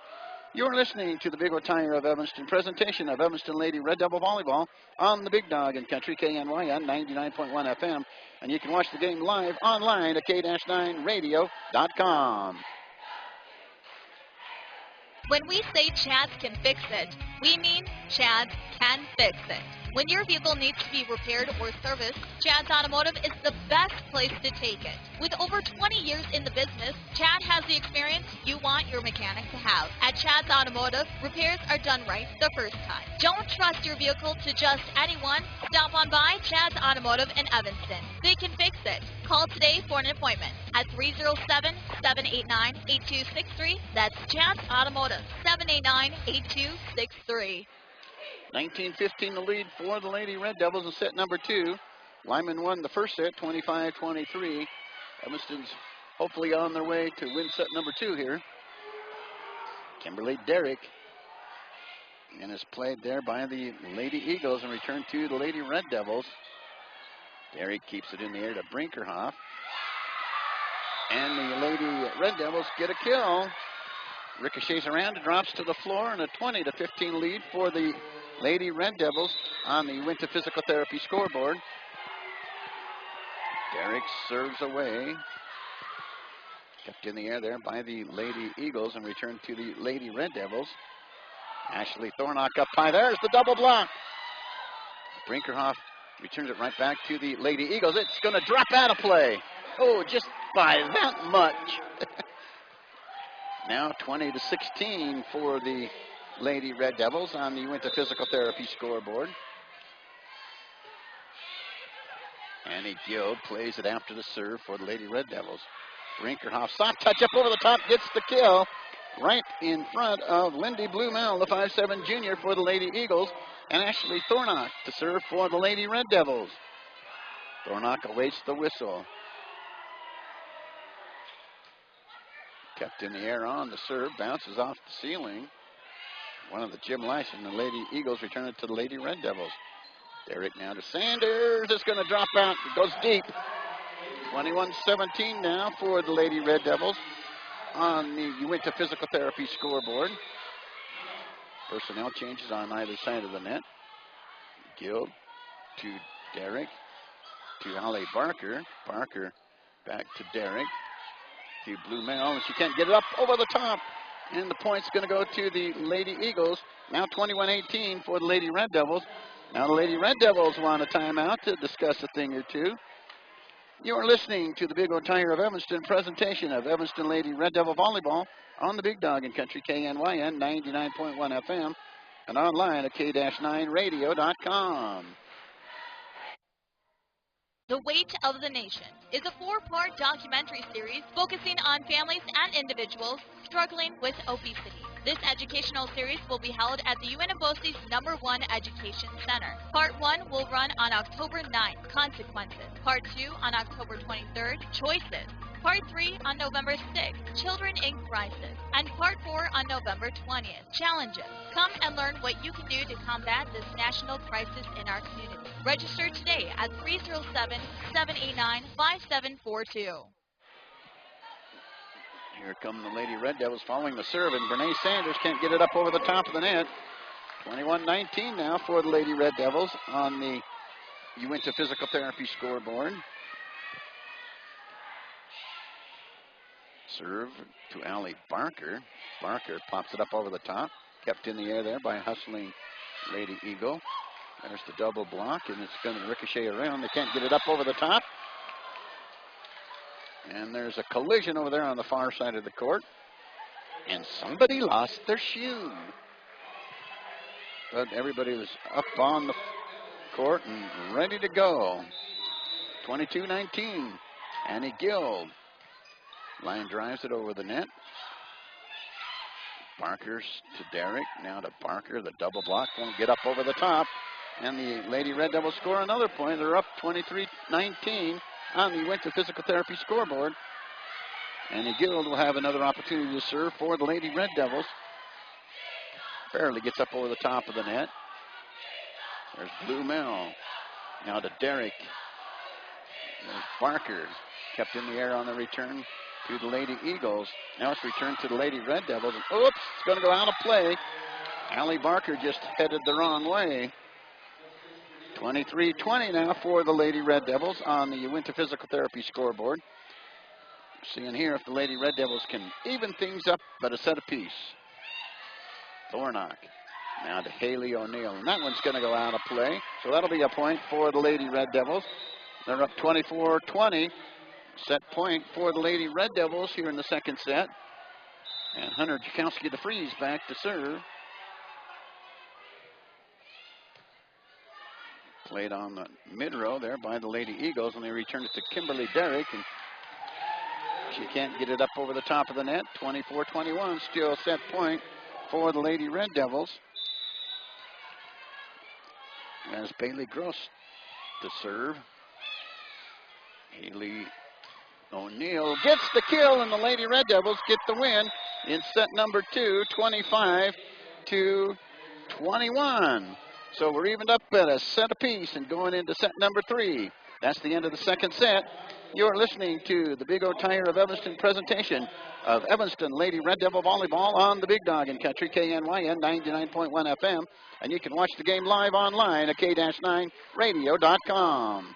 You're listening to the Big O Tire of Evanston presentation of Evanston Lady Red Devil Volleyball on the Big Dog and Country KNYN 99.1 FM. And you can watch the game live online at k-9radio.com. When we say Chads can fix it, we mean Chads can fix it. When your vehicle needs to be repaired or serviced, Chad's Automotive is the best place to take it. With over 20 years in the business, Chad has the experience you want your mechanic to have. At Chad's Automotive, repairs are done right the first time. Don't trust your vehicle to just anyone. Stop on by Chad's Automotive in Evanston. They can fix it. Call today for an appointment at 307-789-8263. That's Chad's Automotive, 789-8263. 19-15 the lead for the Lady Red Devils in set number 2. Lyman won the first set, 25-23. Evanston's hopefully on their way to win set number 2 here. Kimberly Derrick, and is played there by the Lady Eagles and returned to the Lady Red Devils. Derrick keeps it in the air to Brinkerhoff. And the Lady Red Devils get a kill. Ricochets around, drops to the floor, and a 20-15 lead for the Lady Red Devils on the Winter Physical Therapy scoreboard. Derrick serves away. Kept in the air there by the Lady Eagles and returned to the Lady Red Devils. Ashley Thornock up high. There's the double block. Brinkerhoff returns it right back to the Lady Eagles. It's going to drop out of play. Oh, just by that much. Now 20-16 for the Lady Red Devils on the Winter Physical Therapy scoreboard. Annie Gill plays it after the serve for the Lady Red Devils. Brinkerhoff, soft touch up over the top, gets the kill right in front of Lindy Blumel, the 5'7" junior for the Lady Eagles, and Ashley Thornock to serve for the Lady Red Devils. Thornock awaits the whistle. Kept in the air on the serve, bounces off the ceiling. One of the Jim Lash and the Lady Eagles return it to the Lady Red Devils. Derrick now to Sanders. It's going to drop out. It goes deep. 21-17 now for the Lady Red Devils on the Uinta Physical Therapy scoreboard. Personnel changes on either side of the net. Gill to Derrick to Allie Barker. Barker back to Derrick to Blumel, and she can't get it up over the top. And the point's going to go to the Lady Eagles. Now 21-18 for the Lady Red Devils. Now the Lady Red Devils want a timeout to discuss a thing or two. You're listening to the Big O Tire of Evanston presentation of Evanston Lady Red Devil Volleyball on the Big Dog and Country KNYN 99.1 FM and online at k-9radio.com. The Weight of the Nation is a 4-part documentary series focusing on families and individuals struggling with obesity. This educational series will be held at the UNBOCE's #1 Education Center. Part 1 will run on October 9th, Consequences. Part 2 on October 23rd, Choices. Part 3 on November 6th, Children in Crisis. And Part 4 on November 20th, Challenges. Come and learn what you can do to combat this national crisis in our community. Register today at 307-789-5742. Here come the Lady Red Devils following the serve, and Bernae Sanders can't get it up over the top of the net. 21-19 now for the Lady Red Devils on the Uinta Physical Therapy scoreboard. Serve to Allie Barker. Barker pops it up over the top. Kept in the air there by a hustling Lady Eagle. There's the double block, and it's going to ricochet around. They can't get it up over the top. And there's a collision over there on the far side of the court. And somebody lost their shoe. But everybody was up on the court and ready to go. 22-19. Annie Gill. Line drives it over the net. Barker's to Derrick. Now to Barker. The double block won't get up over the top. And the Lady Red Devils score another point. They're up 23-19 on the Winter Physical Therapy scoreboard. And Guild will have another opportunity to serve for the Lady Red Devils. Barely gets up over the top of the net. There's Blumel. Now to Derrick. There's Barker. Kept in the air on the return to the Lady Eagles. Now it's returned to the Lady Red Devils. And oops, it's going to go out of play. Allie Barker just headed the wrong way. 23-20 now for the Lady Red Devils on the Winter Physical Therapy scoreboard. Seeing here if the Lady Red Devils can even things up at a set apiece. Thornock now to Haley O'Neill, and that one's going to go out of play. So that'll be a point for the Lady Red Devils. They're up 24-20. Set point for the Lady Red Devils here in the second set. And Hunter Jakowski to freeze back to serve. Played on the mid row there by the Lady Eagles, and they return it to Kimberly Derrick, and she can't get it up over the top of the net. 24-21, still set point for the Lady Red Devils. As Bailey Gross to serve. Haley O'Neill gets the kill, and the Lady Red Devils get the win in set number 2, 25-21. So we're evened up at a set apiece and going into set number 3. That's the end of the second set. You're listening to the Big O Tire of Evanston presentation of Evanston Lady Red Devil Volleyball on the Big Dog in Country, KNYN 99.1 FM. And you can watch the game live online at k-9radio.com.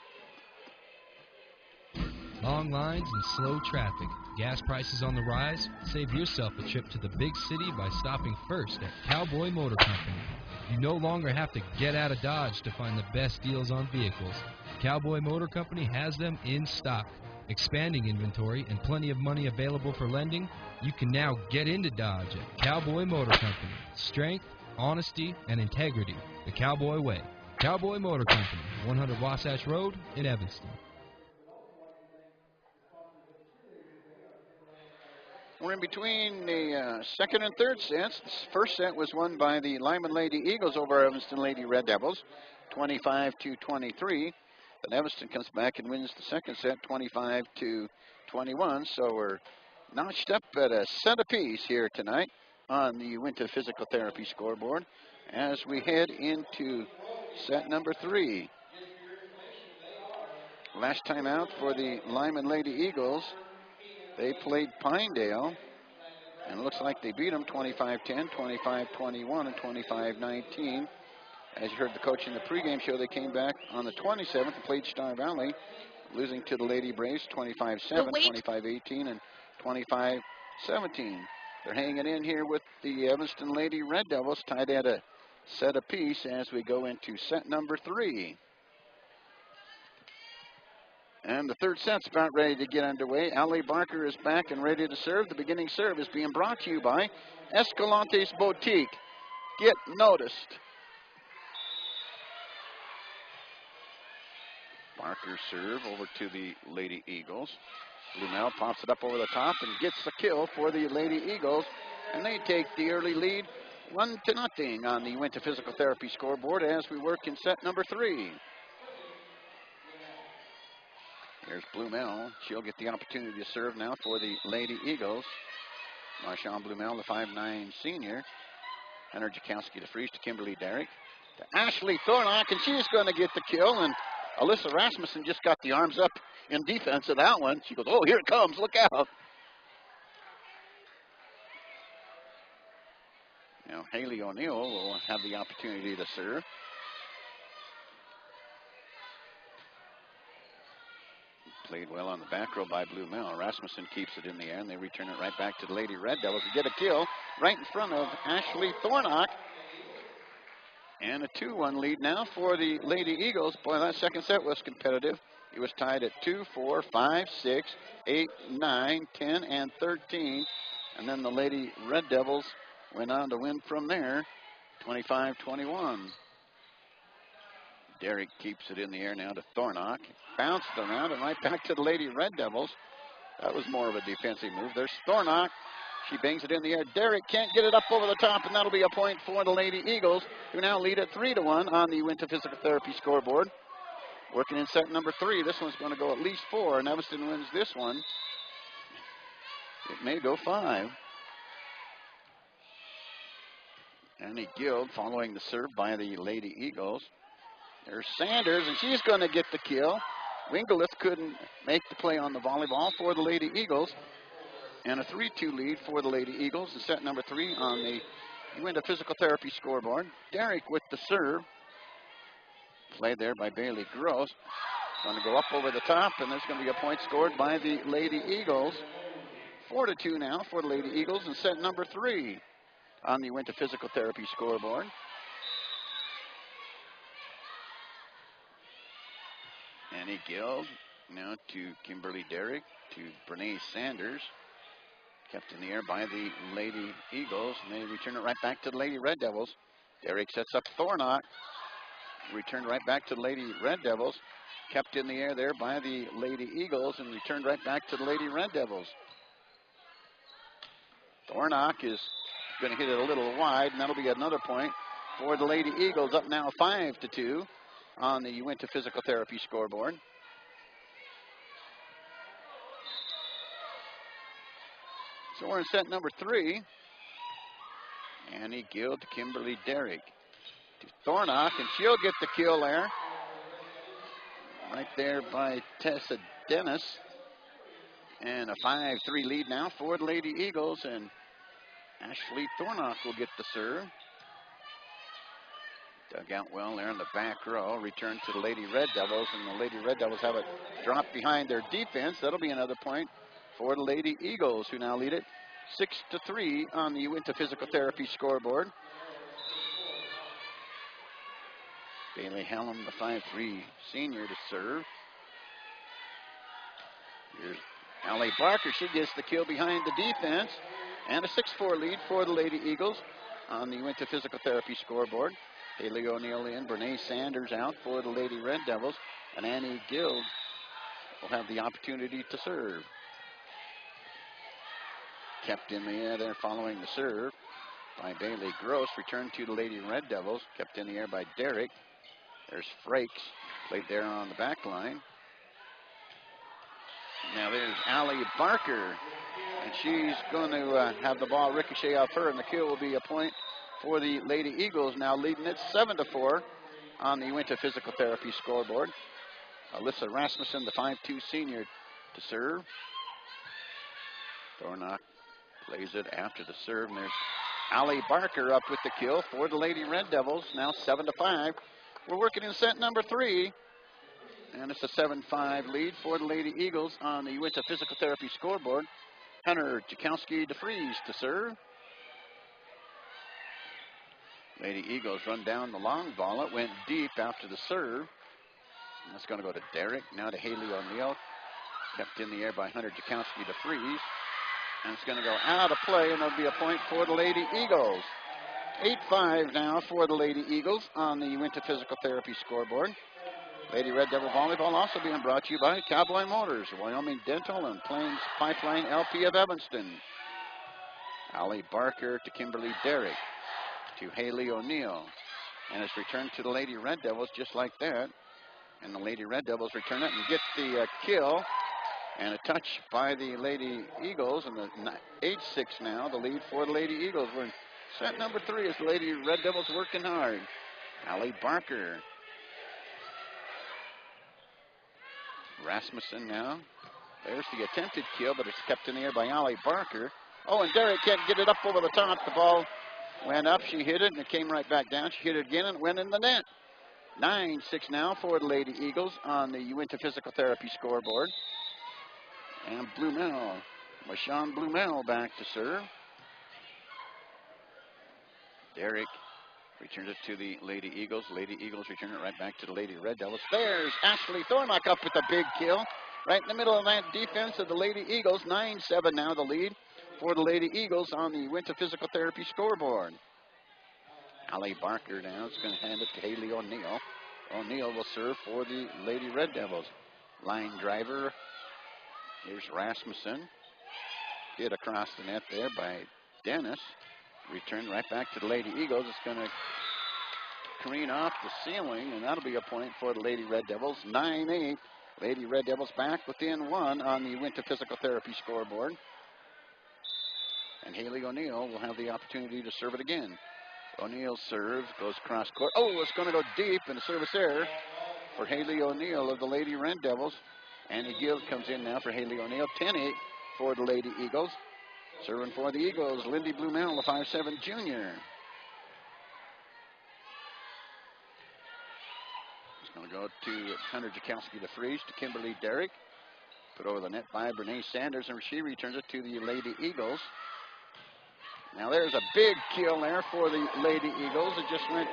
Long lines and slow traffic. Gas prices on the rise? Save yourself a trip to the big city by stopping first at Cowboy Motor Company. You no longer have to get out of Dodge to find the best deals on vehicles. Cowboy Motor Company has them in stock. Expanding inventory and plenty of money available for lending, you can now get into Dodge at Cowboy Motor Company. Strength, honesty, and integrity. The Cowboy way. Cowboy Motor Company, 100 Wasatch Road in Evanston. We're in between the second and third sets. The first set was won by the Lyman Lady Eagles over Evanston Lady Red Devils, 25-23. Then Evanston comes back and wins the second set, 25-21. So we're notched up at a set apiece here tonight on the Winter Physical Therapy scoreboard as we head into set number 3. Last time out for the Lyman Lady Eagles, they played Pinedale, and it looks like they beat them 25-10, 25-21, and 25-19. As you heard the coach in the pregame show, they came back on the 27th and played Star Valley, losing to the Lady Braves 25-7, 25-18, and 25-17. They're hanging in here with the Evanston Lady Red Devils, tied at a set apiece as we go into set number 3. And the third set's about ready to get underway. Allie Barker is back and ready to serve. The beginning serve is being brought to you by Escalante's Boutique. Get noticed. Barker serve over to the Lady Eagles. Blumel pops it up over the top and gets the kill for the Lady Eagles. And they take the early lead 1-0 on the Winter Physical Therapy scoreboard as we work in set number 3. Here's Blumel. She'll get the opportunity to serve now for the Lady Eagles. Marshawn Blumel, the 5'9 senior. Hunter Jakowski to freeze to Kimberly Derrick. To Ashley Thornock, and she's going to get the kill. And Alyssa Rasmussen just got the arms up in defense of that one. She goes, oh, here it comes. Look out. Now, Haley O'Neill will have the opportunity to serve. Played well on the back row by Blumel. Rasmussen keeps it in the air, and they return it right back to the Lady Red Devils to get a kill right in front of Ashley Thornock. And a 2-1 lead now for the Lady Eagles. Boy, that second set was competitive. It was tied at 2, 4, 5, 6, 8, 9, 10, and 13. And then the Lady Red Devils went on to win from there, 25-21. Derrick keeps it in the air now to Thornock. Bounced around and right back to the Lady Red Devils. That was more of a defensive move. There's Thornock. She bangs it in the air. Derrick can't get it up over the top, and that'll be a point for the Lady Eagles, who now lead at 3-1 on the Winter Physical Therapy scoreboard. Working in set number 3. This one's going to go at least 4, and Evanston wins this one. It may go 5. Annie Guild following the serve by the Lady Eagles. There's Sanders, and she's going to get the kill. Wingelith couldn't make the play on the volleyball for the Lady Eagles. And a 3-2 lead for the Lady Eagles in set number 3 on the Uinta Physical Therapy scoreboard. Derrick with the serve. Played there by Bailey Gross. Going to go up over the top, and there's going to be a point scored by the Lady Eagles. 4-2 now for the Lady Eagles in set number 3 on the Uinta Physical Therapy scoreboard. Annie Gill now to Kimberly Derrick to Brene Sanders. Kept in the air by the Lady Eagles, and they return it right back to the Lady Red Devils. Derrick sets up Thornock. Returned right back to the Lady Red Devils. Kept in the air there by the Lady Eagles, and returned right back to the Lady Red Devils. Thornock is going to hit it a little wide, and that'll be another point for the Lady Eagles, up now 5-2 on the Uinta Physical Therapy scoreboard. So we're in set number 3. Annie Gill to Kimberly Derrick to Thornock, and she'll get the kill there. Right there by Tessa Dennis. And a 5-3 lead now for the Lady Eagles, and Ashley Thornock will get the serve. Dug out well there in the back row. Return to the Lady Red Devils, and the Lady Red Devils have it dropped behind their defense. That'll be another point for the Lady Eagles, who now lead it 6-3 on the Uinta Physical Therapy scoreboard. Bailey Hallam, the 5'3" senior, to serve. Here's Allie Barker. She gets the kill behind the defense. And a 6-4 lead for the Lady Eagles on the Uinta Physical Therapy scoreboard. Haley O'Neill in, Brene Sanders out for the Lady Red Devils. And Annie Gill will have the opportunity to serve. Kept in the air there following the serve by Bailey Gross. Returned to the Lady Red Devils. Kept in the air by Derrick. There's Frakes, played there on the back line. Now there's Allie Barker, and she's going to have the ball ricochet off her, and the kill will be a point for the Lady Eagles, now leading it 7-4 on the Uinta Physical Therapy scoreboard. Alyssa Rasmussen, the 5'2" senior, to serve. Thornock plays it after the serve, and there's Allie Barker up with the kill for the Lady Red Devils, now 7-5. We're working in set number 3, and it's a 7-5 lead for the Lady Eagles on the Uinta Physical Therapy scoreboard. Hunter Jakowski DeFries to serve. Lady Eagles run down the long ball. It went deep after the serve. And that's going to go to Derrick, now to Haley O'Neill. Kept in the air by Hunter Jakowski DeFries. And it's going to go out of play, and there'll be a point for the Lady Eagles. 8-5 now for the Lady Eagles on the Uinta Physical Therapy scoreboard. Lady Red Devil Volleyball also being brought to you by Cowboy Motors, Wyoming Dental, and Plains Pipeline LP of Evanston. Allie Barker to Kimberly Derrick to Haley O'Neill. And it's returned to the Lady Red Devils just like that. And the Lady Red Devils return it and get the kill. And a touch by the Lady Eagles, and the 8-6 now, the lead for the Lady Eagles. We're in set number 3 as the Lady Red Devils working hard. Allie Barker. Rasmussen now. There's the attempted kill, but it's kept in the air by Allie Barker. Oh, and Derrick can't get it up over the top. The ball went up. She hit it, and it came right back down. She hit it again, and it went in the net. 9-6 now for the Lady Eagles on the Uinta Physical Therapy scoreboard. And Blumel, Marshawn Blumel back to serve. Derrick returns it to the Lady Eagles. Lady Eagles return it right back to the Lady Red Devils. There's Ashley Thornock up with a big kill. Right in the middle of that defense of the Lady Eagles. 9-7 now the lead for the Lady Eagles on the Uinta Physical Therapy scoreboard. Allie Barker now is going to hand it to Haley O'Neill. O'Neill will serve for the Lady Red Devils. Line driver. Here's Rasmussen. Hit across the net there by Dennis. Return right back to the Lady Eagles. It's going to careen off the ceiling, and that'll be a point for the Lady Red Devils. 9-8. Lady Red Devils back within 1 on the Uinta Physical Therapy scoreboard. And Haley O'Neill will have the opportunity to serve it again. O'Neill serves, goes cross court. Oh, it's going to go deep, and a service error for Haley O'Neill of the Lady Red Devils. Annie Gill comes in now for Haley O'Neill. 10-8 for the Lady Eagles. Serving for the Eagles, Lindy Blumel, the 5'7" junior. It's going to go to Hunter Jakowski to freeze to Kimberly Derrick. Put over the net by Bernice Sanders, and she returns it to the Lady Eagles. Now there's a big kill there for the Lady Eagles. It just went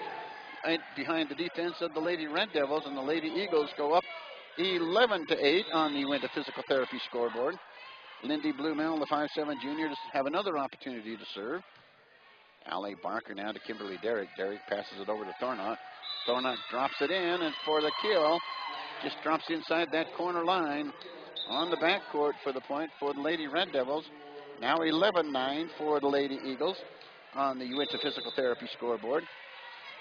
behind the defense of the Lady Red Devils, and the Lady Eagles go up 11-8 on the Winter Physical Therapy scoreboard. Lindy Blumel, the 5'7" junior, just have another opportunity to serve. Allie Barker now to Kimberly Derrick. Derrick passes it over to Thornock. Thornock drops it in, and for the kill, just drops inside that corner line on the backcourt for the point for the Lady Red Devils. Now 11-9 for the Lady Eagles on the Uinta Physical Therapy scoreboard.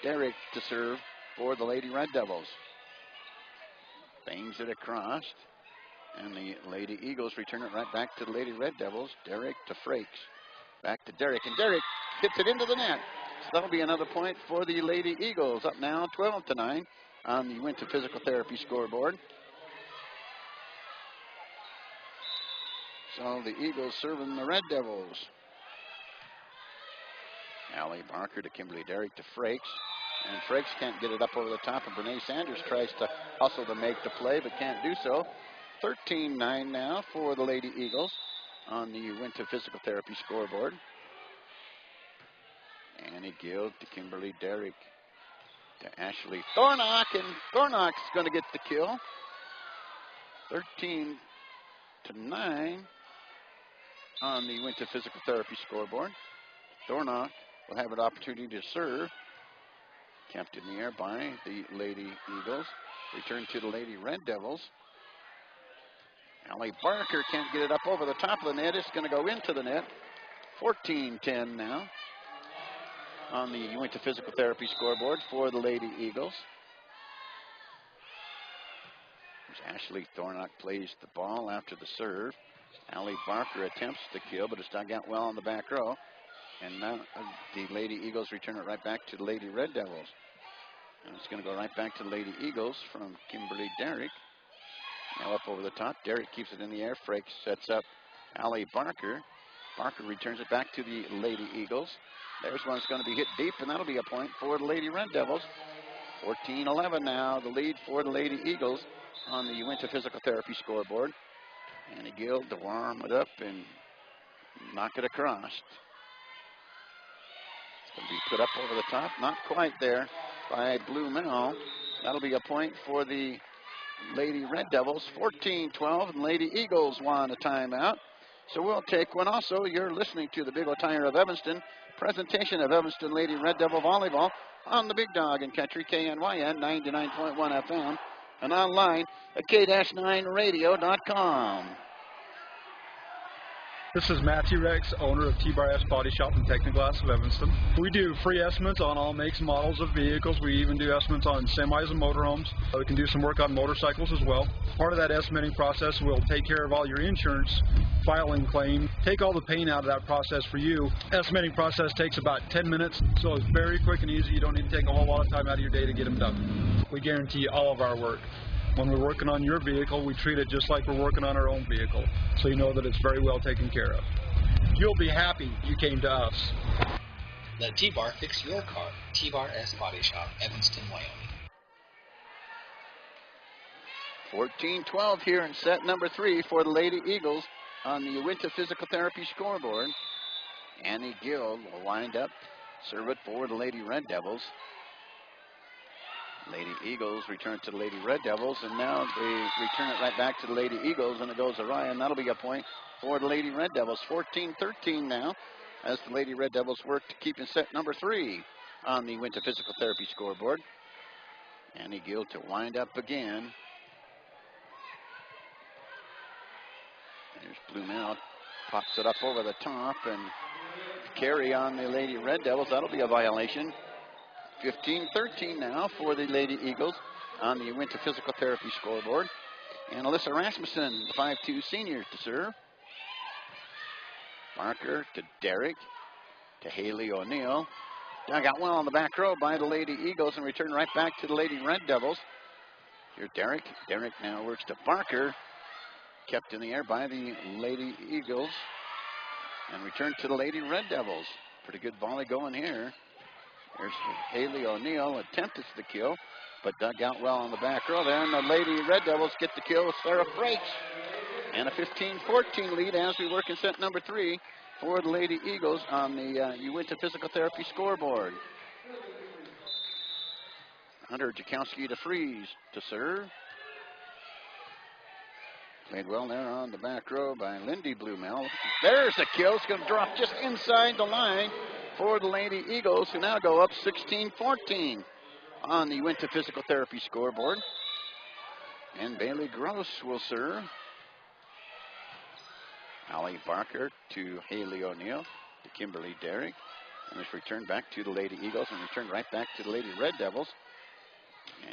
Derrick to serve for the Lady Red Devils. Bangs it across, and the Lady Eagles return it right back to the Lady Red Devils. Derrick to Frakes. Back to Derrick, and Derrick hits it into the net. So that'll be another point for the Lady Eagles, up now 12-9 on the Uinta Physical Therapy scoreboard. So the Eagles serving the Red Devils. Allie Barker to Kimberly Derrick to Frakes. And Frakes can't get it up over the top, and Bernice Sanders tries to hustle to make the play, but can't do so. 13-9 now for the Lady Eagles on the Uinta Physical Therapy scoreboard. Annie Gill to Kimberly Derrick to Ashley Thornock, and Thornock's going to get the kill. 13-9 on the Uinta Physical Therapy scoreboard. Thornock will have an opportunity to serve. Kept in the air by the Lady Eagles. Return to the Lady Red Devils. Allie Barker can't get it up over the top of the net. It's going to go into the net. 14-10 now on the Uinta Physical Therapy scoreboard for the Lady Eagles. As Ashley Thornock plays the ball after the serve. Allie Barker attempts the kill, but it's dug out well on the back row. And now the Lady Eagles return it right back to the Lady Red Devils. And it's going to go right back to the Lady Eagles from Kimberly Derrick. Now up over the top. Derrick keeps it in the air. Frakes sets up Allie Barker. Barker returns it back to the Lady Eagles. There's one that's going to be hit deep, and that'll be a point for the Lady Red Devils. 14-11 now, the lead for the Lady Eagles on the Uinta Physical Therapy scoreboard. Annie Gill to warm it up and knock it across. It's going to be put up over the top. Not quite there by Blumel. That'll be a point for the Lady Red Devils. 14-12, and Lady Eagles want a timeout. So we'll take one also. You're listening to the Big O Tire of Evanston presentation of Evanston Lady Red Devil Volleyball on the Big Dog in Country, KNYN 99.1 FM, and online at k-9radio.com. This is Matthew Rex, owner of T-Bar S Body Shop in Technoglass of Evanston. We do free estimates on all makes and models of vehicles. We even do estimates on semis and motorhomes. We can do some work on motorcycles as well. Part of that estimating process will take care of all your insurance, filing claim, take all the pain out of that process for you. Estimating process takes about 10 minutes, so it's very quick and easy. You don't need to take a whole lot of time out of your day to get them done. We guarantee all of our work. When we're working on your vehicle, we treat it just like we're working on our own vehicle, so you know that it's very well taken care of. You'll be happy you came to us. Let T-Bar fix your car. T-Bar S Body Shop, Evanston, Wyoming. 14-12 here in set number 3 for the Lady Eagles on the Uinta Physical Therapy scoreboard. Annie Gill will wind up, serve it for the Lady Red Devils. Lady Eagles return to the Lady Red Devils, and now they return it right back to the Lady Eagles, and it goes awry, and that'll be a point for the Lady Red Devils. 14-13 now as the Lady Red Devils work to keep in set number 3 on the Winter Physical Therapy scoreboard. Annie Gill to wind up again. There's Blumel, pops it up over the top, and carry on the Lady Red Devils. That'll be a violation. 15-13 now for the Lady Eagles on the Winter Physical Therapy scoreboard. And Alyssa Rasmussen, the 5'2 senior, to serve. Barker to Derrick, to Haley O'Neill. Dug out well on the back row by the Lady Eagles and returned right back to the Lady Red Devils. Here Derrick. Derrick now works to Barker. Kept in the air by the Lady Eagles. and return to the Lady Red Devils. Pretty good volley going here. There's Haley O'Neill attempted the kill, but dug out well on the back row there. And the Lady Red Devils get the kill with Sarah Frakes. And a 15-14 lead as we work in set number 3 for the Lady Eagles on the Uinta Physical Therapy scoreboard. Hunter Jakowski to freeze to serve. Played well there on the back row by Lindy Blumel. There's the kill. It's going to drop just inside the line for the Lady Eagles, who now go up 16-14 on the Uinta Physical Therapy scoreboard. And Bailey Gross will serve. Allie Barker to Haley O'Neill to Kimberly Derrick. And it's returned back to the Lady Eagles and returned right back to the Lady Red Devils.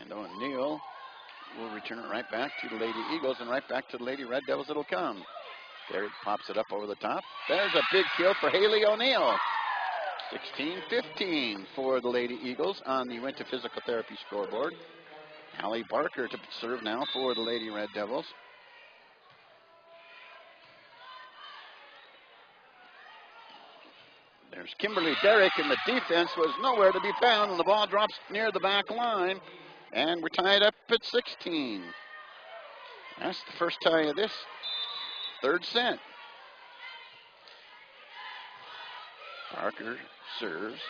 And O'Neill will return it right back to the Lady Eagles and right back to the Lady Red Devils it'll come. Derrick pops it up over the top. There's a big kill for Haley O'Neill. 16-15 for the Lady Eagles on the Uinta Physical Therapy scoreboard. Allie Barker to serve now for the Lady Red Devils. There's Kimberly Derrick, and the defense was nowhere to be found, and the ball drops near the back line, and we're tied up at 16. That's the first tie of this third set. Barker serves.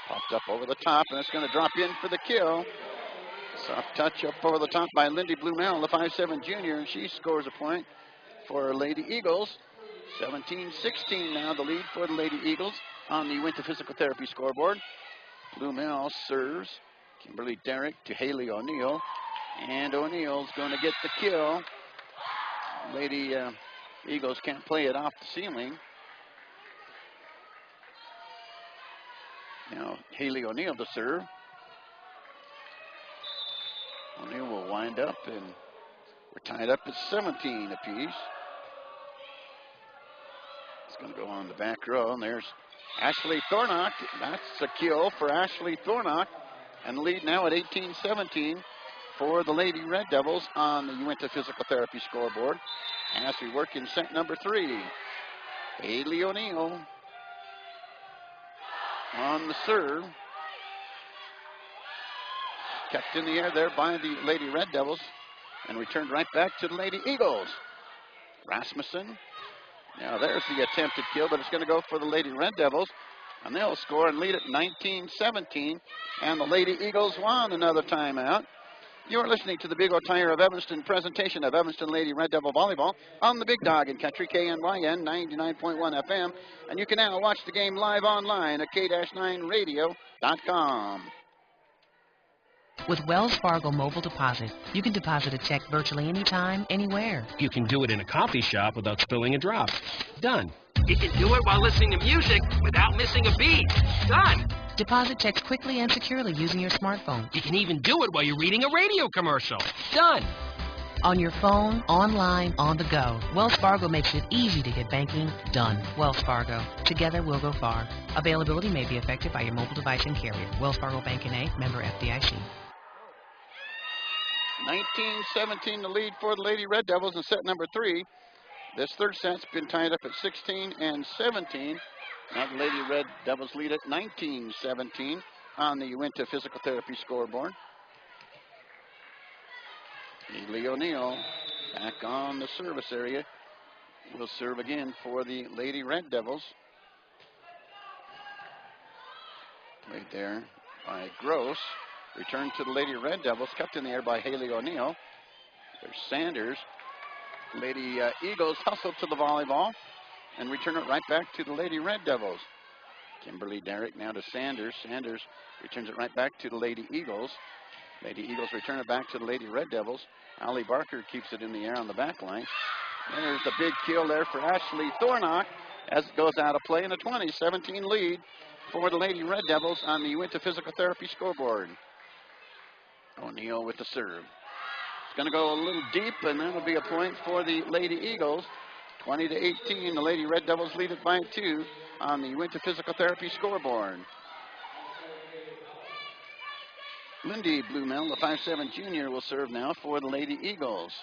Popped up over the top, and it's going to drop in for the kill. Soft touch up over the top by Lindy Blumel, the 5'7" junior, and she scores a point for Lady Eagles. 17-16 now the lead for the Lady Eagles on the Uinta Physical Therapy scoreboard. Blumel serves. Kimberly Derrick to Haley O'Neill, and O'Neill's going to get the kill. Lady Eagles can't play it off the ceiling. Now Haley O'Neill to serve. O'Neill will wind up, and we're tied up at 17 apiece. It's going to go on the back row, and there's Ashley Thornock. That's a kill for Ashley Thornock, and the lead now at 18-17 for the Lady Red Devils on the Uinta Physical Therapy scoreboard as we work in set number 3. Haley O'Neill on the serve. Kept in the air there by the Lady Red Devils and returned right back to the Lady Eagles. Rasmussen. Now there's the attempted kill, but it's going to go for the Lady Red Devils, and they'll score and lead at 19-17, and the Lady Eagles won another timeout. You're listening to the Big O Tire of Evanston presentation of Evanston Lady Red Devil Volleyball on the Big Dog in Country, KNYN 99.1 FM, and you can now watch the game live online at k-9radio.com. With Wells Fargo Mobile Deposit, you can deposit a check virtually anytime, anywhere. You can do it in a coffee shop without spilling a drop. Done. You can do it while listening to music without missing a beat. Done. Deposit checks quickly and securely using your smartphone. You can even do it while you're reading a radio commercial. Done. On your phone, online, on the go. Wells Fargo makes it easy to get banking done. Wells Fargo. Together we'll go far. Availability may be affected by your mobile device and carrier. Wells Fargo Bank N.A., member FDIC. 19-17 the lead for the Lady Red Devils in set number 3. This third set's been tied up at 16-17. Now the Lady Red Devils lead at 19-17 on the Uinta Physical Therapy scoreboard. Haley O'Neill back on the service area. Will serve again for the Lady Red Devils. Played there by Gross. Return to the Lady Red Devils, kept in the air by Haley O'Neill. There's Sanders. Lady Eagles hustle to the volleyball and return it right back to the Lady Red Devils. Kimberly Derrick now to Sanders. Sanders returns it right back to the Lady Eagles. Lady Eagles return it back to the Lady Red Devils. Allie Barker keeps it in the air on the back line. There's the big kill there for Ashley Thornock as it goes out of play in a 20-17 lead for the Lady Red Devils on the Uinta Physical Therapy scoreboard. O'Neill with the serve. It's going to go a little deep, and that'll be a point for the Lady Eagles. 20-18, the Lady Red Devils lead it by 2 on the Uinta Physical Therapy scoreboard. Lindy Blumel, the 5'7" junior, will serve now for the Lady Eagles.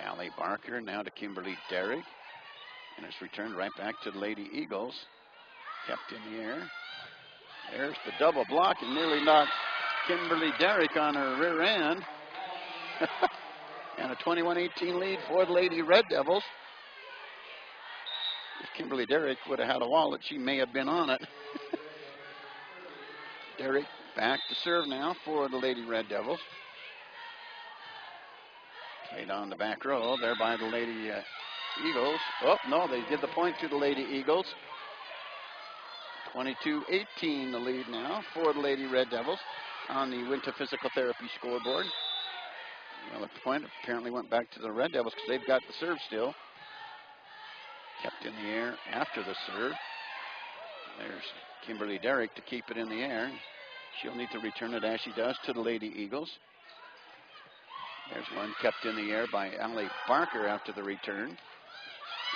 Allie Barker now to Kimberly Derrick. And it's returned right back to the Lady Eagles. Kept in the air. There's the double block and nearly knocked Kimberly Derrick on her rear end. And a 21-18 lead for the Lady Red Devils. If Kimberly Derrick would have had a wallet, she may have been on it. Derrick back to serve now for the Lady Red Devils. Played on the back row there by the Lady Eagles. Oh, no, they give the point to the Lady Eagles. 22-18 the lead now for the Lady Red Devils on the Winter Physical Therapy scoreboard. Well, the point apparently went back to the Red Devils because they've got the serve still. Kept in the air after the serve. There's Kimberly Derrick to keep it in the air. She'll need to return it as she does to the Lady Eagles. There's one kept in the air by Allie Barker after the return.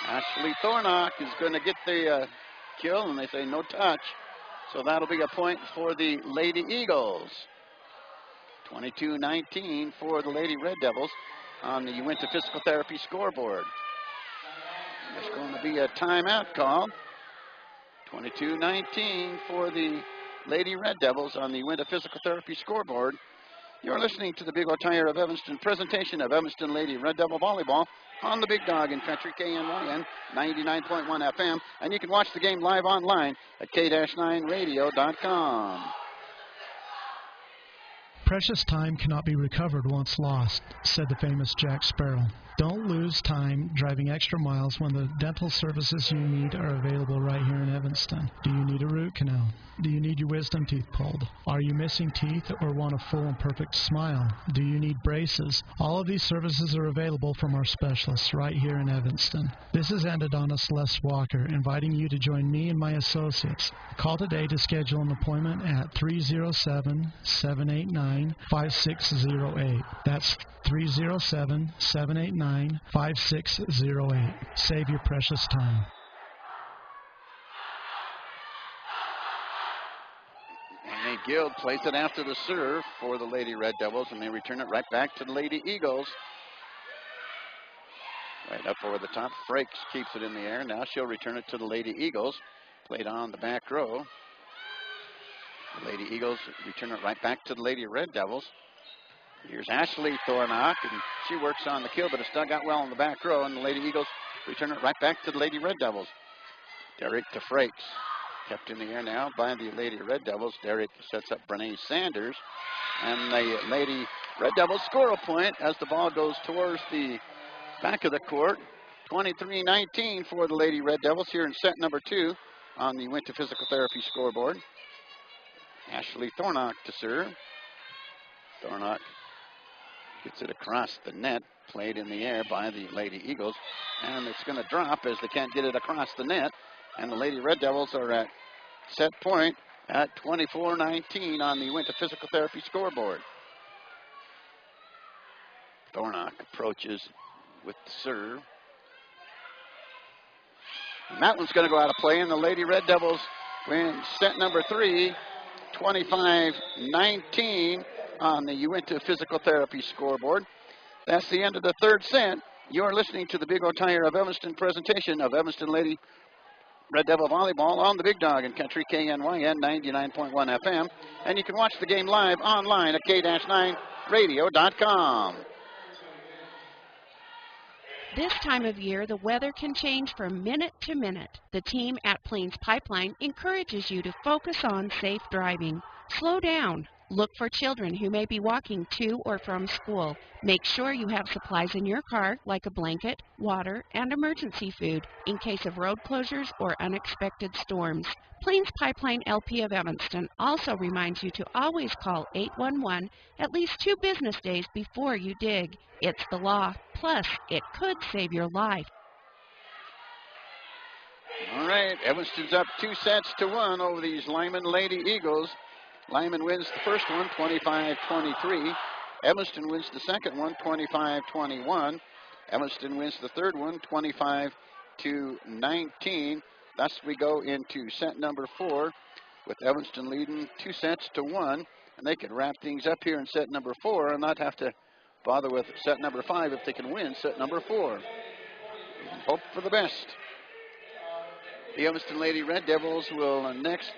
Ashley Thornock is going to get the kill, and they say no touch. So that'll be a point for the Lady Eagles. 22-19 for the Lady Red Devils on the Uinta Physical Therapy scoreboard. There's going to be a timeout call. 22-19 for the Lady Red Devils on the Uinta Physical Therapy scoreboard. You're listening to the Big O Tire of Evanston presentation of Evanston Lady Red Devil Volleyball on the Big Dog in Country KNYN 99.1 FM. And you can watch the game live online at k-9radio.com. Precious time cannot be recovered once lost, said the famous Jack Sparrow. Don't lose time driving extra miles when the dental services you need are available right here in Evanston. Do you need a root canal? Do you need your wisdom teeth pulled? Are you missing teeth or want a full and perfect smile? Do you need braces? All of these services are available from our specialists right here in Evanston. This is endodontist Les Walker inviting you to join me and my associates. Call today to schedule an appointment at 307-789-5608. That's 307-789-5608. Save your precious time. Annie Guild plays it after the serve for the Lady Red Devils, and they return it right back to the Lady Eagles. Right up over the top. Frakes keeps it in the air. Now she'll return it to the Lady Eagles. Played on the back row. The Lady Eagles return it right back to the Lady Red Devils. Here's Ashley Thornock, and she works on the kill, but it's dug out well in the back row, and the Lady Eagles return it right back to the Lady Red Devils. Derrick to Frakes. Kept in the air now by the Lady Red Devils. Derrick sets up Brene Sanders, and the Lady Red Devils score a point as the ball goes towards the back of the court. 23-19 for the Lady Red Devils here in set number 2 on the Winter Physical Therapy scoreboard. Ashley Thornock to serve. Thornock gets it across the net, played in the air by the Lady Eagles, and it's going to drop as they can't get it across the net, and the Lady Red Devils are at set point at 24-19 on the Winter Physical Therapy scoreboard. Thornock approaches with the serve. And that one's going to go out of play, and the Lady Red Devils win set number 3, 25-19 on the Uinta Physical Therapy scoreboard. That's the end of the third set. You're listening to the Big O Tire of Evanston presentation of Evanston Lady Red Devil Volleyball on the Big Dog in Country KNYN 99.1 FM. And you can watch the game live online at k-9radio.com. This time of year, the weather can change from minute to minute. The team at Plains Pipeline encourages you to focus on safe driving. Slow down. Look for children who may be walking to or from school. Make sure you have supplies in your car like a blanket, water, and emergency food in case of road closures or unexpected storms. Plains Pipeline LP of Evanston also reminds you to always call 811 at least 2 business days before you dig. It's the law, plus it could save your life. All right, Evanston's up 2-1 over these Lyman Lady Eagles. Lyman wins the first one, 25-23. Evanston wins the second one, 25-21. Evanston wins the third one, 25-19. Thus we go into set number 4 with Evanston leading 2-1. And they could wrap things up here in set number 4 and not have to bother with set number 5 if they can win set number 4. Hope for the best. The Evanston Lady Red Devils will next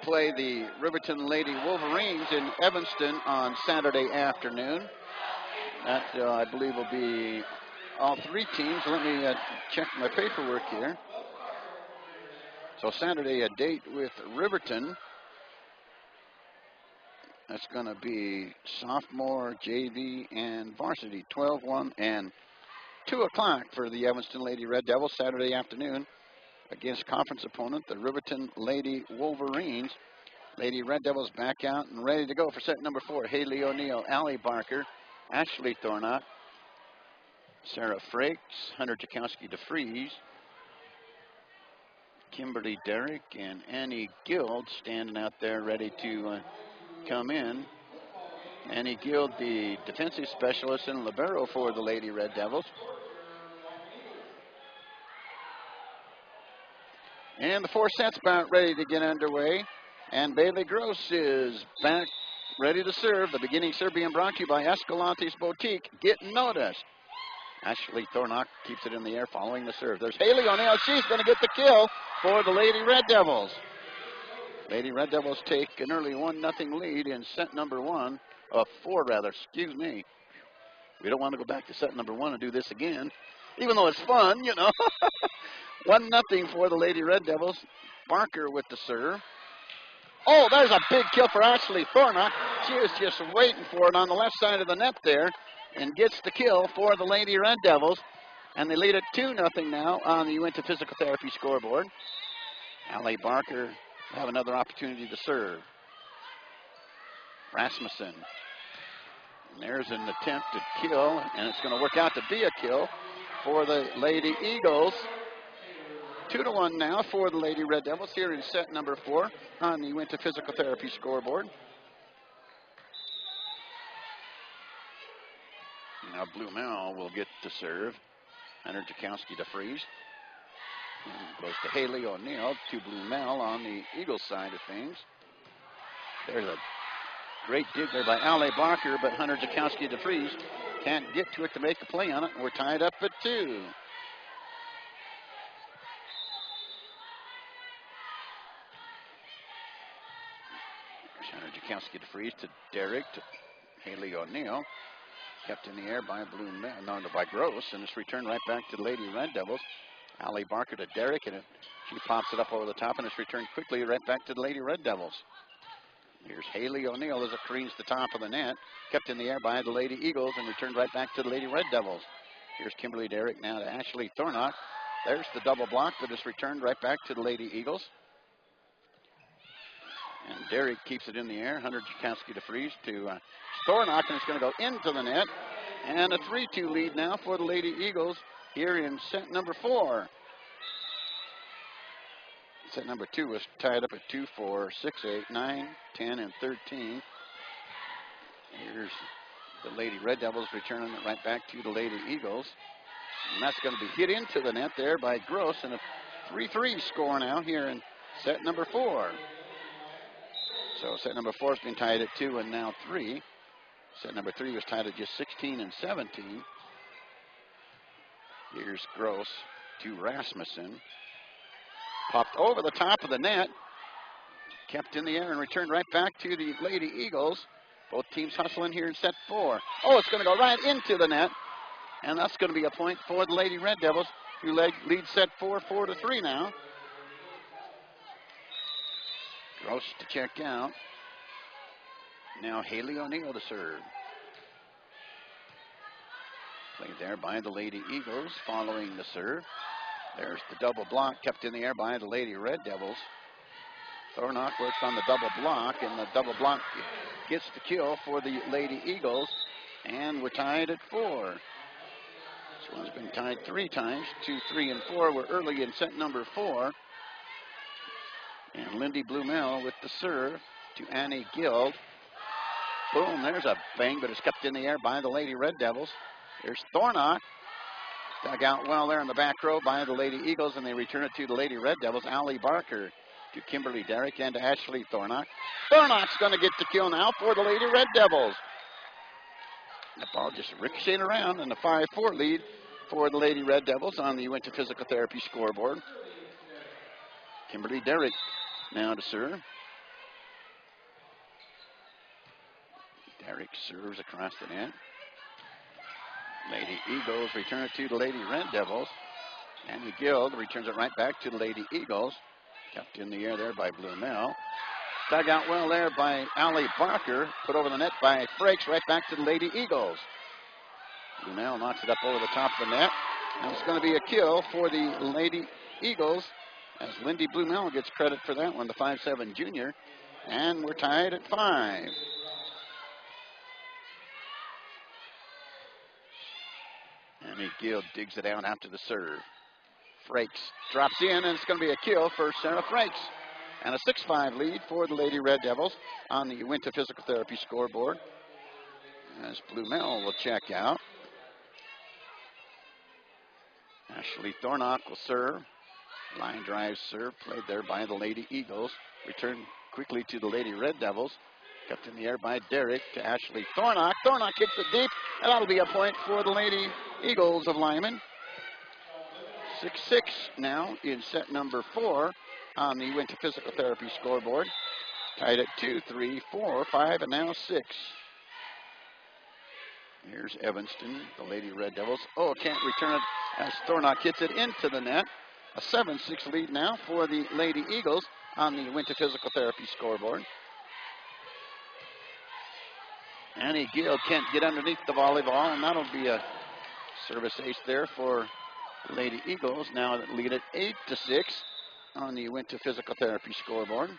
play the Riverton Lady Wolverines in Evanston on Saturday afternoon. That, I believe, will be all 3 teams. Let me check my paperwork here. So Saturday, a date with Riverton. That's going to be sophomore, JV, and varsity, 12-1 and 2 o'clock for the Evanston Lady Red Devils Saturday afternoon against conference opponent, the Riverton Lady Wolverines. Lady Red Devils back out and ready to go for set number 4. Haley O'Neill, Allie Barker, Ashley Thornott, Sarah Frakes, Hunter Jakowski DeFries, Kimberly Derrick, and Annie Guild standing out there ready to come in. Annie Guild, the defensive specialist and libero for the Lady Red Devils. And the 4 sets about ready to get underway. And Bailey Gross is back ready to serve. The beginning serve being brought to you by Escalante's Boutique. Get noticed. Ashley Thornock keeps it in the air following the serve. There's Haley O'Neill. She's going to get the kill for the Lady Red Devils. Lady Red Devils take an early 1-0 lead in set number 1. 4 rather, excuse me. We don't want to go back to set number 1 and do this again, even though it's fun, you know. 1-0 for the Lady Red Devils. Barker with the serve. Oh, there's a big kill for Ashley Thornock. She was just waiting for it on the left side of the net there and gets the kill for the Lady Red Devils. And they lead it 2-0 now on the Uinta Physical Therapy scoreboard. Allie Barker have another opportunity to serve. Rasmussen. And there's an attempted kill, and it's going to work out to be a kill for the Lady Eagles. 2-1 now for the Lady Red Devils here in set number 4 on the Uinta Physical Therapy scoreboard. Now Blumel will get to serve. Hunter Jakowski DeFries. Goes to Haley O'Neill to Blumel on the Eagles side of things. There's a great dig there by Allie Barker, but Hunter Jakowski DeFries can't get to it to make a play on it. We're tied up at 2. Hunter Jakowski DeFries to Derrick to Haley O'Neill. Kept in the air by by Gross, and it's returned right back to the Lady Red Devils. Allie Barker to Derrick, and she pops it up over the top, and it's returned quickly right back to the Lady Red Devils. Here's Haley O'Neill as it careens the top of the net. Kept in the air by the Lady Eagles and returned right back to the Lady Red Devils. Here's Kimberly Derrick now to Ashley Thornock. There's the double block that is returned right back to the Lady Eagles. And Derrick keeps it in the air. Hunter Jakowski DeFries to Thornock, and it's going to go into the net. And a 3-2 lead now for the Lady Eagles here in set number 4. Set number 2 was tied up at 2, 4, 6, 8, 9, 10, and 13. Here's the Lady Red Devils returning it right back to the Lady Eagles. And that's going to be hit into the net there by Gross, and a 3-3 score now here in set number 4. So set number 4 has been tied at 2 and now 3. Set number 3 was tied at just 16 and 17. Here's Gross to Rasmussen. Popped over the top of the net. Kept in the air and returned right back to the Lady Eagles. Both teams hustling here in set 4. Oh, it's going to go right into the net. And that's going to be a point for the Lady Red Devils, who lead set 4, 4-3 now. Gross to check out. Now Haley O'Neill to serve. Played there by the Lady Eagles following the serve. There's the double block kept in the air by the Lady Red Devils. Thornock works on the double block, and the double block gets the kill for the Lady Eagles. And we're tied at 4. This one's been tied 3 times. 2, 3, and 4 were early in set number 4. And Lindy Blumel with the serve to Annie Guild. Boom, there's a bang, but it's kept in the air by the Lady Red Devils. There's Thornock. Dug out well there in the back row by the Lady Eagles, and they return it to the Lady Red Devils. Allie Barker to Kimberly Derrick and to Ashley Thornock. Thornock's going to get the kill now for the Lady Red Devils. The ball just ricocheted around, and a 5-4 lead for the Lady Red Devils on the Winter Physical Therapy scoreboard. Kimberly Derrick now to serve. Derrick serves across the net. Lady Eagles return it to the Lady Red Devils. Annie Guild returns it right back to the Lady Eagles. Kept in the air there by Blumel. Dug out well there by Allie Barker. Put over the net by Frakes, right back to the Lady Eagles. Blumel knocks it up over the top of the net. And it's going to be a kill for the Lady Eagles, as Lindy Blumel gets credit for that one, the 5'7" junior. And we're tied at 5. Annie Guild digs it out after the serve. Frakes drops in, and it's going to be a kill for Sarah Frakes. And a 6-5 lead for the Lady Red Devils on the Winter Physical Therapy scoreboard. As Blumel will check out. Ashley Thornock will serve. Line drive serve played there by the Lady Eagles. Return quickly to the Lady Red Devils. Kept in the air by Derrick to Ashley Thornock. Thornock hits it deep, and that'll be a point for the Lady Eagles of Lyman. 6-6 now in set number 4 on the Winter Physical Therapy scoreboard. Tied at 2, 3, 4, 5, and now 6. Here's Evanston, the Lady Red Devils. Oh, can't return it as Thornock hits it into the net. A 7-6 lead now for the Lady Eagles on the Winter Physical Therapy scoreboard. Annie Gill can't get underneath the volleyball, and that'll be a service ace there for Lady Eagles. Now that lead at 8-6 on the Winter Physical Therapy scoreboard.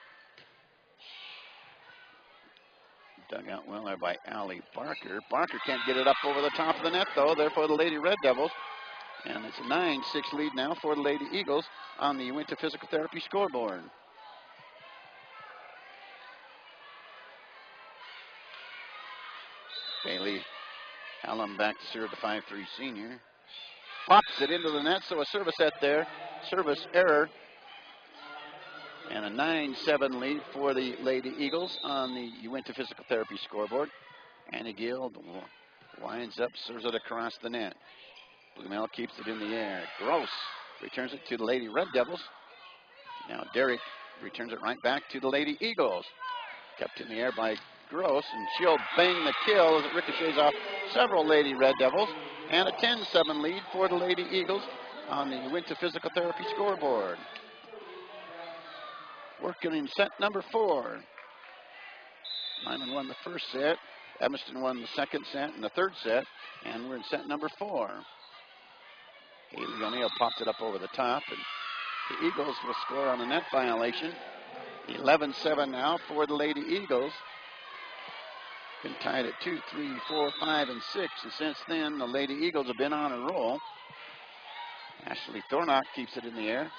Dug out well there by Allie Barker. Barker can't get it up over the top of the net, though, there for the Lady Red Devils. And it's a 9-6 lead now for the Lady Eagles on the Winter Physical Therapy scoreboard. Bailey Allen back to serve, the 5'3" senior. Pops it into the net, so a service set there. Service error. And a 9-7 lead for the Lady Eagles on the Winter Physical Therapy scoreboard. Annie Gill winds up, serves it across the net. Blumel keeps it in the air. Gross returns it to the Lady Red Devils. Now Derrick returns it right back to the Lady Eagles. Kept in the air by Gross, and she'll bang the kill as it ricochets off several Lady Red Devils. And a 10-7 lead for the Lady Eagles on the Winter Physical Therapy scoreboard. Working in set number 4. Lyman won the first set. Evanston won the second set and the third set. And we're in set number 4. Haley O'Neill popped it up over the top, and the Eagles will score on a net violation. 11-7 now for the Lady Eagles. Been tied at 2, 3, 4, 5, and 6. And since then, the Lady Eagles have been on a roll. Ashley Thornock keeps it in the air.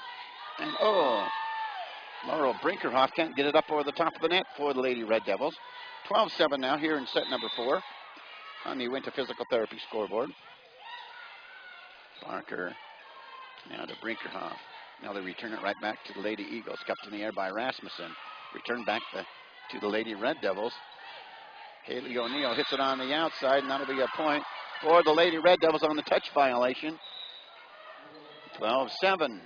And Laurel Brinkerhoff can't get it up over the top of the net for the Lady Red Devils. 12-7 now here in set number 4 on the Winter Physical Therapy scoreboard. Barker now to Brinkerhoff. Now they return it right back to the Lady Eagles. Kept in the air by Rasmussen. Return back to the Lady Red Devils. Haley O'Neill hits it on the outside, and that'll be a point for the Lady Red Devils on the touch violation. 12-7.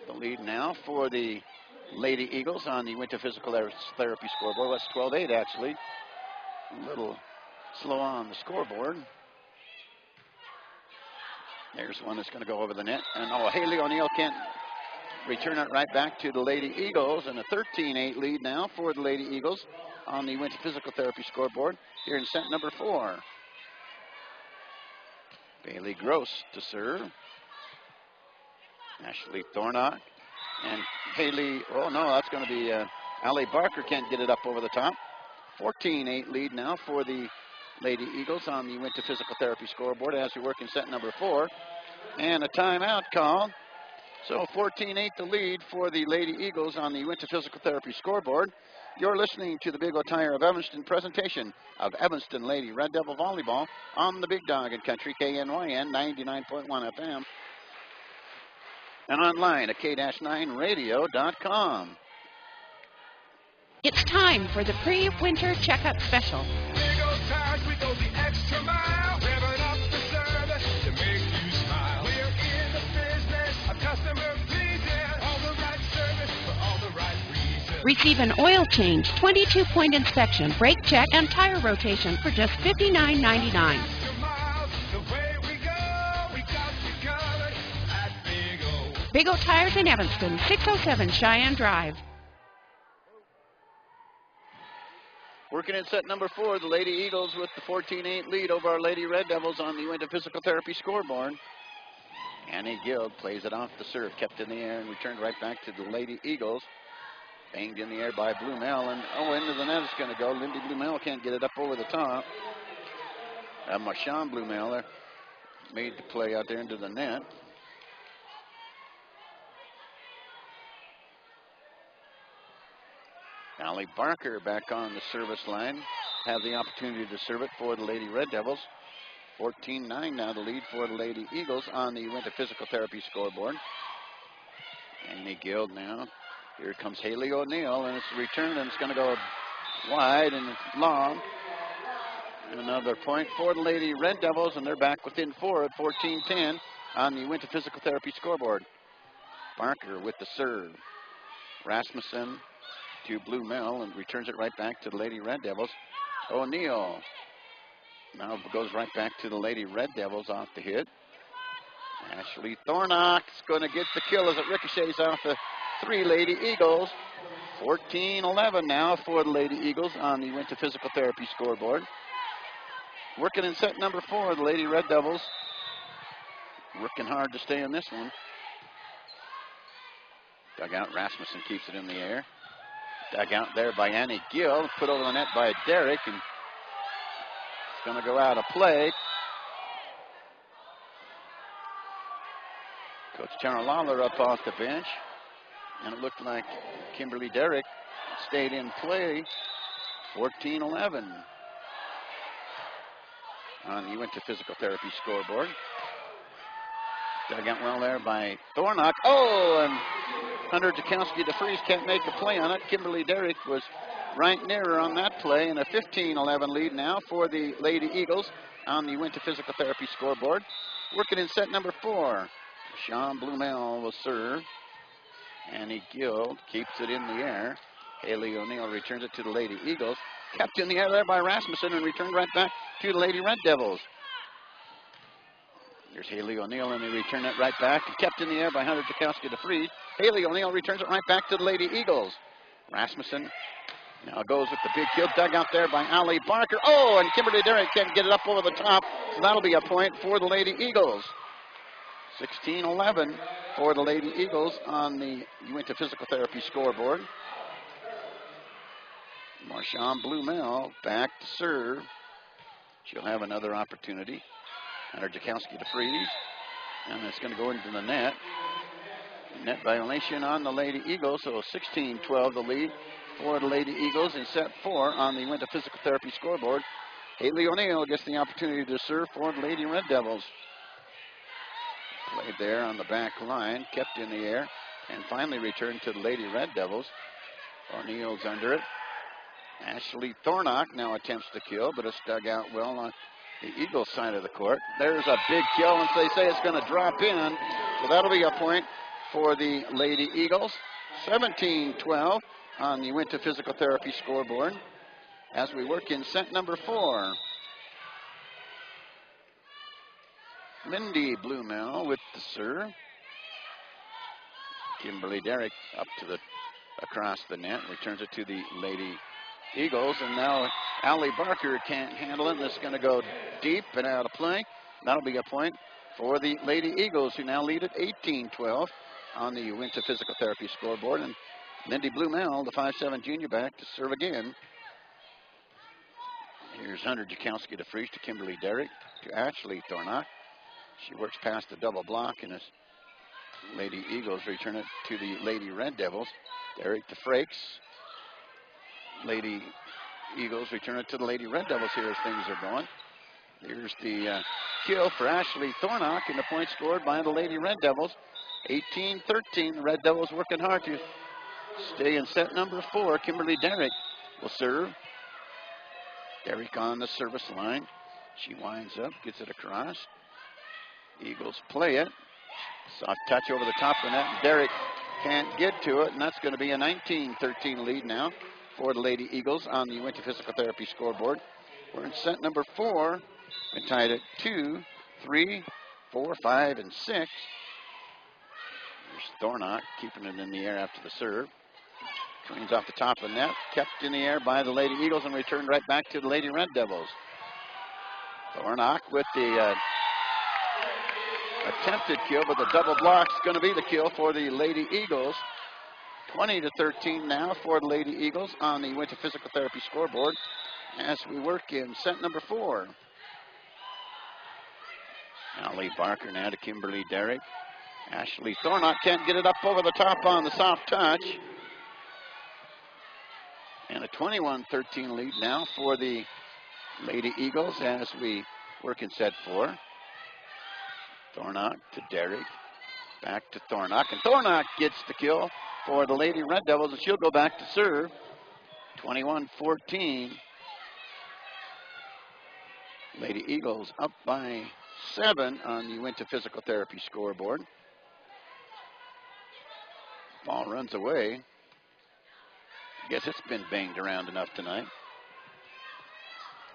The lead now for the Lady Eagles on the Winter Physical Therapy scoreboard. Well, that's 12-8, actually. A little slow on the scoreboard. There's one that's going to go over the net. And Haley O'Neill can't return it right back to the Lady Eagles. And a 13-8 lead now for the Lady Eagles on the Winter Physical Therapy scoreboard here in set number 4. Bailey Gross to serve. Ashley Thornock. And Haley, that's going to be Allie Barker can't get it up over the top. 14-8 lead now for the Lady Eagles on the Winter Physical Therapy scoreboard as we work in set number 4. And a timeout call. So 14-8 the lead for the Lady Eagles on the Winter Physical Therapy scoreboard. You're listening to the Big O Tire of Evanston presentation of Evanston Lady Red Devil Volleyball on the Big Dog in Country, KNYN 99.1 FM. And online at k-9radio.com. It's time for the pre-winter checkup special. Big O Tires, we go the extra mile. Receive an oil change, 22-point inspection, brake check, and tire rotation for just $59.99. Big O Tires in Evanston, 607 Cheyenne Drive. Working in set number 4, the Lady Eagles with the 14-8 lead over our Lady Red Devils on the Uinta Physical Therapy scoreboard. Annie Guild plays it off the serve, kept in the air and returned right back to the Lady Eagles. Banged in the air by Blumel, and into the net it's going to go. Lindy Blumel can't get it up over the top. Marshawn Blumel there made the play out there into the net. Allie Barker back on the service line. Have the opportunity to serve it for the Lady Red Devils. 14-9 now the lead for the Lady Eagles on the Uinta Physical Therapy scoreboard. Amy Guild now. Here comes Haley O'Neill, and it's a return, and it's going to go wide and long. Another point for the Lady Red Devils, and they're back within 4 at 14-10 on the Uinta Physical Therapy scoreboard. Barker with the serve. Rasmussen to Blumel and returns it right back to the Lady Red Devils. O'Neill now goes right back to the Lady Red Devils off the hit. Ashley Thornock's going to get the kill as it ricochets off the 3 Lady Eagles. 14-11 now for the Lady Eagles on the Uinta Physical Therapy scoreboard. Working in set number 4, the Lady Red Devils working hard to stay in this one. Dugout Rasmussen keeps it in the air. Dug out there by Annie Gill, put over the net by Derrick, and it's going to go out of play. Coach Tara Lawler up off the bench, and it looked like Kimberly Derrick stayed in play. 14-11 on the Uinta Physical Therapy scoreboard. Dug out well there by Thornock. And Hunter Jakowski DeFries can't make a play on it. Kimberly Derrick was right near her on that play, and a 15-11 lead now for the Lady Eagles on the Uinta Physical Therapy scoreboard. Working in set number 4. Sean Blumel will serve. Annie Guild keeps it in the air. Haley O'Neill returns it to the Lady Eagles. Kept in the air there by Rasmussen and returned right back to the Lady Red Devils. Here's Haley O'Neill, and they return it right back. Kept in the air by Hunter Jakowski DeFries. Haley O'Neill returns it right back to the Lady Eagles. Rasmussen now goes with the big kill. Dug out there by Allie Barker. And Kimberly Derrick can't get it up over the top. So that'll be a point for the Lady Eagles. 16-11 for the Lady Eagles on the Uinta Physical Therapy scoreboard. Marshawn Blumel back to serve. She'll have another opportunity. Hunter Jakowski DeFries, and it's going to go into the net. Net violation on the Lady Eagles, so 16-12 the lead for the Lady Eagles in set 4 on the Uinta Physical Therapy scoreboard. Haley O'Neill gets the opportunity to serve for the Lady Red Devils. Played there on the back line, kept in the air, and finally returned to the Lady Red Devils. O'Neill's under it. Ashley Thornock now attempts to kill, but it's dug out well on the Eagles side of the court. There's a big kill, and they say it's going to drop in. So that'll be a point for the Lady Eagles. 17-12 on the Uinta Physical Therapy scoreboard as we work in set number 4. Mindy Blumel with the serve. Kimberly Derrick up to the across the net, returns it to the Lady Eagles, and now Allie Barker can't handle it. This is going to go deep and out of play. That'll be a point for the Lady Eagles, who now lead at 18-12 on the Uinta Physical Therapy scoreboard. And Mindy Blumel, the 5'7" junior, back to serve again. Here's Hunter Jakowski DeFries to Kimberly Derrick to Ashley Thornock. She works past the double block, and as Lady Eagles return it to the Lady Red Devils. Derrick to Frakes. Lady Eagles return it to the Lady Red Devils here as things are going. Here's the kill for Ashley Thornock, and the point scored by the Lady Red Devils. 18-13, the Red Devils working hard to stay in set number 4. Kimberly Derrick will serve. Derrick on the service line. She winds up, gets it across. Eagles play it. Soft touch over the top of the net. Derrick can't get to it, and that's going to be a 19-13 lead now for the Lady Eagles on the Winter Physical Therapy scoreboard. We're in set number 4. We're tied at 2, 3, 4, 5, and 6. There's Thornock keeping it in the air after the serve. Swings off the top of the net, kept in the air by the Lady Eagles and returned right back to the Lady Red Devils. Thornock with the attempted kill, but the double block's going to be the kill for the Lady Eagles. 20-13 now for the Lady Eagles on the Winter Physical Therapy scoreboard as we work in set number 4. Allie Barker now to Kimberly Derrick. Ashley Thornock can't get it up over the top on the soft touch. And a 21-13 lead now for the Lady Eagles as we work in set 4. Thornock to Derrick. Back to Thornock. And Thornock gets the kill for the Lady Red Devils, and she'll go back to serve. 21-14. Lady Eagles up by 7 on the Winter Physical Therapy scoreboard. Ball runs away. I guess it's been banged around enough tonight.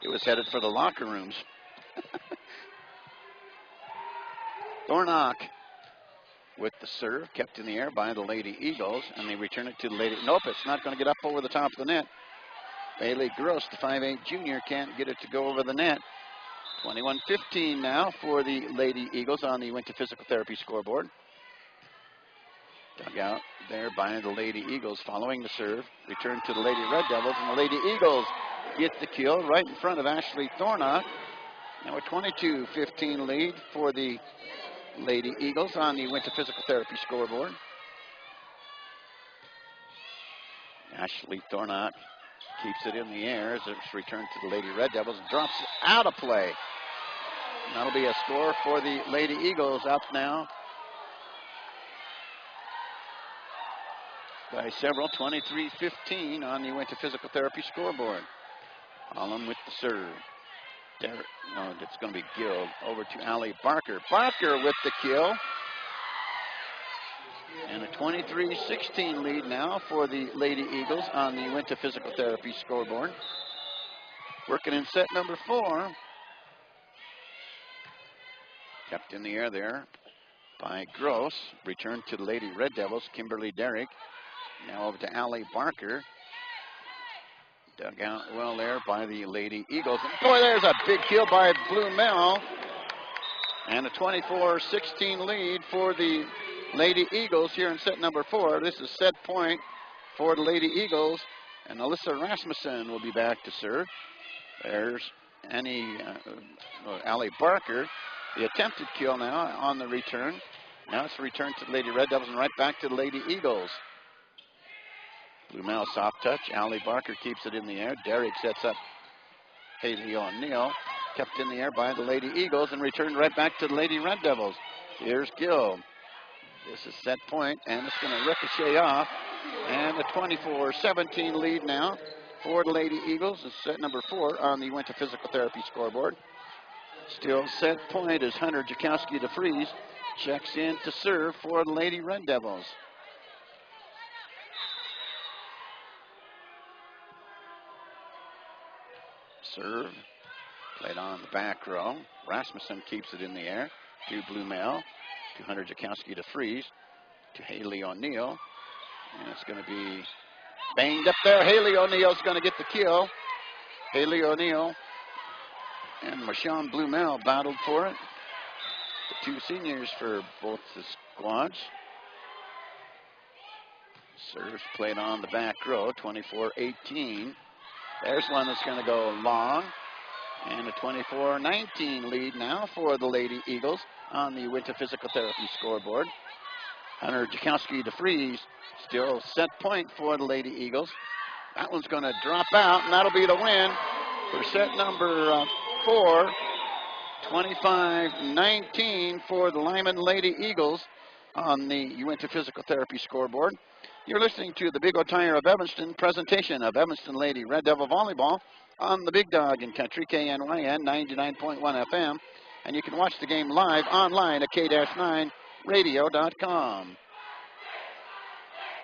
It was headed for the locker rooms. Thornock with the serve, kept in the air by the Lady Eagles, and they return it to the Lady. Nope, it's not going to get up over the top of the net. Bailey Gross, the 5'8 junior, can't get it to go over the net. 21-15 now for the Lady Eagles on the Winter Physical Therapy scoreboard. Dug out there by the Lady Eagles following the serve. Return to the Lady Red Devils, and the Lady Eagles get the kill right in front of Ashley Thornock. Now a 22-15 lead for the Lady Eagles on the Winter Physical Therapy scoreboard. Ashley Thornock keeps it in the air as it's returned to the Lady Red Devils and drops it out of play. And that'll be a score for the Lady Eagles, up now by several, 23-15 on the Winter Physical Therapy scoreboard. Holland with the serve. Derek, no, it's going to be Gill. Over to Allie Barker. Barker with the kill. And a 23-16 lead now for the Lady Eagles on the Winter Physical Therapy scoreboard. Working in set number 4. Kept in the air there by Gross. Returned to the Lady Red Devils, Kimberly Derrick. Now over to Allie Barker. Dug out well there by the Lady Eagles. And boy, there's a big kill by Blue Mel. And a 24-16 lead for the Lady Eagles here in set number 4. This is set point for the Lady Eagles. And Alyssa Rasmussen will be back to serve. There's Allie Barker. The attempted kill now on the return. Now it's returned to the Lady Red Devils and right back to the Lady Eagles. Blue Mel soft touch. Allie Barker keeps it in the air. Derrick sets up Haley O'Neill. Kept in the air by the Lady Eagles and returned right back to the Lady Red Devils. Here's Gill. This is set point, and it's going to ricochet off. And a 24-17 lead now for the Lady Eagles. It's set number 4 on the Winter Physical Therapy scoreboard. Still set point as Hunter Jakowski DeFries checks in to serve for the Lady Red Devils. Serve played on the back row. Rasmussen keeps it in the air to Blue Mel, to Hunter Jakowski DeFries, to Haley O'Neill. And it's going to be banged up there. Haley O'Neill's going to get the kill. Haley O'Neill and Marshawn Blue Mel battled for it. The 2 seniors for both the squads. Serves played on the back row, 24-18. There's one that's going to go long. And a 24-19 lead now for the Lady Eagles on the Winter Physical Therapy scoreboard. Hunter Jakowski DeFries still set point for the Lady Eagles. That one's going to drop out, and that'll be the win for set number 4. 25-19 for the Lyman Lady Eagles on the Winter Physical Therapy scoreboard. You're listening to the Big O Tire of Evanston presentation of Evanston Lady Red Devil Volleyball on the Big Dog in Country, KNYN 99.1 FM. And you can watch the game live online at k-9radio.com.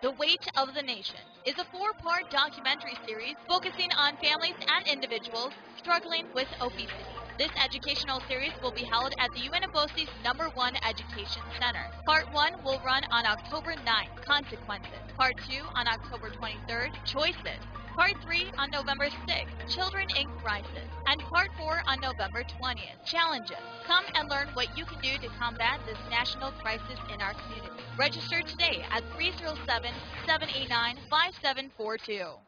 The Weight of the Nation is a 4-part documentary series focusing on families and individuals struggling with obesity. This educational series will be held at the UNFOC's #1 Education Center. Part 1 will run on October 9th, Consequences. Part 2 on October 23rd, Choices. Part 3 on November 6th, Children in Crisis. And Part 4 on November 20th, Challenges. Come and learn what you can do to combat this national crisis in our community. Register today at 307-789-5742.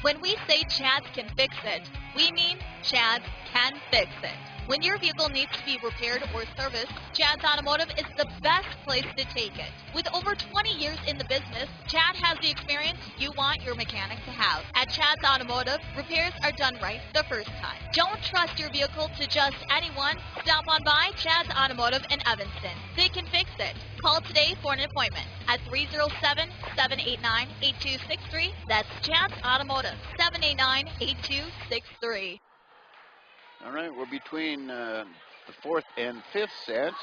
When we say Chads can fix it, we mean Chads can fix it. When your vehicle needs to be repaired or serviced, Chad's Automotive is the best place to take it. With over 20 years in the business, Chad has the experience you want your mechanic to have. At Chad's Automotive, repairs are done right the first time. Don't trust your vehicle to just anyone. Stop on by Chad's Automotive in Evanston. They can fix it. Call today for an appointment at 307-789-8263. That's Chad's Automotive, 789-8263. All right, we're between the 4th and 5th sets.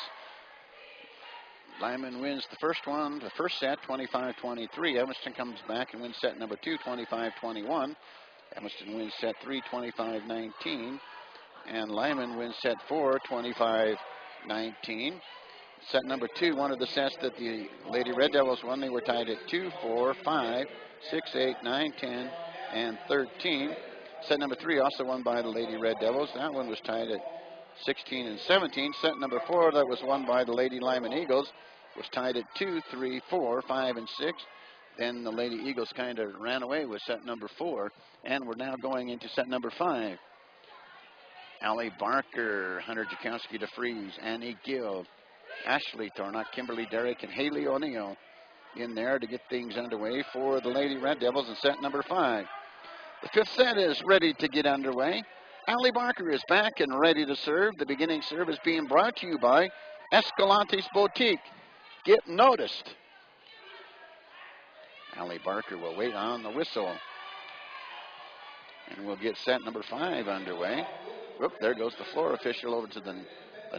Lyman wins the first set, 25-23. Evanston comes back and wins set number 2, 25-21. Evanston wins set 3, 25-19. And Lyman wins set 4, 25-19. Set number 2, one of the sets that the Lady Red Devils won. They were tied at 2, 4, 5, 6, 8, 9, 10, and 13. Set number 3 also won by the Lady Red Devils. That one was tied at 16 and 17. Set number 4 that was won by the Lady Lyman Eagles was tied at 2, 3, 4, 5, and 6. Then the Lady Eagles kind of ran away with set number 4. And we're now going into set number 5. Allie Barker, Hunter Jakowski DeFries, Annie Gill, Ashley Thornock, Kimberly Derrick, and Haley O'Neill in there to get things underway for the Lady Red Devils in set number 5. The 5th set is ready to get underway. Allie Barker is back and ready to serve. The beginning serve is being brought to you by Escalante's Boutique. Get noticed. Allie Barker will wait on the whistle. And we'll get set number 5 underway. Whoop, there goes the floor official over to the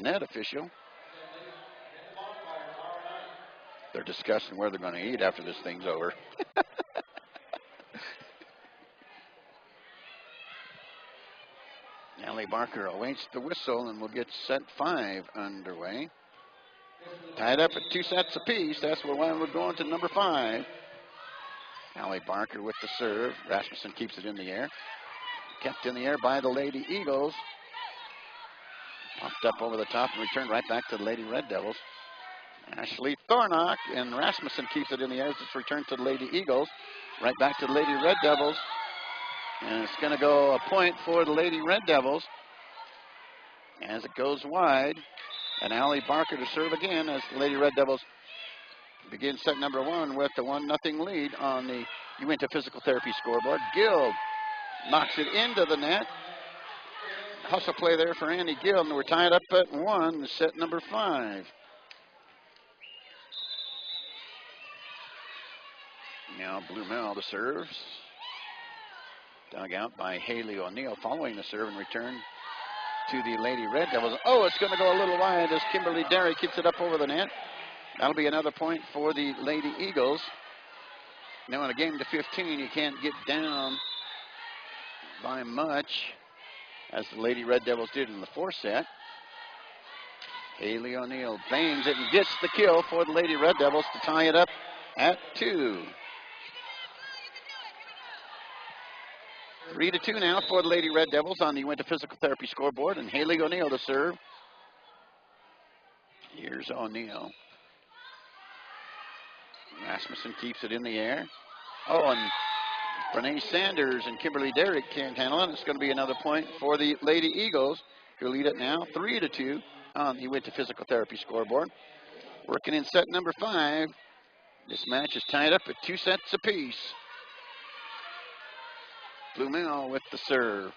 net official. They're discussing where they're going to eat after this thing's over. Allie Barker awaits the whistle, and we'll get set 5 underway. Tied up at 2 sets apiece. That's why we're going to number 5. Allie Barker with the serve. Rasmussen keeps it in the air. Kept in the air by the Lady Eagles. Popped up over the top and returned right back to the Lady Red Devils. Ashley Thornock, and Rasmussen keeps it in the air as it's returned to the Lady Eagles. Right back to the Lady Red Devils. And it's going to go a point for the Lady Red Devils as it goes wide. And Allie Barker to serve again as the Lady Red Devils begin set number 1 with the 1-0 lead on the Uinta Physical Therapy scoreboard. Gill knocks it into the net. Hustle play there for Andy Gill, and we're tied up at 1, set number 5. Now Blumel to serve. Dug out by Haley O'Neill following the serve and return to the Lady Red Devils. Oh, it's going to go a little wide as Kimberly Derrick hits it up over the net. That'll be another point for the Lady Eagles. Now in a game to 15, you can't get down by much as the Lady Red Devils did in the 4th set. Haley O'Neill bangs it and gets the kill for the Lady Red Devils to tie it up at 2. 3-2 now for the Lady Red Devils on the Uinta Physical Therapy scoreboard, and Haley O'Neill to serve. Here's O'Neill. Rasmussen keeps it in the air. Oh, and Renee Sanders and Kimberly Derrick can't handle it. It's going to be another point for the Lady Eagles, who lead it now 3-2 on the Uinta Physical Therapy scoreboard. Working in set number 5. This match is tied up at 2 sets apiece. Blumel with the serve.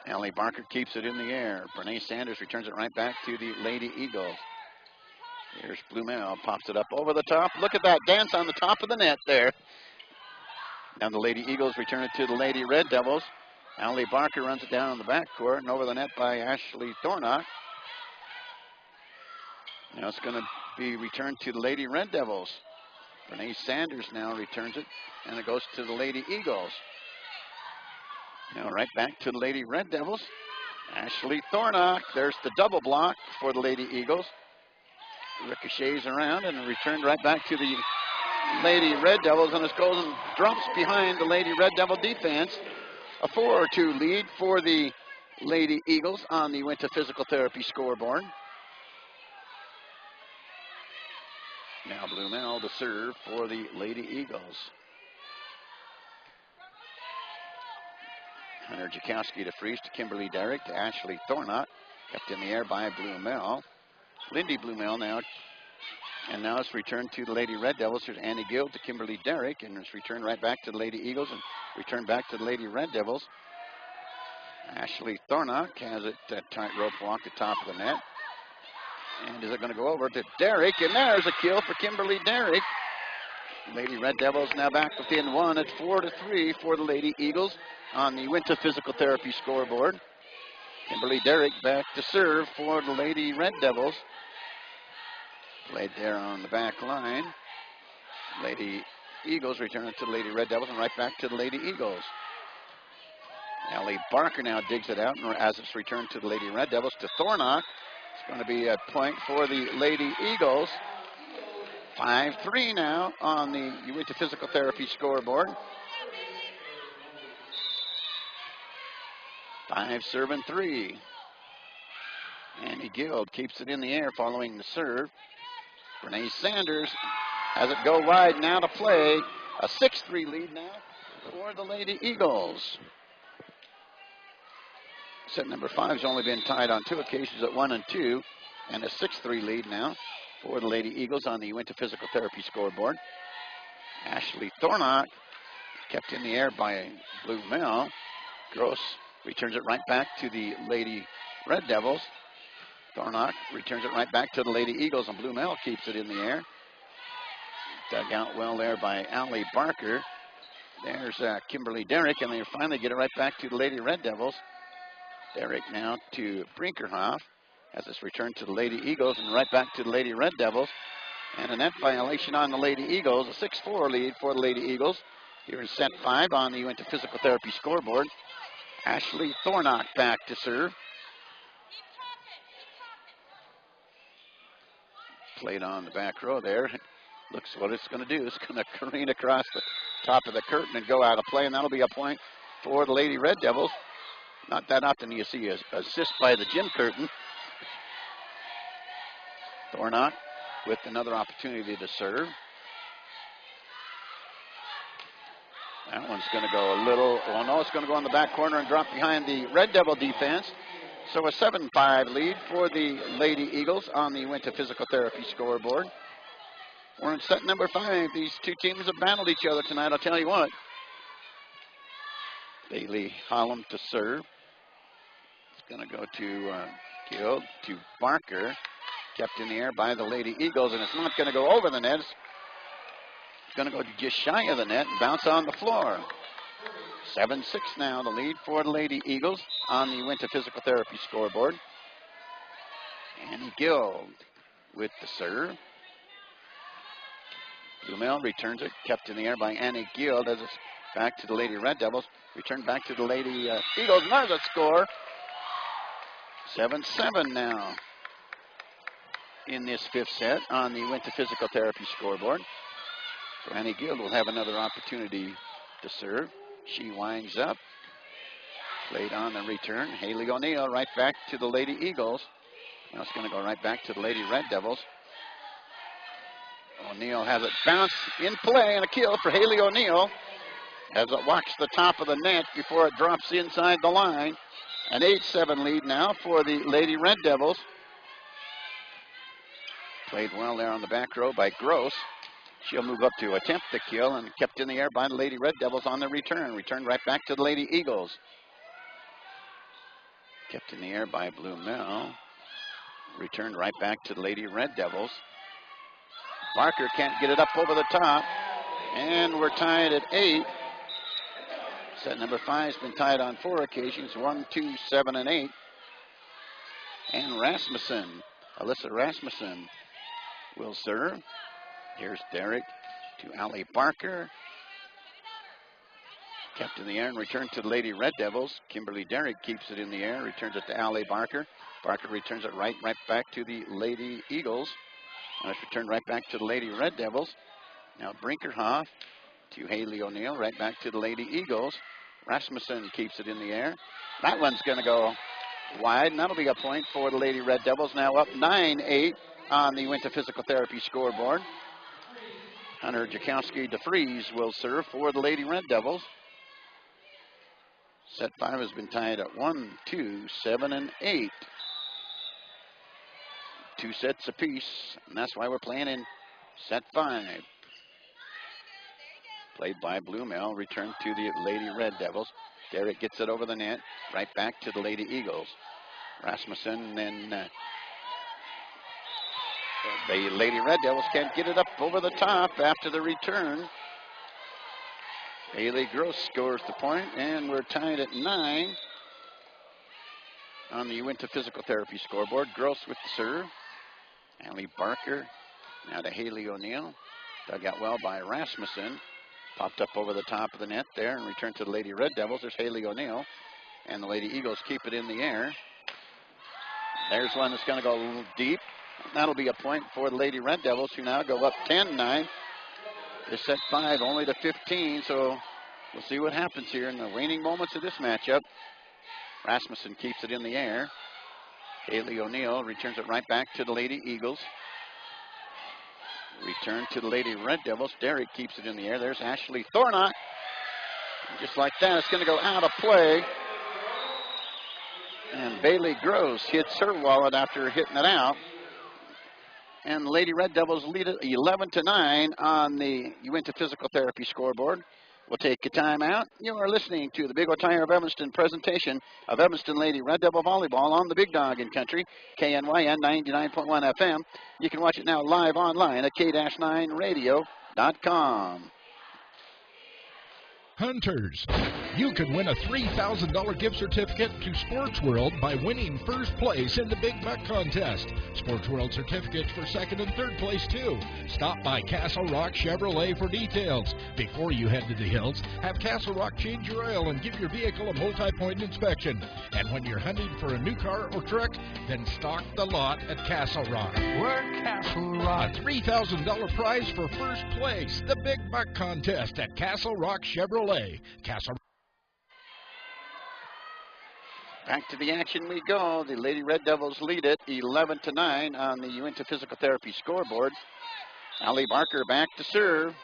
Allie Barker keeps it in the air. Brene Sanders returns it right back to the Lady Eagles. Here's Blumel, pops it up over the top. Look at that dance on the top of the net there. Now the Lady Eagles return it to the Lady Red Devils. Allie Barker runs it down on the backcourt and over the net by Ashley Thornock. Now it's going to be returned to the Lady Red Devils. Renee Sanders now returns it, and it goes to the Lady Eagles. Now right back to the Lady Red Devils. Ashley Thornock, there's the double block for the Lady Eagles. Ricochets around and returned right back to the Lady Red Devils, and it goes and drops behind the Lady Red Devil defense. A 4-2 lead for the Lady Eagles on the Winter Physical Therapy scoreboard. Now Blumel to serve for the Lady Eagles. Hunter Jakowski to freeze to Kimberly Derrick to Ashley Thornock. Kept in the air by Blumel. Lindy Blumel now. And now it's returned to the Lady Red Devils. Here's Annie Gill to Kimberly Derrick. And it's returned right back to the Lady Eagles and returned back to the Lady Red Devils. Ashley Thornock has it tightrope walk at top of the net. And is it going to go over to Derrick? And there's a kill for Kimberly Derrick. Lady Red Devils now back within one at 4-3 for the Lady Eagles on the Winter Physical Therapy scoreboard. Kimberly Derrick back to serve for the Lady Red Devils. Played there on the back line. Lady Eagles return it to the Lady Red Devils and right back to the Lady Eagles. Allie Barker now digs it out, and as it's returned to the Lady Red Devils to Thornock. It's going to be a point for the Lady Eagles. 5-3 now on the Winter Physical Therapy scoreboard. 5-3. Annie Guild keeps it in the air following the serve. Renee Sanders has it go wide now to play. A 6-3 lead now for the Lady Eagles. Set number 5 has only been tied on 2 occasions at 1 and 2, and a 6-3 lead now for the Lady Eagles on the Winter Physical Therapy scoreboard. Ashley Thornock kept in the air by Blumel. Gross returns it right back to the Lady Red Devils. Thornock returns it right back to the Lady Eagles, and Blumel keeps it in the air. Dug out well there by Allie Barker. There's Kimberly Derrick, and they finally get it right back to the Lady Red Devils. Derrick now to Brinkerhoff as it's returned to the Lady Eagles and right back to the Lady Red Devils. And a net violation on the Lady Eagles, a 6-4 lead for the Lady Eagles. Here is set 5 on the Winter Physical Therapy scoreboard. Ashley Thornock back to serve. Played on the back row there. Looks what it's going to do. It's going to careen across the top of the curtain and go out of play, and that'll be a point for the Lady Red Devils. Not that often you see an assist by the gym curtain. Thornock with another opportunity to serve. That one's going to go a little, well, no, it's going to go in the back corner and drop behind the Red Devil defense. So a 7-5 lead for the Lady Eagles on the Winter Physical Therapy scoreboard. We're in set number 5. These two teams have battled each other tonight, I'll tell you what. Bailey Holland to serve. It's going to go to Gill, to Barker. Kept in the air by the Lady Eagles, and it's not going to go over the net. It's going to go just shy of the net and bounce on the floor. 7-6 now, the lead for the Lady Eagles on the Winter Physical Therapy scoreboard. Annie Gill with the serve. Blumel returns it, kept in the air by Annie Gill as it's back to the Lady Red Devils. Returned back to the Lady Eagles. Another score. 7-7 now in this 5th set on the Winter Physical Therapy scoreboard. So Annie Gill will have another opportunity to serve. She winds up. Played on the return. Haley O'Neill right back to the Lady Eagles. Now it's going to go right back to the Lady Red Devils. O'Neill has it bounce in play and a kill for Haley O'Neill as it walks the top of the net before it drops inside the line. An 8-7 lead now for the Lady Red Devils. Played well there on the back row by Gross. She'll move up to attempt the kill and kept in the air by the Lady Red Devils on the return. Returned right back to the Lady Eagles. Kept in the air by Blumel. Returned right back to the Lady Red Devils. Barker can't get it up over the top. And we're tied at 8. Set number 5 has been tied on 4 occasions, 1, 2, 7, and 8. And Rasmussen, Alyssa Rasmussen, will serve. Here's Derek to Allie Barker. Kept in the air and returned to the Lady Red Devils. Kimberly Derrick keeps it in the air, returns it to Allie Barker. Barker returns it right back to the Lady Eagles. And it's returned right back to the Lady Red Devils. Now Brinkerhoff to Haley O'Neill, right back to the Lady Eagles. Rasmussen keeps it in the air. That one's going to go wide, and that'll be a point for the Lady Red Devils. Now up 9-8 on the Winter Physical Therapy scoreboard. Hunter Jakowski DeFries will serve for the Lady Red Devils. Set 5 has been tied at 1, 2, 7, and 8. 2 sets apiece, and that's why we're playing in set 5. Played by Blumel, returned to the Lady Red Devils. Derek gets it over the net, right back to the Lady Eagles. Rasmussen, and the Lady Red Devils can't get it up over the top after the return. Haley Gross scores the point, and we're tied at 9 on the Uinta Physical Therapy scoreboard. Gross with the serve. Allie Barker, now to Haley O'Neill. Dug out well by Rasmussen. Popped up over the top of the net there and returned to the Lady Red Devils. There's Haley O'Neill, and the Lady Eagles keep it in the air. There's one that's going to go a little deep. That'll be a point for the Lady Red Devils, who now go up 10-9. It's set 5 only to 15, so we'll see what happens here in the waning moments of this matchup. Rasmussen keeps it in the air. Haley O'Neill returns it right back to the Lady Eagles. Return to the Lady Red Devils. Derek keeps it in the air. There's Ashley Thornott. And just like that, it's going to go out of play. And Bailey Gross hits her wallet after hitting it out. And the Lady Red Devils lead it 11-9 on the Uinta Physical Therapy scoreboard. We'll take a timeout. You are listening to the Big O Tire of Evanston presentation of Evanston Lady Red Devil Volleyball on the Big Dog in Country, KNYN 99.1 FM. You can watch it now live online at k-9radio.com. Hunters, you could win a $3,000 gift certificate to Sports World by winning first place in the Big Buck contest. Sports World certificates for second and third place too. Stop by Castle Rock Chevrolet for details. Before you head to the hills, have Castle Rock change your oil and give your vehicle a multi-point inspection. And when you're hunting for a new car or truck, then stock the lot at Castle Rock. We're Castle Rock. A $3,000 prize for first place, the Big Buck contest at Castle Rock Chevrolet. Castle. Back to the action we go. The Lady Red Devils lead it 11-9 on the Uinta Physical Therapy scoreboard. Allie Barker back to serve.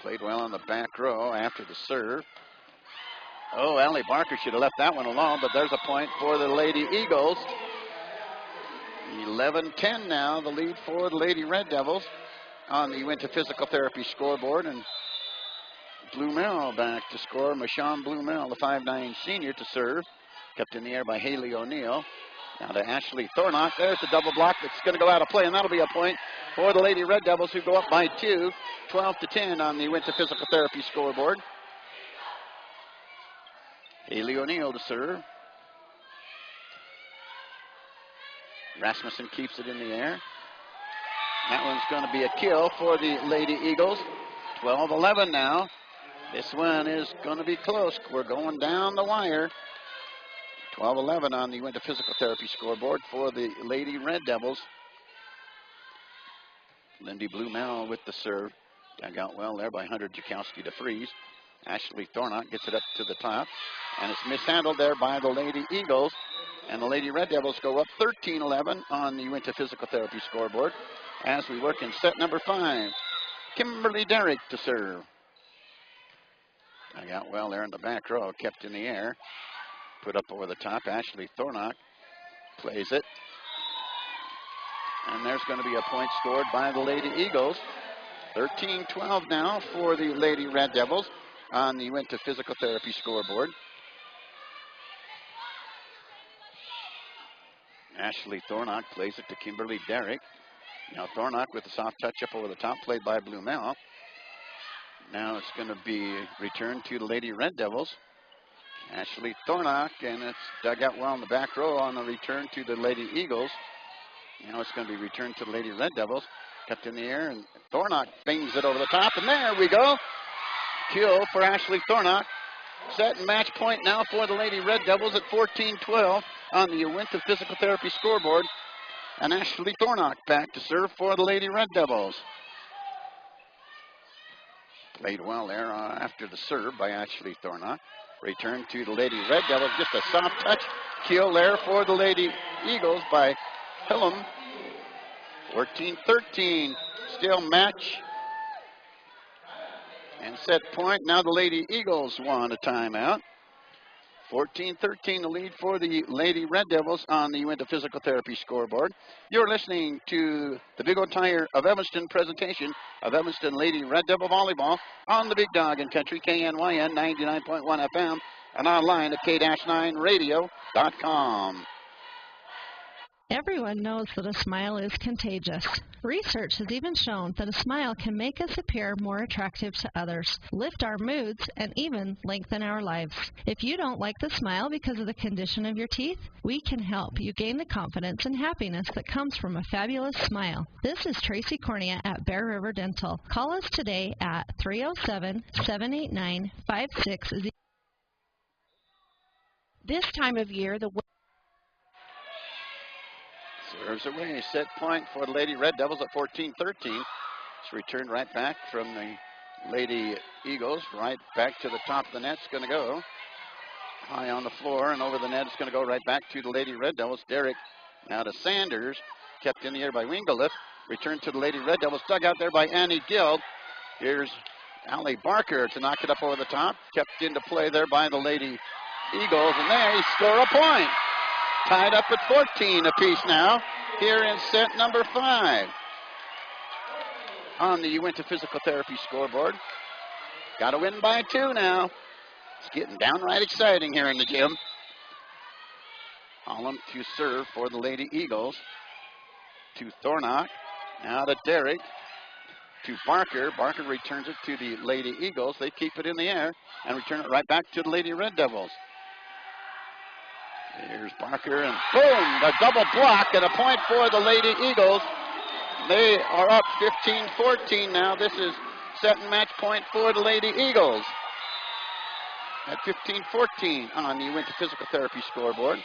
Played well on the back row after the serve. Oh, Allie Barker should have left that one alone, but there's a point for the Lady Eagles. 11-10 now, the lead for the Lady Red Devils on the Uinta Physical Therapy scoreboard. And Blumel back to score. Michonne Blumel, the 5'9 senior, to serve. Kept in the air by Haley O'Neill. Now to Ashley Thornott. There's the double block that's going to go out of play, and that'll be a point for the Lady Red Devils, who go up by 2, 12-10 on the Winter Physical Therapy scoreboard. Haley O'Neill to serve. Rasmussen keeps it in the air. That one's going to be a kill for the Lady Eagles. 12-11 now. This one is going to be close. We're going down the wire. 12-11 on the Winter Physical Therapy scoreboard for the Lady Red Devils. Lindy Blumel with the serve. Dug out well there by Hunter Jakowski to freeze. Ashley Thornott gets it up to the top. And it's mishandled there by the Lady Eagles. And the Lady Red Devils go up 13-11 on the Winter Physical Therapy scoreboard as we work in set number 5. Kimberly Derrick to serve. Dug out well there in the back row, kept in the air. Put up over the top. Ashley Thornott plays it. And there's going to be a point scored by the Lady Eagles. 13-12 now for the Lady Red Devils on the Winter Physical Therapy scoreboard. Ashley Thornott plays it to Kimberly Derrick. Now Thornott with a soft touch up over the top, played by Blumel. Now it's going to be returned to the Lady Red Devils. Ashley Thornott, and it's dug out well in the back row on the return to the Lady Eagles. Now it's going to be returned to the Lady Red Devils. Kept in the air, and Thornock bangs it over the top, and there we go. Kill for Ashley Thornock. Set and match point now for the Lady Red Devils at 14-12 on the Uinta Physical Therapy scoreboard. And Ashley Thornock back to serve for the Lady Red Devils. Played well there after the serve by Ashley Thornock. Return to the Lady Red Devils. Just a soft touch kill there for the Lady Eagles by Hillam. 14-13. Still match. And set point. Now the Lady Eagles want a timeout. 14-13 the lead for the Lady Red Devils on the Uinta Physical Therapy scoreboard. You're listening to the Big O Tire of Evanston presentation of Evanston Lady Red Devil Volleyball on the Big Dog in Country, KNYN 99.1 FM, and online at k-9radio.com. Everyone knows that a smile is contagious. Research has even shown that a smile can make us appear more attractive to others, lift our moods, and even lengthen our lives. If you don't like the smile because of the condition of your teeth, we can help you gain the confidence and happiness that comes from a fabulous smile. This is Tracy Cornea at Bear River Dental. Call us today at 307-789-5600. This time of year, the serves away. Set point for the Lady Red Devils at 14-13. It's returned right back from the Lady Eagles. Right back to the top of the net. It's going to go high on the floor and over the net. It's going to go right back to the Lady Red Devils. Derrick now to Sanders. Kept in the air by Wingelith. Returned to the Lady Red Devils. Dug out there by Annie Gild. Here's Allie Barker to knock it up over the top. Kept into play there by the Lady Eagles. And they score a point. Tied up at 14 apiece now here in set number 5 on the Uinta Physical Therapy scoreboard. Got to win by 2 now. It's getting downright exciting here in the gym. Holland to serve for the Lady Eagles. To Thornock. Now to Derrick. To Barker. Barker returns it to the Lady Eagles. They keep it in the air and return it right back to the Lady Red Devils. Here's Barker, and boom, a double block and a point for the Lady Eagles. They are up 15-14 now. This is set and match point for the Lady Eagles at 15-14 on the Uinta Physical Therapy scoreboard.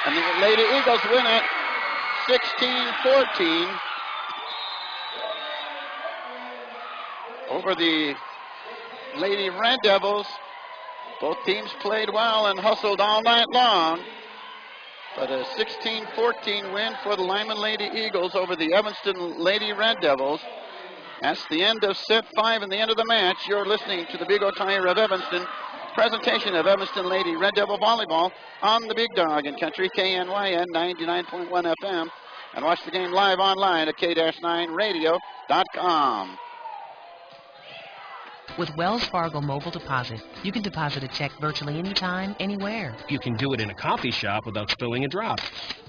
And the Lady Eagles win it 16-14 over the Lady Red Devils. Both teams played well and hustled all night long. But a 16-14 win for the Lyman Lady Eagles over the Evanston Lady Red Devils. That's the end of set 5 and the end of the match. You're listening to the Big O Tire of Evanston presentation of Evanston Lady Red Devil Volleyball on the Big Dog in Country, KNYN 99.1 FM. And watch the game live online at k-9radio.com. With Wells Fargo Mobile Deposit, you can deposit a check virtually anytime, anywhere. You can do it in a coffee shop without spilling a drop.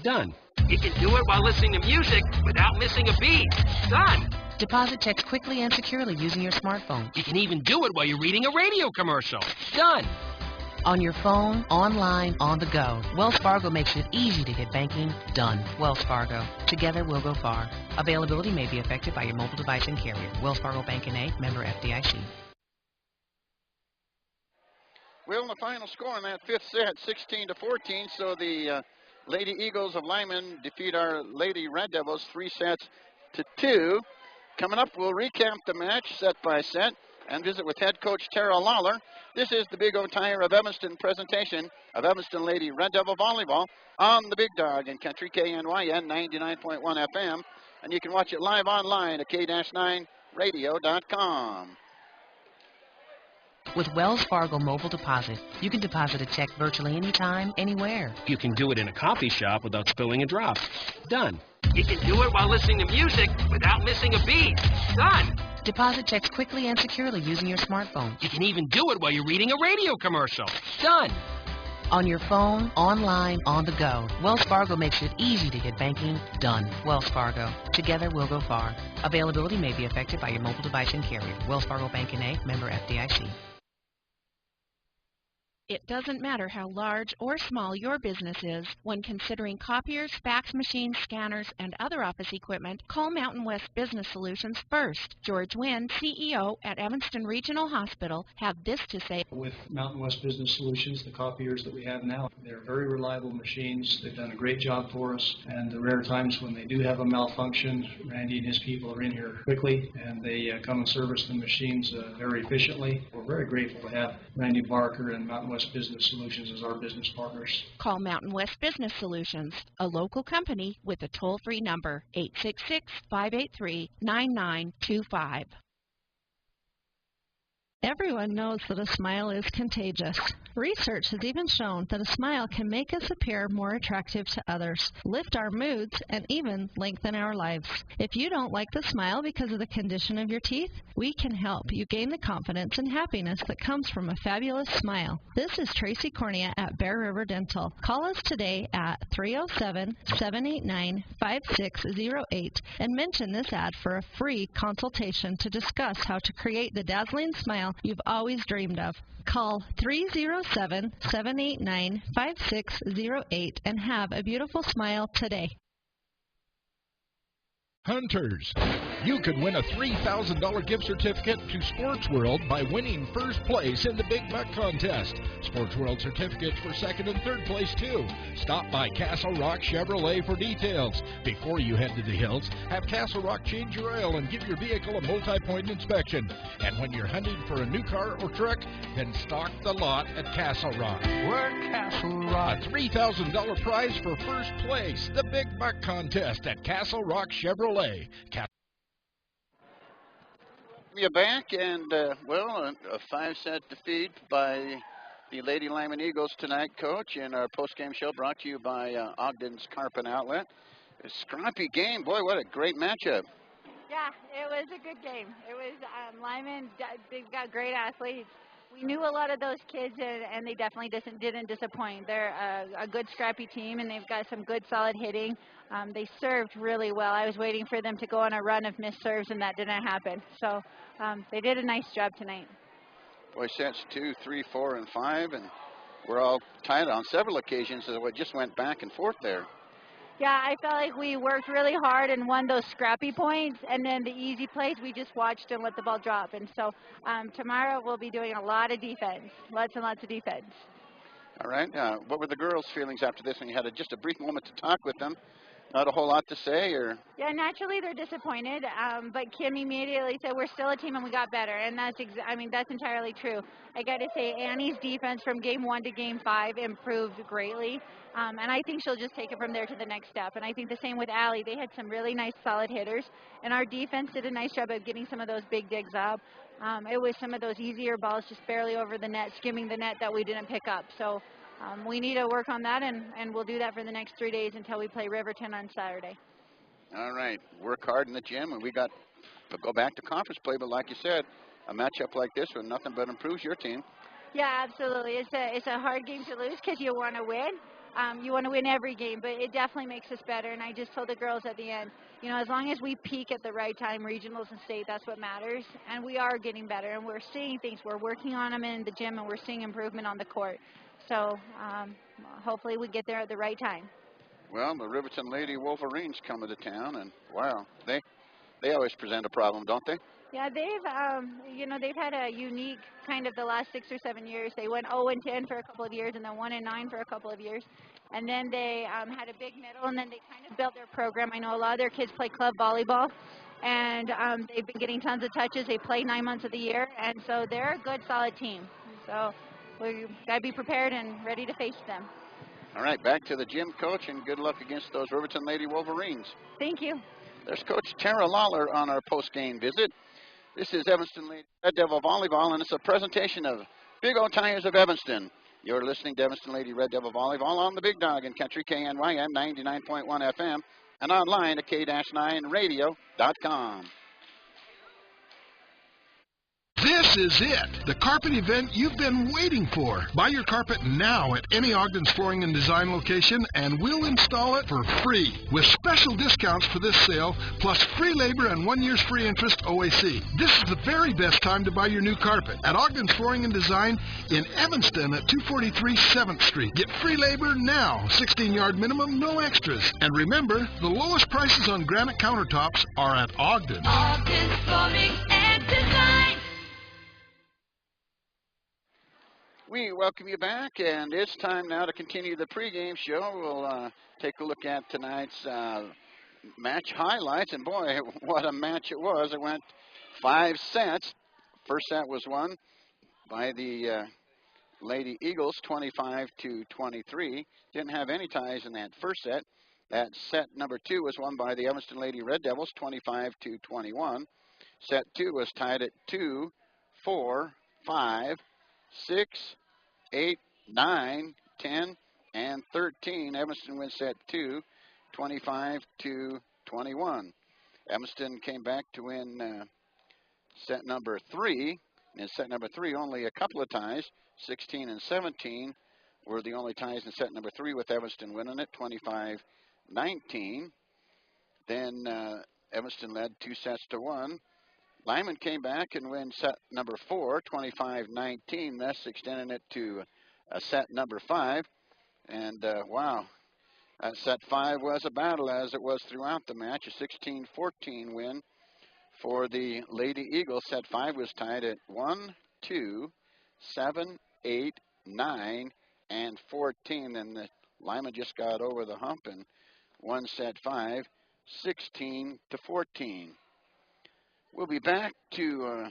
Done. You can do it while listening to music without missing a beat. Done. Deposit checks quickly and securely using your smartphone. You can even do it while you're reading a radio commercial. Done. On your phone, online, on the go. Wells Fargo makes it easy to get banking done. Wells Fargo. Together we'll go far. Availability may be affected by your mobile device and carrier. Wells Fargo Bank N.A., member FDIC. Well, the final score in that fifth set, 16-14. So the Lady Eagles of Lyman defeat our Lady Red Devils 3-2. Coming up, we'll recap the match set by set and visit with head coach Tara Lawler. This is the Big O Tire of Evanston presentation of Evanston Lady Red Devil Volleyball on the Big Dog in Country, KNYN 99.1 FM. And you can watch it live online at k-9radio.com. With Wells Fargo Mobile Deposit, you can deposit a check virtually anytime, anywhere. You can do it in a coffee shop without spilling a drop. Done. You can do it while listening to music without missing a beat. Done. Deposit checks quickly and securely using your smartphone. You can even do it while you're reading a radio commercial. Done. On your phone, online, on the go. Wells Fargo makes it easy to get banking done. Wells Fargo. Together we'll go far. Availability may be affected by your mobile device and carrier. Wells Fargo Bank N.A., member FDIC. It doesn't matter how large or small your business is. When considering copiers, fax machines, scanners, and other office equipment, call Mountain West Business Solutions first. George Wynn, CEO at Evanston Regional Hospital, have this to say. With Mountain West Business Solutions, the copiers that we have now, they're very reliable machines. They've done a great job for us, and the rare times when they do have a malfunction, Randy and his people are in here quickly, and they come and service the machines very efficiently. We're very grateful to have Randy Barker and Mountain West Business Solutions as our business partners. Call Mountain West Business Solutions, a local company with a toll-free number, 866-583-9925. Everyone knows that a smile is contagious. Research has even shown that a smile can make us appear more attractive to others, lift our moods, and even lengthen our lives. If you don't like the smile because of the condition of your teeth, we can help you gain the confidence and happiness that comes from a fabulous smile. This is Tracy Cornea at Bear River Dental. Call us today at 307-789-5608 and mention this ad for a free consultation to discuss how to create the dazzling smile you've always dreamed of. Call 307-789-5608 and have a beautiful smile today. Hunters, you could win a $3,000 gift certificate to Sports World by winning first place in the Big Buck contest. Sports World certificates for second and third place too. Stop by Castle Rock Chevrolet for details. Before you head to the hills, have Castle Rock change your oil and give your vehicle a multi-point inspection. And when you're hunting for a new car or truck, then stock the lot at Castle Rock. We're Castle Rock. A $3,000 prize for first place, the Big Buck contest at Castle Rock Chevrolet. You're back, and a 5-set defeat by the Lady Lyman Eagles tonight, Coach, in our post-game show brought to you by Ogden's Carpet Outlet. A scrappy game. Boy, what a great matchup. Yeah, it was a good game. It was Lyman, they've got great athletes. We knew a lot of those kids, and they definitely didn't disappoint. They're a good, scrappy team, and they've got some good, solid hitting. They served really well. I was waiting for them to go on a run of missed serves, and that didn't happen. So they did a nice job tonight. Boy, sets 2, 3, 4, and 5, and we're all tied on several occasions. So it just went back and forth there. Yeah, I felt like we worked really hard and won those scrappy points, and then the easy plays we just watched and let the ball drop. And so tomorrow we'll be doing a lot of defense, lots and lots of defense. All right. What were the girls' feelings after this when you had just a brief moment to talk with them? Not a whole lot to say, or? Yeah, naturally they're disappointed, but Kim immediately said we're still a team and we got better, and that's entirely true. I got to say Annie's defense from game 1 to game 5 improved greatly, and I think she'll just take it from there to the next step. And I think the same with Allie. They had some really nice solid hitters, and our defense did a nice job of getting some of those big digs up. It was some of those easier balls just barely over the net, skimming the net that we didn't pick up. So we need to work on that, and we'll do that for the next 3 days until we play Riverton on Saturday. All right. Work hard in the gym, and we got to go back to conference play. But like you said, a matchup like this with nothing but improves your team. Yeah, absolutely. It's a hard game to lose because you want to win. You want to win every game, but it definitely makes us better. And I just told the girls at the end, as long as we peak at the right time, regionals and state, that's what matters. And we are getting better, and we're seeing things. We're working on them in the gym, and we're seeing improvement on the court. So hopefully we get there at the right time. Well, the Riverton Lady Wolverines coming to town, and wow, they always present a problem, don't they? Yeah, they've had a unique kind of the last 6 or 7 years. They went 0-10 for a couple of years, and then 1-9 for a couple of years, and then they had a big middle, and then they kind of built their program. I know a lot of their kids play club volleyball, and they've been getting tons of touches. They play 9 months of the year, and so they're a good, solid team. So we've got to be prepared and ready to face them. All right, back to the gym, Coach, and good luck against those Riverton Lady Wolverines. Thank you. There's Coach Tara Lawler on our post-game visit. This is Evanston Lady Red Devil Volleyball, and it's a presentation of Big O Tires of Evanston. You're listening to Evanston Lady Red Devil Volleyball on the Big Dog in Country KNYN 99.1 FM and online at K-9radio.com. This This is it, the carpet event you've been waiting for. Buy your carpet now at any Ogden's Flooring and Design location, and we'll install it for free with special discounts for this sale, plus free labor and 1 year's free interest OAC. This is the very best time to buy your new carpet at Ogden's Flooring and Design in Evanston at 243 7th Street. Get free labor now, 16-yard minimum, no extras. And remember, the lowest prices on granite countertops are at Ogden. Ogden's Flooring and Design. We welcome you back, and it's time now to continue the pregame show. We'll take a look at tonight's match highlights, and boy, what a match it was. It went 5 sets. First set was won by the Lady Eagles, 25-23. Didn't have any ties in that first set. That set number 2 was won by the Evanston Lady Red Devils, 25-21. Set 2 was tied at 2, 4, 5, 6, 8, 9, 10, and 13. Evanston wins set 2, 25-21. Evanston came back to win set number 3. In set number 3, only a couple of ties, 16 and 17, were the only ties in set number 3, with Evanston winning it, 25-19. Then Evanston led 2 sets to 1. Lyman came back and win set number 4, 25-19, thus extending it to set number 5. And wow, set 5 was a battle, as it was throughout the match, a 16-14 win for the Lady Eagles. Set 5 was tied at 1, 2, 7, 8, 9, and 14. And the Lyman just got over the hump and won set 5, 16-14. We'll be back to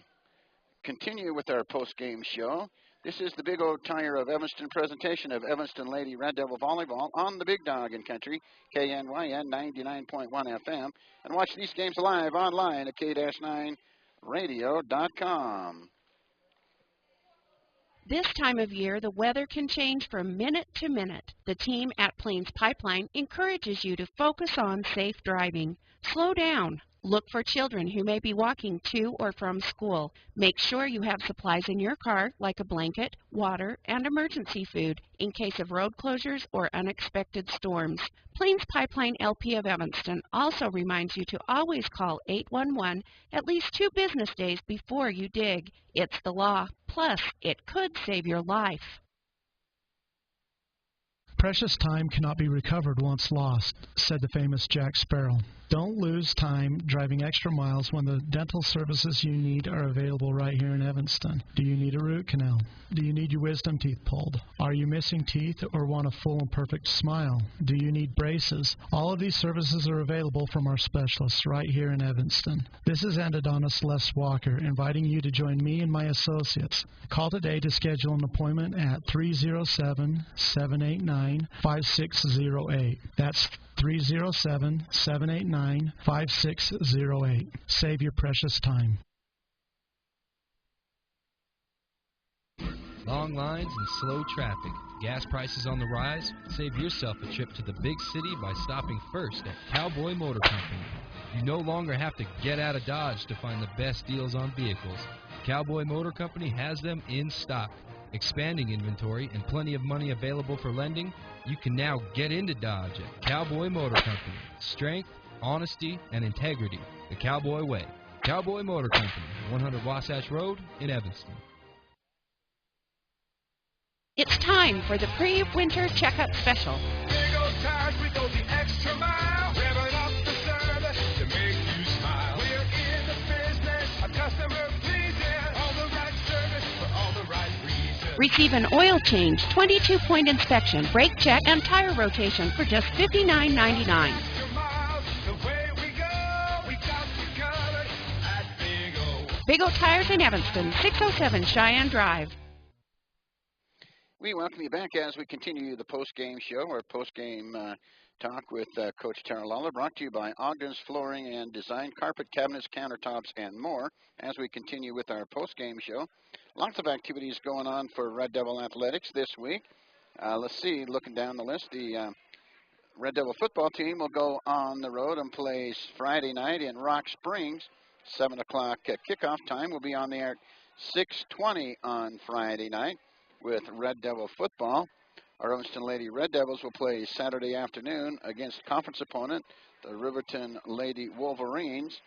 continue with our post-game show. This is the Big O Tire of Evanston presentation of Evanston Lady Red Devil Volleyball on the Big Dog in Country, KNYN 99.1 FM. And watch these games live online at k-9radio.com. This time of year, the weather can change from minute to minute. The team at Plains Pipeline encourages you to focus on safe driving. Slow down. Look for children who may be walking to or from school. Make sure you have supplies in your car, like a blanket, water, and emergency food, in case of road closures or unexpected storms. Plains Pipeline LP of Evanston also reminds you to always call 811 at least 2 business days before you dig. It's the law. Plus, it could save your life. Precious time cannot be recovered once lost, said the famous Jack Sparrow. Don't lose time driving extra miles when the dental services you need are available right here in Evanston. Do you need a root canal? Do you need your wisdom teeth pulled? Are you missing teeth or want a full and perfect smile? Do you need braces? All of these services are available from our specialists right here in Evanston. This is endodontist Les Walker inviting you to join me and my associates. Call today to schedule an appointment at 307-789-5608. That's 307-789-5608. Save your precious time. Long lines and slow traffic. Gas prices on the rise? Save yourself a trip to the big city by stopping first at Cowboy Motor Company. You no longer have to get out of Dodge to find the best deals on vehicles. Cowboy Motor Company has them in stock. Expanding inventory and plenty of money available for lending, you can now get into Dodge at Cowboy Motor Company. Strength, honesty, and integrity. The Cowboy way. Cowboy Motor Company, 100 Wasatch Road in Evanston. It's time for the pre-winter checkup special. Big O Tires, we go the extra mile, revving up the service to make you smile. We're in the business of customer pleasing, all the right service for all the right reasons. Receive an oil change, 22-point inspection, brake check, and tire rotation for just $59.99. Extra miles, the way we go, we got you covered at Big O. Big O Tires in Evanston, 607 Cheyenne Drive. We welcome you back as we continue the post-game show, or post-game talk with Coach Tara Lawler, brought to you by Ogden's Flooring and Design, carpet, cabinets, countertops, and more. As we continue with our post-game show, lots of activities going on for Red Devil Athletics this week. Let's see, looking down the list, the Red Devil football team will go on the road and play Friday night in Rock Springs, 7 o'clock kickoff time. We'll be on the air at 6:20 on Friday night with Red Devil football. Our Evanston Lady Red Devils will play Saturday afternoon against conference opponent, the Riverton Lady Wolverines.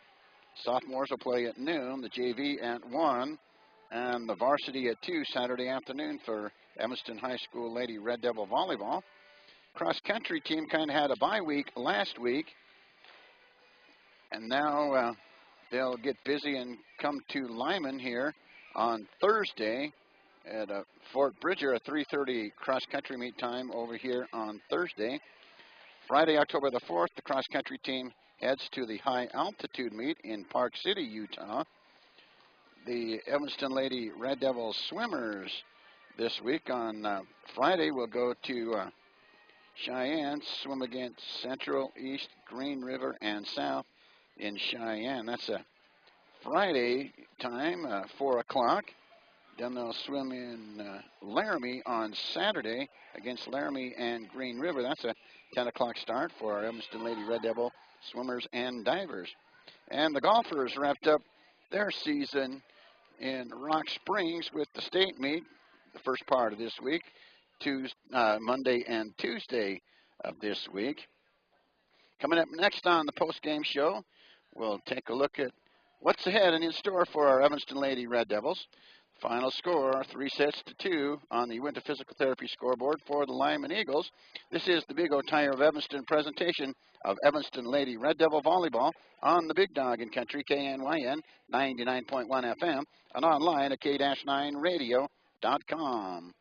Sophomores will play at noon, the JV at 1, and the Varsity at 2 Saturday afternoon for Evanston High School Lady Red Devil volleyball. Cross-country team kind of had a bye week last week, and now they'll get busy and come to Lyman here on Thursday at Fort Bridger, a 3:30 cross-country meet time over here on Thursday. Friday, October the 4th, the cross-country team heads to the high-altitude meet in Park City, Utah. The Evanston Lady Red Devils swimmers this week on Friday will go to Cheyenne, swim against Central, East, Green River, and South in Cheyenne. That's a Friday time, 4 o'clock. Then they'll swim in Laramie on Saturday against Laramie and Green River. That's a 10 o'clock start for our Evanston Lady Red Devil swimmers and divers. And the golfers wrapped up their season in Rock Springs with the state meet, the first part of this week, Monday and Tuesday of this week. Coming up next on the postgame show, we'll take a look at what's ahead and in store for our Evanston Lady Red Devils. Final score, 3-2 on the Winter Physical Therapy scoreboard for the Lyman Eagles. This is the Big O Tire of Evanston presentation of Evanston Lady Red Devil volleyball on the Big Dog in Country, KNYN 99.1 FM, and online at k-9radio.com.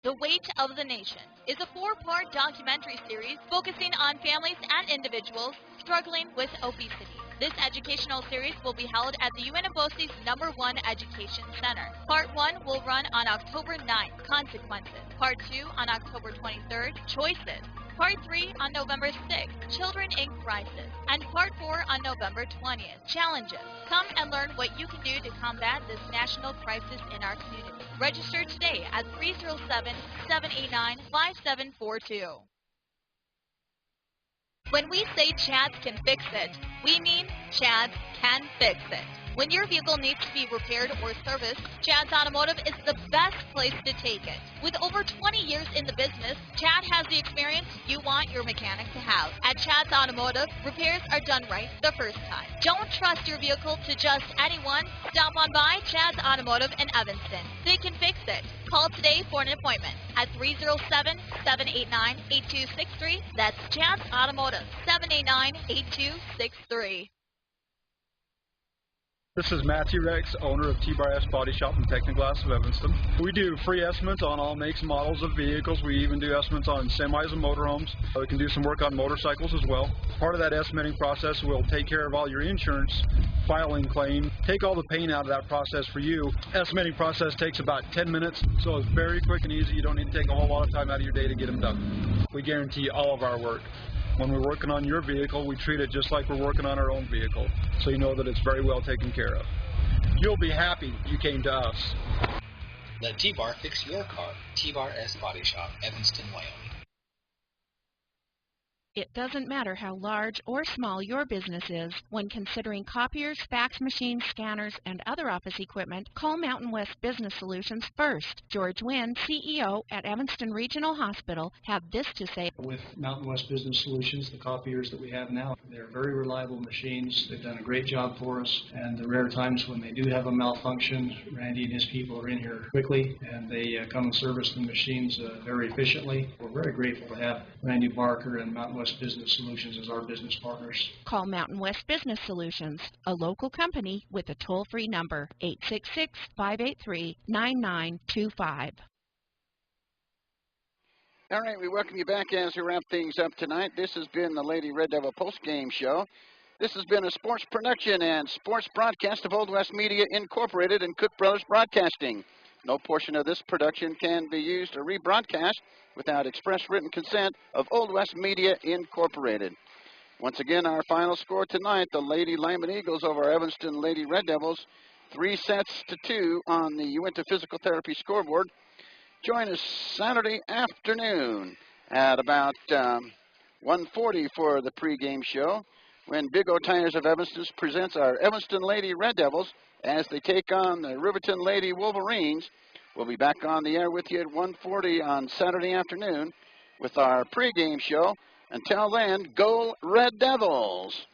The Weight of the Nation is a 4-part documentary series focusing on families and individuals struggling with obesity. This educational series will be held at the UNFOC's #1 Education Center. Part 1 will run on October 9th, Consequences. Part 2 on October 23rd, Choices. Part 3 on November 6th, Children in Crisis. And Part 4 on November 20th, Challenges. Come and learn what you can do to combat this national crisis in our community. Register today at 307-789-5742. When we say Chads can fix it, we mean Chads can fix it. When your vehicle needs to be repaired or serviced, Chad's Automotive is the best place to take it. With over 20 years in the business, Chad has the experience you want your mechanic to have. At Chad's Automotive, repairs are done right the first time. Don't trust your vehicle to just anyone. Stop on by Chad's Automotive in Evanston. They can fix it. Call today for an appointment at 307-789-8263. That's Chad's Automotive, 789-8263. This is Matthew Rex, owner of T-Bar S Body Shop and Technoglass of Evanston. We do free estimates on all makes and models of vehicles. We even do estimates on semis and motorhomes. We can do some work on motorcycles as well. Part of that estimating process will take care of all your insurance, filing claim, take all the pain out of that process for you. Estimating process takes about 10 minutes, so it's very quick and easy. You don't need to take a whole lot of time out of your day to get them done. We guarantee all of our work. When we're working on your vehicle, we treat it just like we're working on our own vehicle, so you know that it's very well taken care of. You'll be happy you came to us. Let T-Bar fix your car. T-Bar S Body Shop, Evanston, Wyoming. It doesn't matter how large or small your business is. When considering copiers, fax machines, scanners, and other office equipment, call Mountain West Business Solutions first. George Wynn, CEO at Evanston Regional Hospital, have this to say. With Mountain West Business Solutions, the copiers that we have now, they're very reliable machines. They've done a great job for us, and the rare times when they do have a malfunction, Randy and his people are in here quickly, and they come and service the machines very efficiently. We're very grateful to have Randy Barker and Mountain West Business Solutions as our business partners. Call Mountain West Business Solutions, a local company with a toll-free number, 866-583-9925. All right, we welcome you back as we wrap things up tonight. This has been the Lady Red Devil Postgame Show. This has been a sports production and sports broadcast of Old West Media Incorporated and Cook Brothers Broadcasting. No portion of this production can be used or rebroadcast without express written consent of Old West Media Incorporated. Once again, our final score tonight, the Lady Lyman Eagles over Evanston Lady Red Devils, 3-2 on the Uinta Physical Therapy scoreboard. Join us Saturday afternoon at about 1:40 for the pregame show. when Big O Tires of Evanston presents our Evanston Lady Red Devils as they take on the Riverton Lady Wolverines. We'll be back on the air with you at 1:40 on Saturday afternoon with our pregame show. Until then, go Red Devils!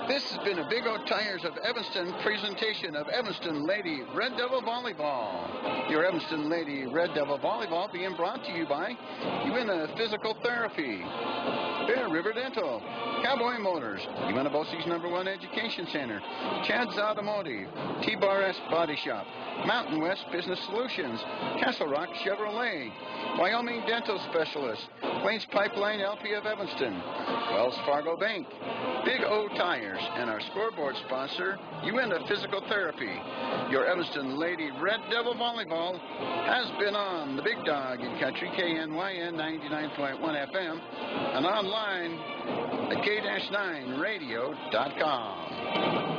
This has been a Big O Tires of Evanston presentation of Evanston Lady Red Devil Volleyball. Your Evanston Lady Red Devil Volleyball being brought to you by Uinta Physical Therapy, Bear River Dental, Cowboy Motors, Uinta Bosie's #1 Education Center, Chad's Automotive, T-Bar S Body Shop, Mountain West Business Solutions, Castle Rock Chevrolet, Wyoming Dental Specialist, Plains Pipeline LP of Evanston, Wells Fargo Bank, Big O Tires, and our scoreboard sponsor, Uinta Physical Therapy. Your Evanston Lady Red Devil Volleyball has been on the Big Dog in Country, KNYN 99.1 FM, and online at K-9radio.com.